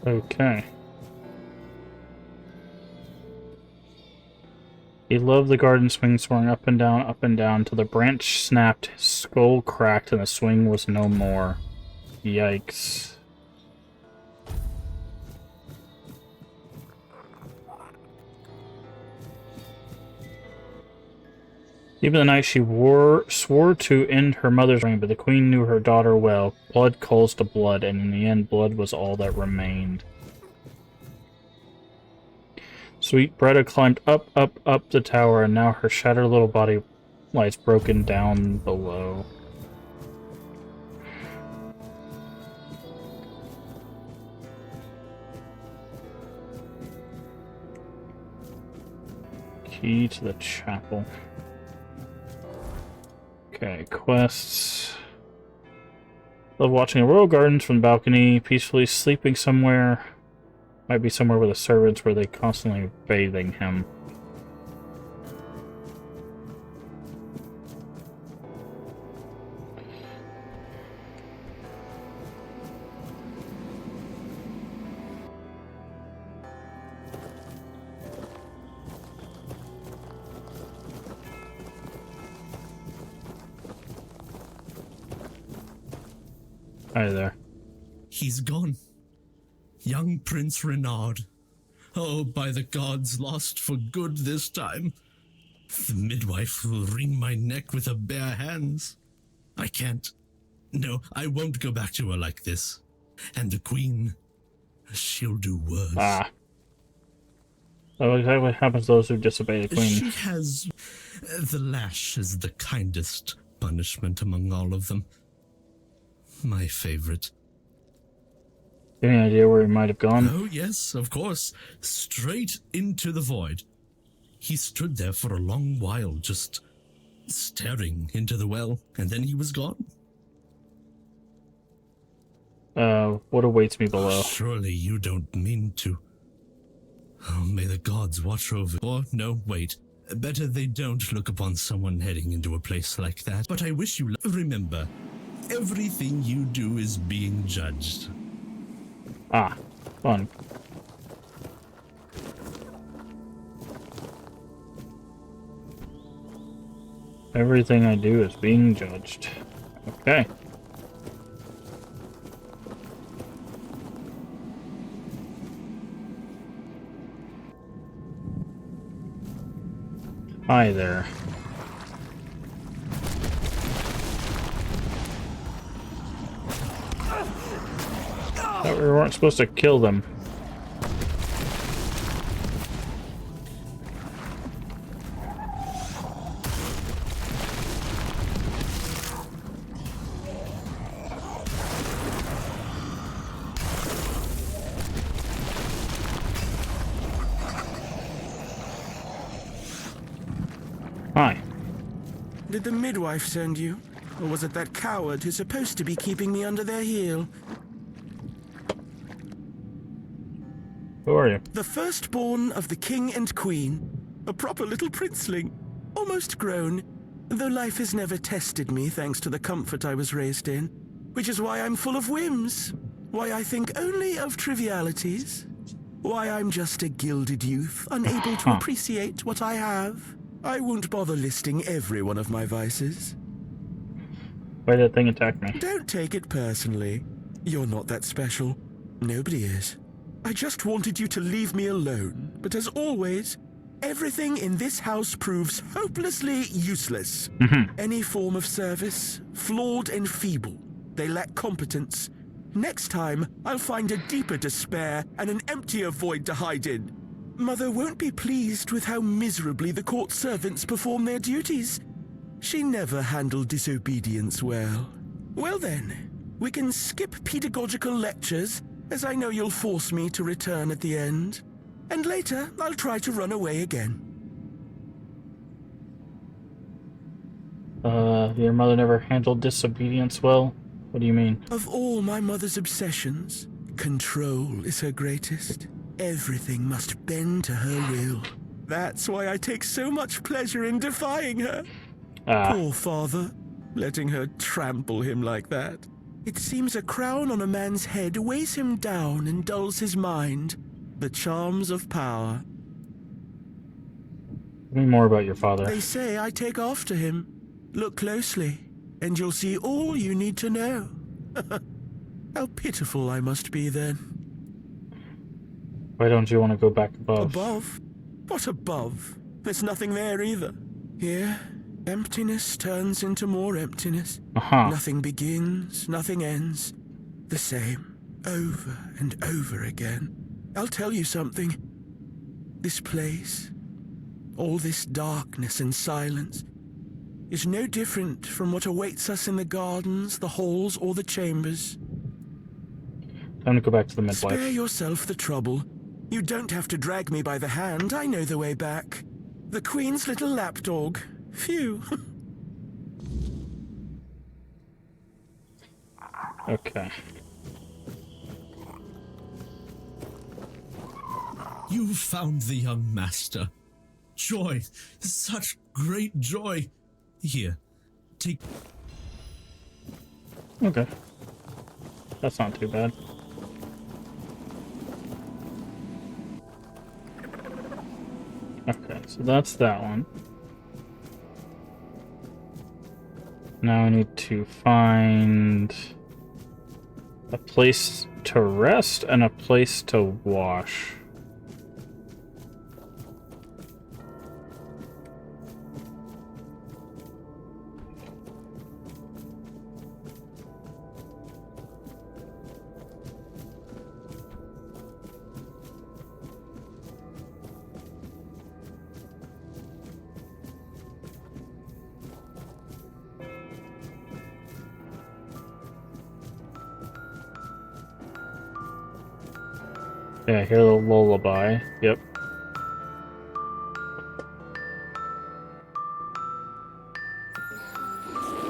[SPEAKER 1] Okay. He loved the garden swing, soaring up and down, till the branch snapped, his skull cracked, and the swing was no more. Yikes. Even the night she swore to end her mother's reign, but the queen knew her daughter well. Blood calls to blood, and in the end, blood was all that remained. Sweet Bretta climbed up the tower, and now her shattered little body lies broken down below. Key to the chapel. Okay, quests. Love watching the royal gardens from the balcony, peacefully sleeping somewhere. Might be somewhere with the servants where they constantly bathing him. Hi there.
[SPEAKER 16] He's gone. Young Prince Renaud. Oh, by the gods, lost for good this time. The midwife will wring my neck with her bare hands. I can't. No, I won't go back to her like this. And the Queen, she'll do worse.
[SPEAKER 1] Ah. That's exactly what happens to those who disobey the Queen.
[SPEAKER 16] She has... The lash is the kindest punishment among all of them. My favorite.
[SPEAKER 1] Any idea where he might have gone?
[SPEAKER 16] Oh, yes, of course. Straight into the void. He stood there for a long while, just staring into the well, and then he was gone.
[SPEAKER 1] What awaits me below?
[SPEAKER 16] Surely you don't mean to. Oh, may the gods watch over. Or, no, wait. Better they don't look upon someone heading into a place like that. But I wish you remember, everything you do is being judged.
[SPEAKER 1] Ah, fun. Everything I do is being judged. Okay. Hi there. Thought we weren't supposed to kill them. Hi.
[SPEAKER 9] Did the midwife send you? Or was it that coward who's supposed to be keeping me under their heel?
[SPEAKER 1] Who are you?
[SPEAKER 9] The firstborn of the king and queen. A proper little princeling. Almost grown, though life has never tested me thanks to the comfort I was raised in. Which is why I'm full of whims. Why I think only of trivialities. Why I'm just a gilded youth, unable to appreciate what I have. I won't bother listing every one of my vices.
[SPEAKER 1] Why did that thing attack me?
[SPEAKER 9] Don't take it personally. You're not that special. Nobody is. I just wanted you to leave me alone. But as always, everything in this house proves hopelessly useless. Any form of service, flawed and feeble. They lack competence. Next time, I'll find a deeper despair and an emptier void to hide in. Mother won't be pleased with how miserably the court servants perform their duties. She never handled disobedience well. Well then, we can skip pedagogical lectures, as I know you'll force me to return at the end. And later, I'll try to run away again.
[SPEAKER 1] Your mother never handled disobedience well? What do you mean?
[SPEAKER 9] Of all my mother's obsessions, control is her greatest. Everything must bend to her will. That's why I take so much pleasure in defying her. Poor father, letting her trample him like that. It seems a crown on a man's head weighs him down and dulls his mind. The charms of power.
[SPEAKER 1] Tell me more about your father.
[SPEAKER 9] They say I take after him. Look closely, and you'll see all you need to know. How pitiful I must be then.
[SPEAKER 1] Why don't you want to go back above?
[SPEAKER 9] Above? What above? There's nothing there either. Here, emptiness turns into more emptiness. Nothing begins, nothing ends. The same, over and over again. I'll tell you something. This place, all this darkness and silence, is no different from what awaits us in the gardens, the halls, or the chambers.
[SPEAKER 1] Time to go back to the midwife.
[SPEAKER 9] Spare yourself the trouble. You don't have to drag me by the hand. I know the way back. The Queen's little lapdog. Phew.
[SPEAKER 1] Okay.
[SPEAKER 16] You found the young master. Joy. Such great joy. Here. Take...
[SPEAKER 1] Okay. That's not too bad. Okay, so that's that one. Now I need to find a place to rest and a place to wash. Yeah, I hear the lullaby. Yep.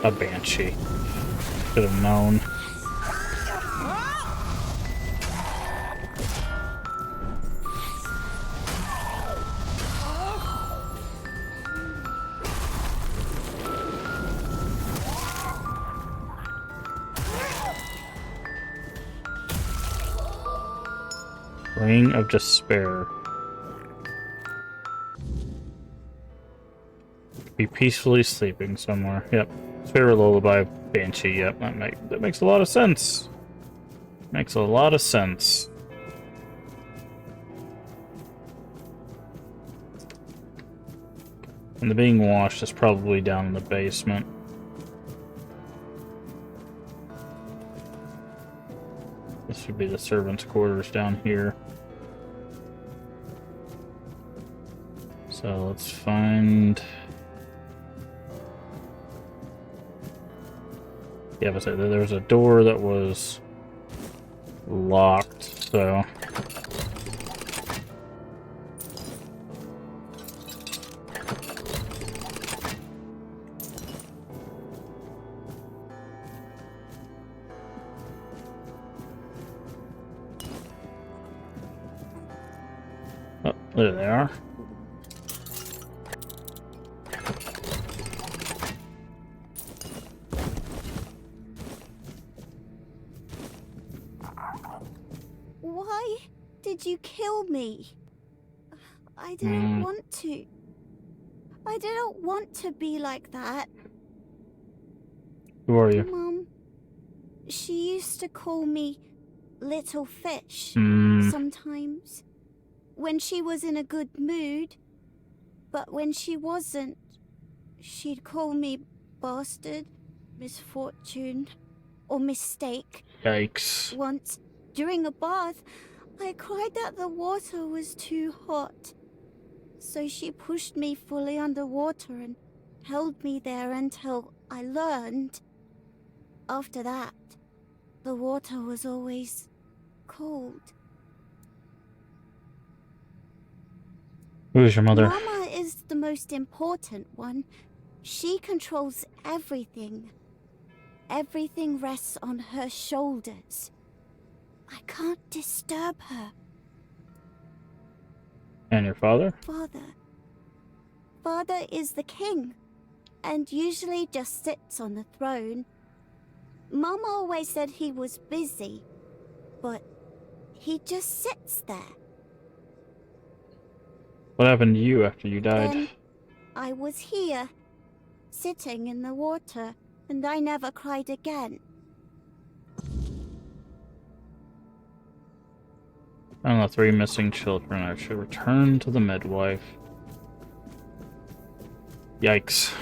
[SPEAKER 1] A banshee. Should have known. Ring of Despair. Be peacefully sleeping somewhere. Yep. Favorite lullaby, banshee. Yep, that makes a lot of sense. Makes a lot of sense. And the being washed is probably down in the basement. This would be the servants' quarters down here. So let's find... Yeah, but there was a door that was locked, so... Oh, there they are.
[SPEAKER 17] Why did you kill me? I didn't want to. I didn't want to be like that.
[SPEAKER 1] Who are you?
[SPEAKER 17] Mom, she used to call me Little Fish sometimes. When she was in a good mood. But when she wasn't, she'd call me Bastard, Misfortune, or Mistake.
[SPEAKER 1] Yikes.
[SPEAKER 17] Once, during a bath, I cried that the water was too hot. So she pushed me fully underwater and held me there until I learned. After that, the water was always cold.
[SPEAKER 1] Who's your mother?
[SPEAKER 17] Mama is the most important one. She controls everything. Everything rests on her shoulders. I can't disturb her.
[SPEAKER 1] And your father?
[SPEAKER 17] Father is the king, and usually just sits on the throne. Mama always said he was busy, but he just sits there.
[SPEAKER 1] What happened to you after you died?
[SPEAKER 17] Then I was here, sitting in the water, and I never cried again.
[SPEAKER 1] Found the 3 missing children. I should return to the midwife. Yikes.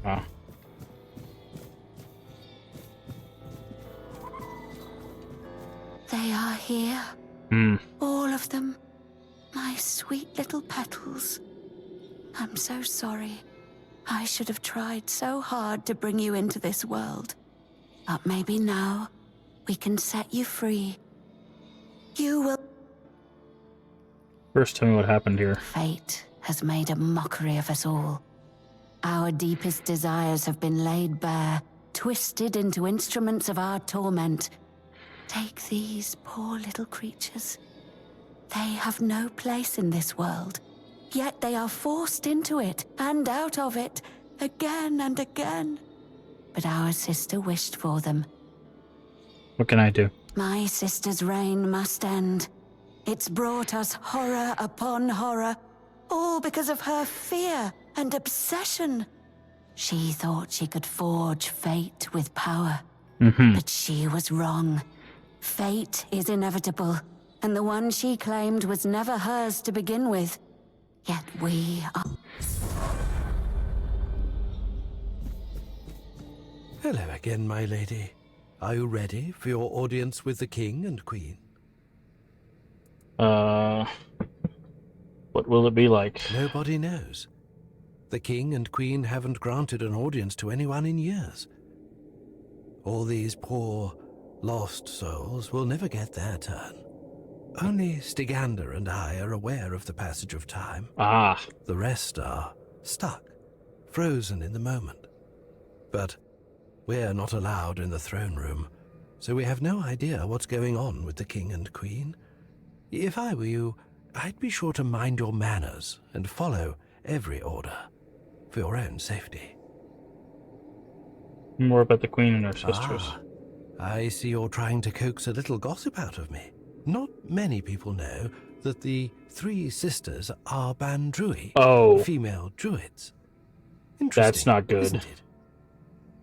[SPEAKER 1] Ah.
[SPEAKER 15] They are here. All of them. My sweet little petals. I'm so sorry. I should have tried so hard to bring you into this world. But maybe now we can set you free. You will...
[SPEAKER 1] First, tell me what happened here.
[SPEAKER 15] Fate has made a mockery of us all. Our deepest desires have been laid bare, twisted into instruments of our torment. Take these poor little creatures. They have no place in this world, yet they are forced into it and out of it again and again. But our sister wished for them.
[SPEAKER 1] What can I do?
[SPEAKER 15] My sister's reign must end. It's brought us horror upon horror, all because of her fear and obsession. She thought she could forge fate with power, but she was wrong. Fate is inevitable, and the one she claimed was never hers to begin with. Yet we are...
[SPEAKER 13] Hello again, my lady. Are you ready for your audience with the king and queen?
[SPEAKER 1] What will it be like?
[SPEAKER 13] Nobody knows. The king and queen haven't granted an audience to anyone in years. All these poor, lost souls will never get their turn. Only Stygander and I are aware of the passage of time.
[SPEAKER 1] Ah.
[SPEAKER 13] The rest are stuck, frozen in the moment. But we're not allowed in the throne room, so we have no idea what's going on with the king and queen. If I were you, I'd be sure to mind your manners and follow every order, for your own safety.
[SPEAKER 1] More about the queen and her sisters.
[SPEAKER 13] Ah, I see you're trying to coax a little gossip out of me. Not many people know that the 3 sisters are Bandrui, female druids.
[SPEAKER 1] That's not good.
[SPEAKER 13] Isn't it?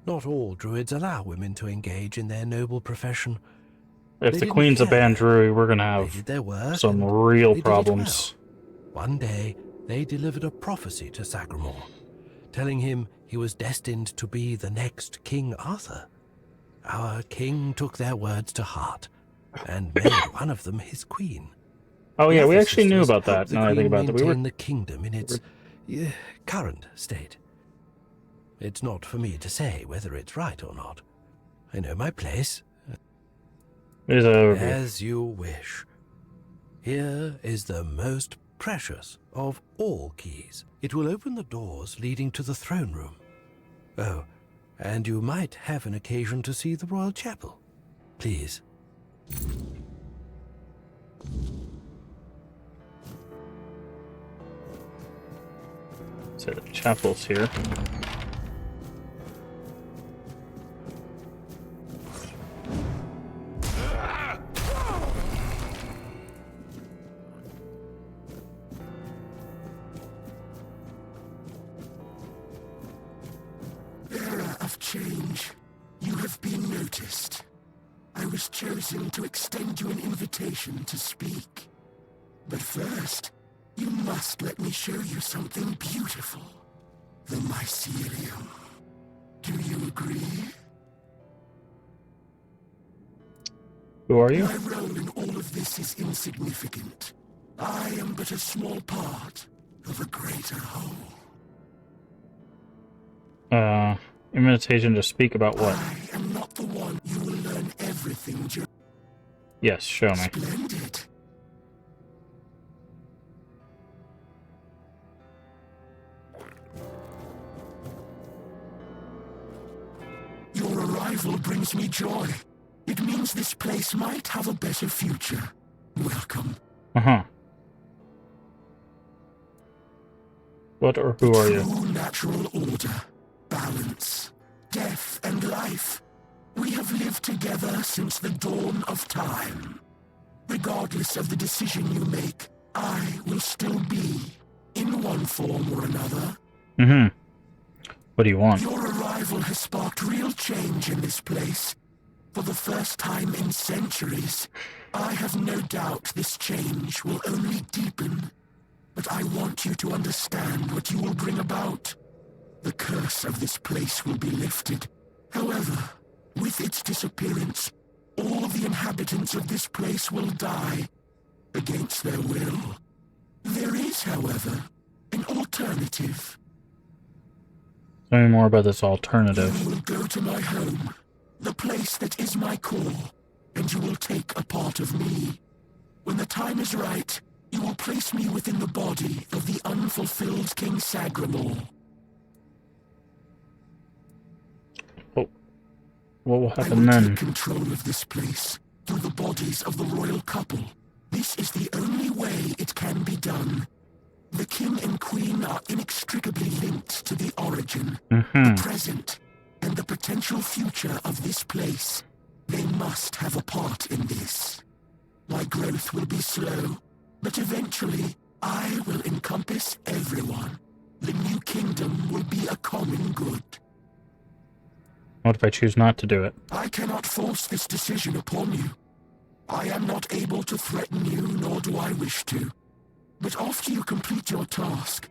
[SPEAKER 13] Not all druids allow women to engage in their noble profession.
[SPEAKER 1] If the queen's a Bandrui, we're gonna have some real problems.
[SPEAKER 13] Well. One day, they delivered a prophecy to Sagramore, telling him he was destined to be the next King Arthur. Our king took their words to heart and made one of them his queen.
[SPEAKER 1] Oh yeah, we actually knew about that. Now I think about it, we were
[SPEAKER 13] the kingdom in its current state. It's not for me to say whether it's right or not. I know my place. As you wish. Here is the most precious of all keys. It will open the doors leading to the throne room. Oh, and you might have an occasion to see the royal chapel. Please.
[SPEAKER 1] So the chapel's here.
[SPEAKER 18] Change. You have been noticed. I was chosen to extend you an invitation to speak. But first, you must let me show you something beautiful. The mycelium. Do you agree?
[SPEAKER 1] Who are you?
[SPEAKER 18] My role in all of this is insignificant. I am but a small part of a greater whole.
[SPEAKER 1] Invitation to speak about what?
[SPEAKER 18] I am not the one. You will learn everything.
[SPEAKER 1] Yes, show me.
[SPEAKER 18] Splendid. Your arrival brings me joy. It means this place might have a better future. Welcome.
[SPEAKER 1] What or who are you?
[SPEAKER 18] True natural order. Balance, death, and life. We have lived together since the dawn of time. Regardless of the decision you make, I will still be, in one form or another.
[SPEAKER 1] What do you want?
[SPEAKER 18] Your arrival has sparked real change in this place. For the first time in centuries, I have no doubt this change will only deepen. But I want you to understand what you will bring about. The curse of this place will be lifted. However, with its disappearance, all the inhabitants of this place will die, against their will. There is, however, an alternative.
[SPEAKER 1] Tell me more about this alternative.
[SPEAKER 18] You will go to my home, the place that is my core, and you will take a part of me. When the time is right, you will place me within the body of the unfulfilled King Sagramore.
[SPEAKER 1] What will happen
[SPEAKER 18] I will
[SPEAKER 1] then?
[SPEAKER 18] take control of this place through the bodies of the royal couple. This is the only way it can be done. The king and queen are inextricably linked to the origin, the present, and the potential future of this place. They must have a part in this. My growth will be slow, but eventually I will encompass everyone. The new kingdom will be a common good.
[SPEAKER 1] What if I choose not to do it?
[SPEAKER 18] I cannot force this decision upon you. I am not able to threaten you, nor do I wish to. But after you complete your task,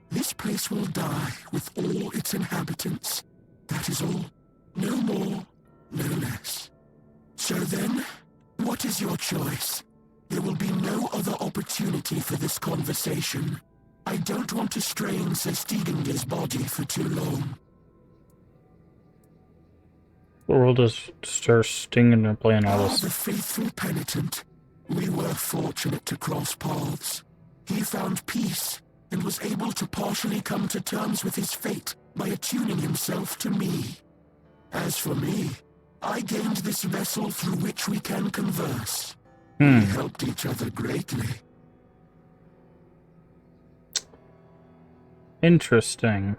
[SPEAKER 18] this place will die with all its inhabitants. That is all. No more, no less. So then, what is your choice? There will be no other opportunity for this conversation. I don't want to strain Sir Steegander's body for too long.
[SPEAKER 1] What role does Sir Steegander play in all this?
[SPEAKER 18] The faithful penitent. We were fortunate to cross paths. He found peace and was able to partially come to terms with his fate by attuning himself to me. As for me, I gained this vessel through which we can converse. We helped each other greatly.
[SPEAKER 1] Interesting.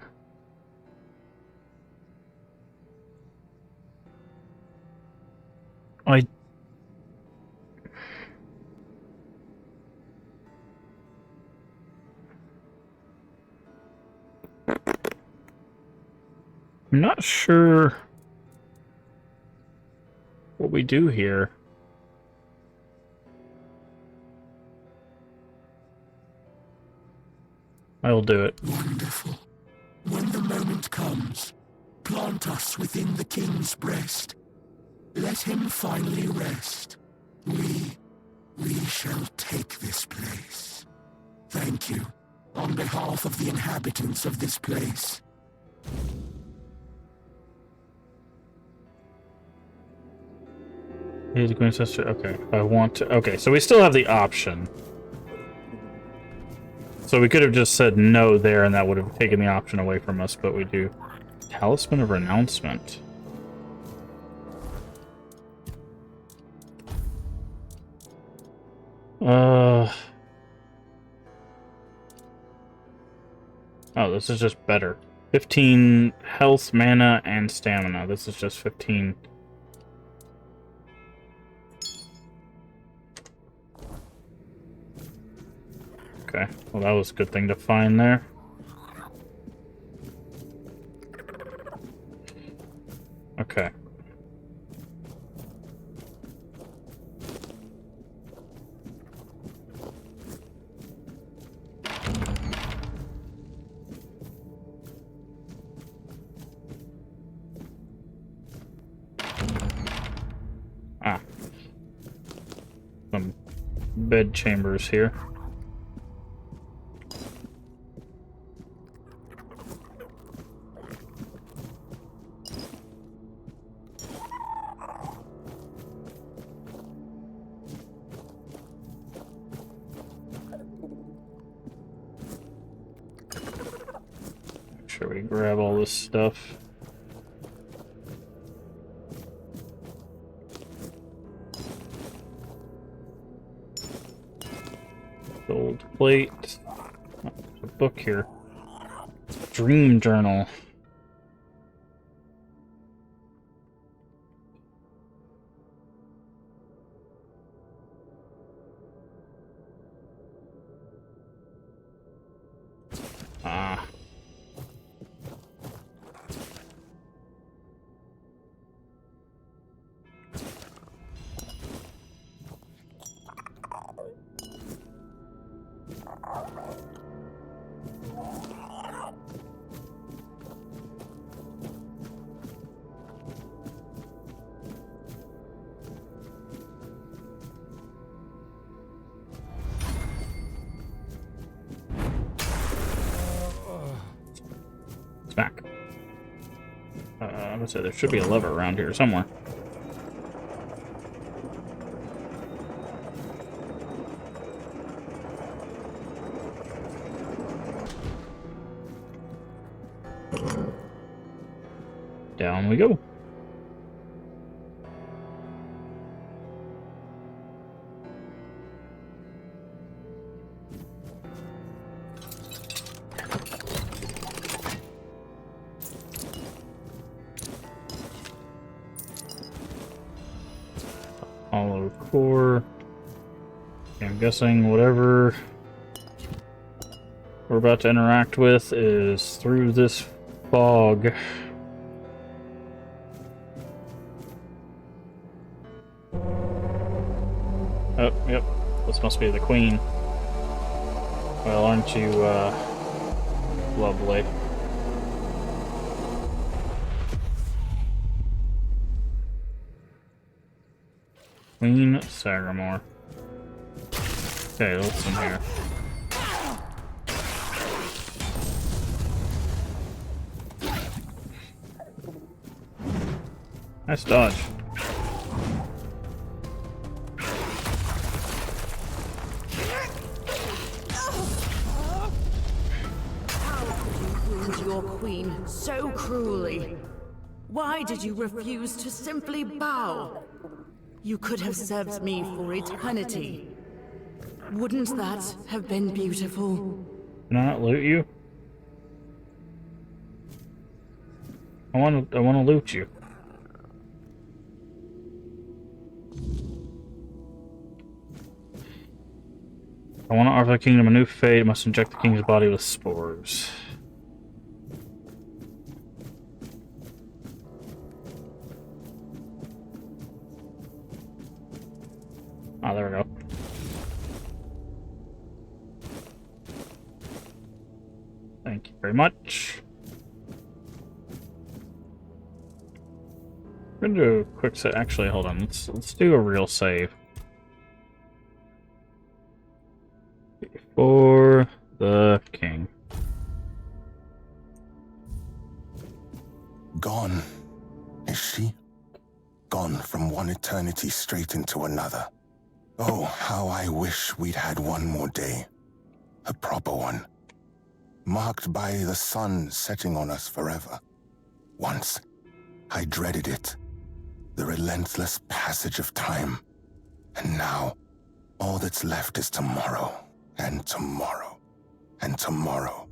[SPEAKER 1] I'm not sure what we do here. I'll do it.
[SPEAKER 18] Wonderful. When the moment comes, plant us within the king's breast. Let him finally rest. We shall take this place. Thank you, on behalf of the inhabitants of this place.
[SPEAKER 1] He's going to... Okay, I want to... Okay, so we still have the option. So we could have just said no there, and that would have taken the option away from us, but we do. Talisman of Renouncement. Oh, this is just better. 15 health, mana, and stamina. This is just 15. Okay, well that was a good thing to find there. Okay. Ah. Some bed chambers here. Sure we grab all this stuff. Gold plate. Oh, there's a book here. Dream journal. Ah. Smack. I'm gonna say there should be a lever around here somewhere. Down we go. no core. I'm guessing whatever we're about to interact with is through this fog. Oh, yep. This must be the queen. Well, aren't you, lovely? Queen Sagamore. Okay, let's in here. Nice dodge.
[SPEAKER 19] Your queen so cruelly. Why did you refuse to simply bow? You could have served me for eternity. Wouldn't that have been beautiful?
[SPEAKER 1] Can I not loot you? I want to loot you. I want to offer the kingdom a new fate. Must inject the king's body with spores. Ah, there we go. Thank you very much. We're gonna do a quick set. Actually, hold on. Let's do a real save. For the king.
[SPEAKER 20] Gone, is she? Gone from one eternity straight into another. Oh, how I wish we'd had one more day. A proper one. Marked by the sun setting on us forever. Once, I dreaded it. The relentless passage of time. And now, all that's left is tomorrow. And tomorrow. And tomorrow.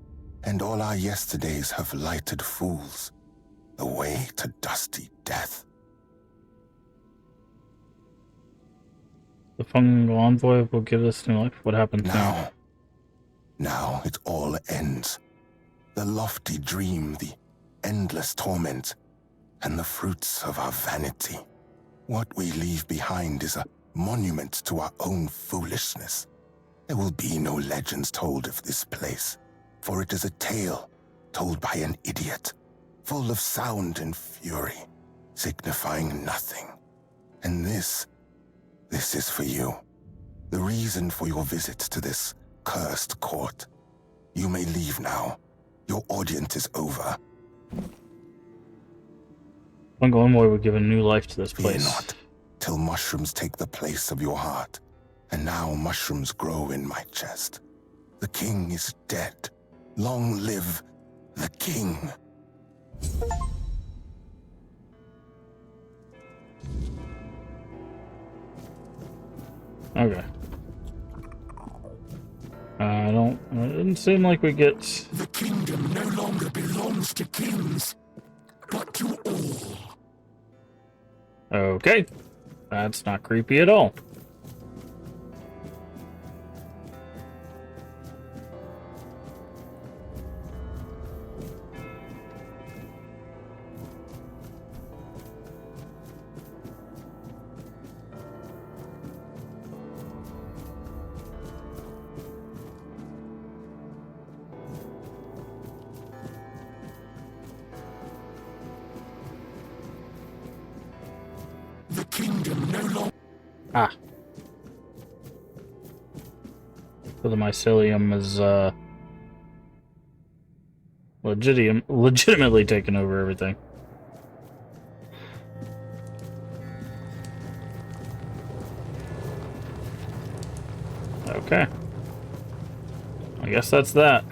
[SPEAKER 20] And all our yesterdays have lighted fools. The way to dusty death.
[SPEAKER 1] The fungal envoy will give us new life. What happens now?
[SPEAKER 20] Now it all ends. The lofty dream, the endless torment, and the fruits of our vanity. What we leave behind is a monument to our own foolishness. There will be no legends told of this place, for it is a tale told by an idiot, full of sound and fury, signifying nothing. And this is for you. The reason for your visit to this cursed court. You may leave now. Your audience is over.
[SPEAKER 1] Fungal envoy would give a new life to this place.
[SPEAKER 20] Fear not, till mushrooms take the place of your heart. And now mushrooms grow in my chest. The king is dead. Long live the king.
[SPEAKER 1] Okay. It didn't seem like we get...
[SPEAKER 18] The kingdom no longer belongs to kings, but to all.
[SPEAKER 1] Okay. That's not creepy at all.
[SPEAKER 18] The kingdom no longer...
[SPEAKER 1] Ah. So the mycelium is, legitimately taking over everything. Okay. I guess that's that.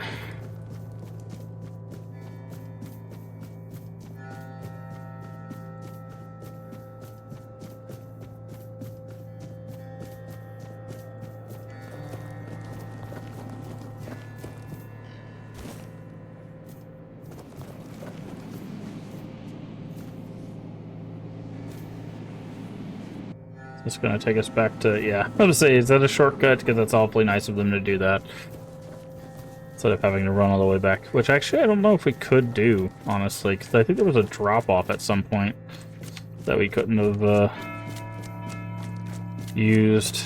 [SPEAKER 1] It's gonna take us back to, yeah. I'm gonna say, is that a shortcut? Because that's awfully nice of them to do that. Instead of having to run all the way back. Which actually, I don't know if we could do, honestly. Because I think there was a drop-off at some point that we couldn't have used.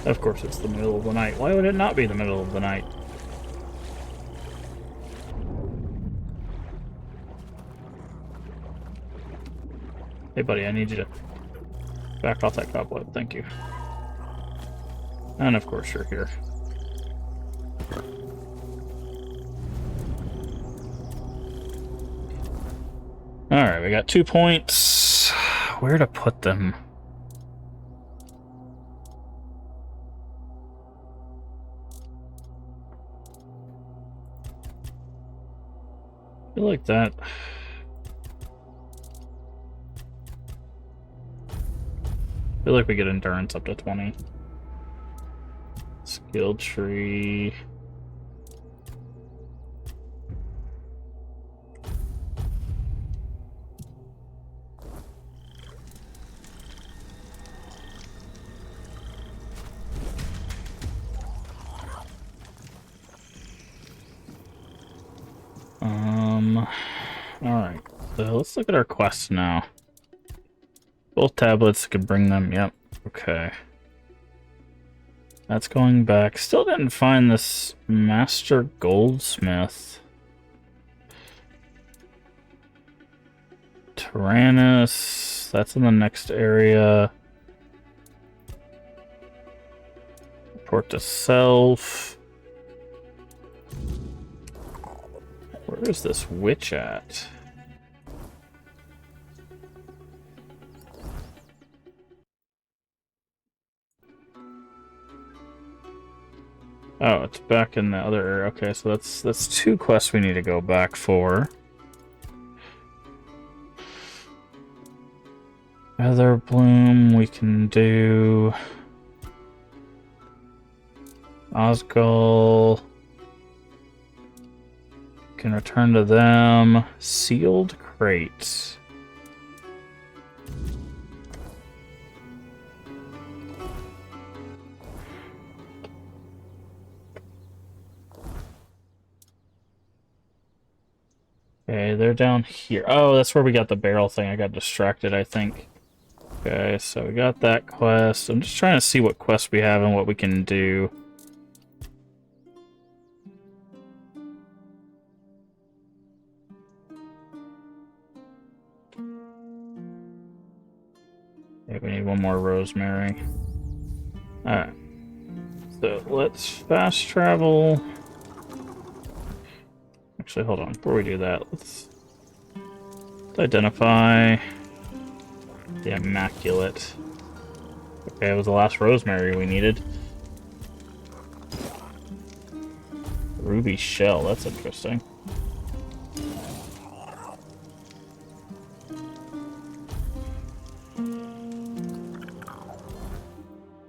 [SPEAKER 1] Of course, it's the middle of the night. Why would it not be the middle of the night? Hey, buddy, I need you to back off that cobweb. Thank you. And of course, you're here. Alright, we got 2 points. Where to put them? I feel like that. I feel like we get endurance up to 20. Skill tree. Alright, so let's look at our quests now. Both tablets could bring them, yep, okay. That's going back. Still didn't find this Master Goldsmith. Tyrannus, that's in the next area. Report to self. Where is this witch at? Oh, it's back in the other area. Okay, so that's 2 quests we need to go back for. Heather Bloom, we can do Osgul. Can return to them. Sealed crates. Okay, they're down here. Oh, that's where we got the barrel thing. I got distracted, I think. Okay, so we got that quest. I'm just trying to see what quests we have and what we can do. Okay, we need one more rosemary. Alright. So let's fast travel. Actually, hold on. Before we do that, let's identify the Immaculate. Okay, it was the last rosemary we needed. Ruby shell, that's interesting.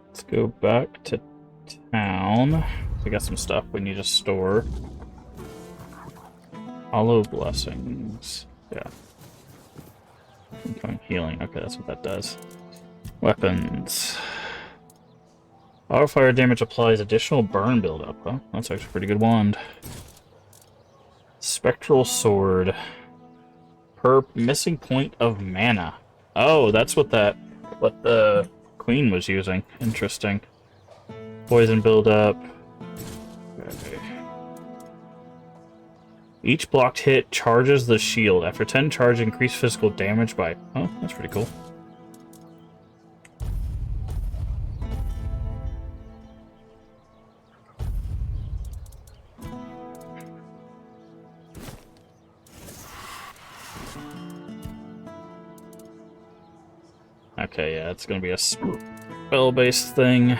[SPEAKER 1] Let's go back to town. We got some stuff we need to store. Hollow blessings. Yeah. Incoming healing. Okay, that's what that does. Weapons. Auto fire damage applies additional burn buildup. Huh? That's actually a pretty good wand. Spectral sword. Per missing point of mana. Oh, that's what the queen was using. Interesting. Poison buildup. Okay. Each blocked hit charges the shield. After 10 charge, increase physical damage by... Oh, that's pretty cool. Okay, yeah, it's gonna be a spell-based thing.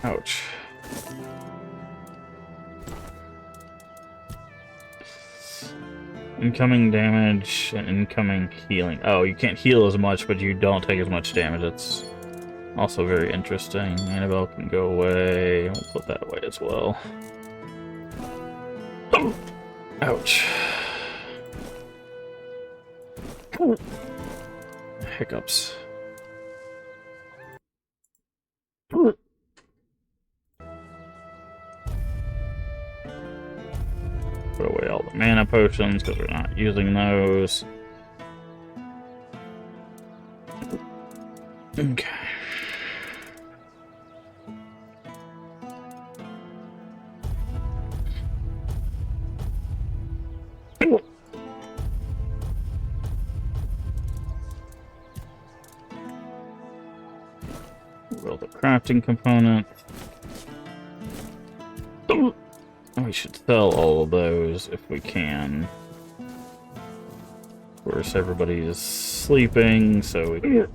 [SPEAKER 1] Ouch. Incoming damage and incoming healing. Oh, you can't heal as much, but you don't take as much damage. That's also very interesting. Annabelle can go away. We'll put that away as well. Ouch. Hiccups. Put away all the mana potions because we're not using those. Okay. Well, the crafting component. We should sell all of those if we can. Of course, everybody is sleeping, so we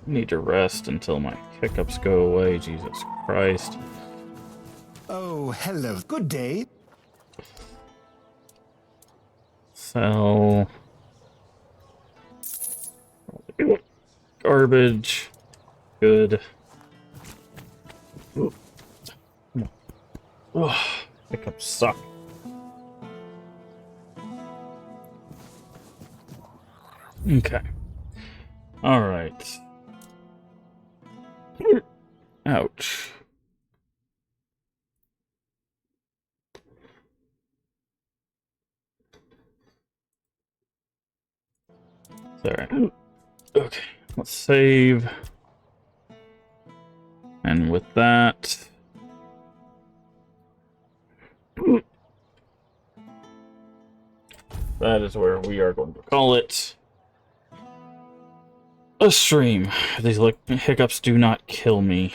[SPEAKER 1] need to rest until my hiccups go away. Jesus Christ.
[SPEAKER 21] Oh, hello. Good day.
[SPEAKER 1] Sell. Garbage. Good. Ugh. Hiccups suck. Okay. Alright. Ouch. Sorry. Okay, let's save. And with that... that is where we are going to call it a stream. These hiccups do not kill me.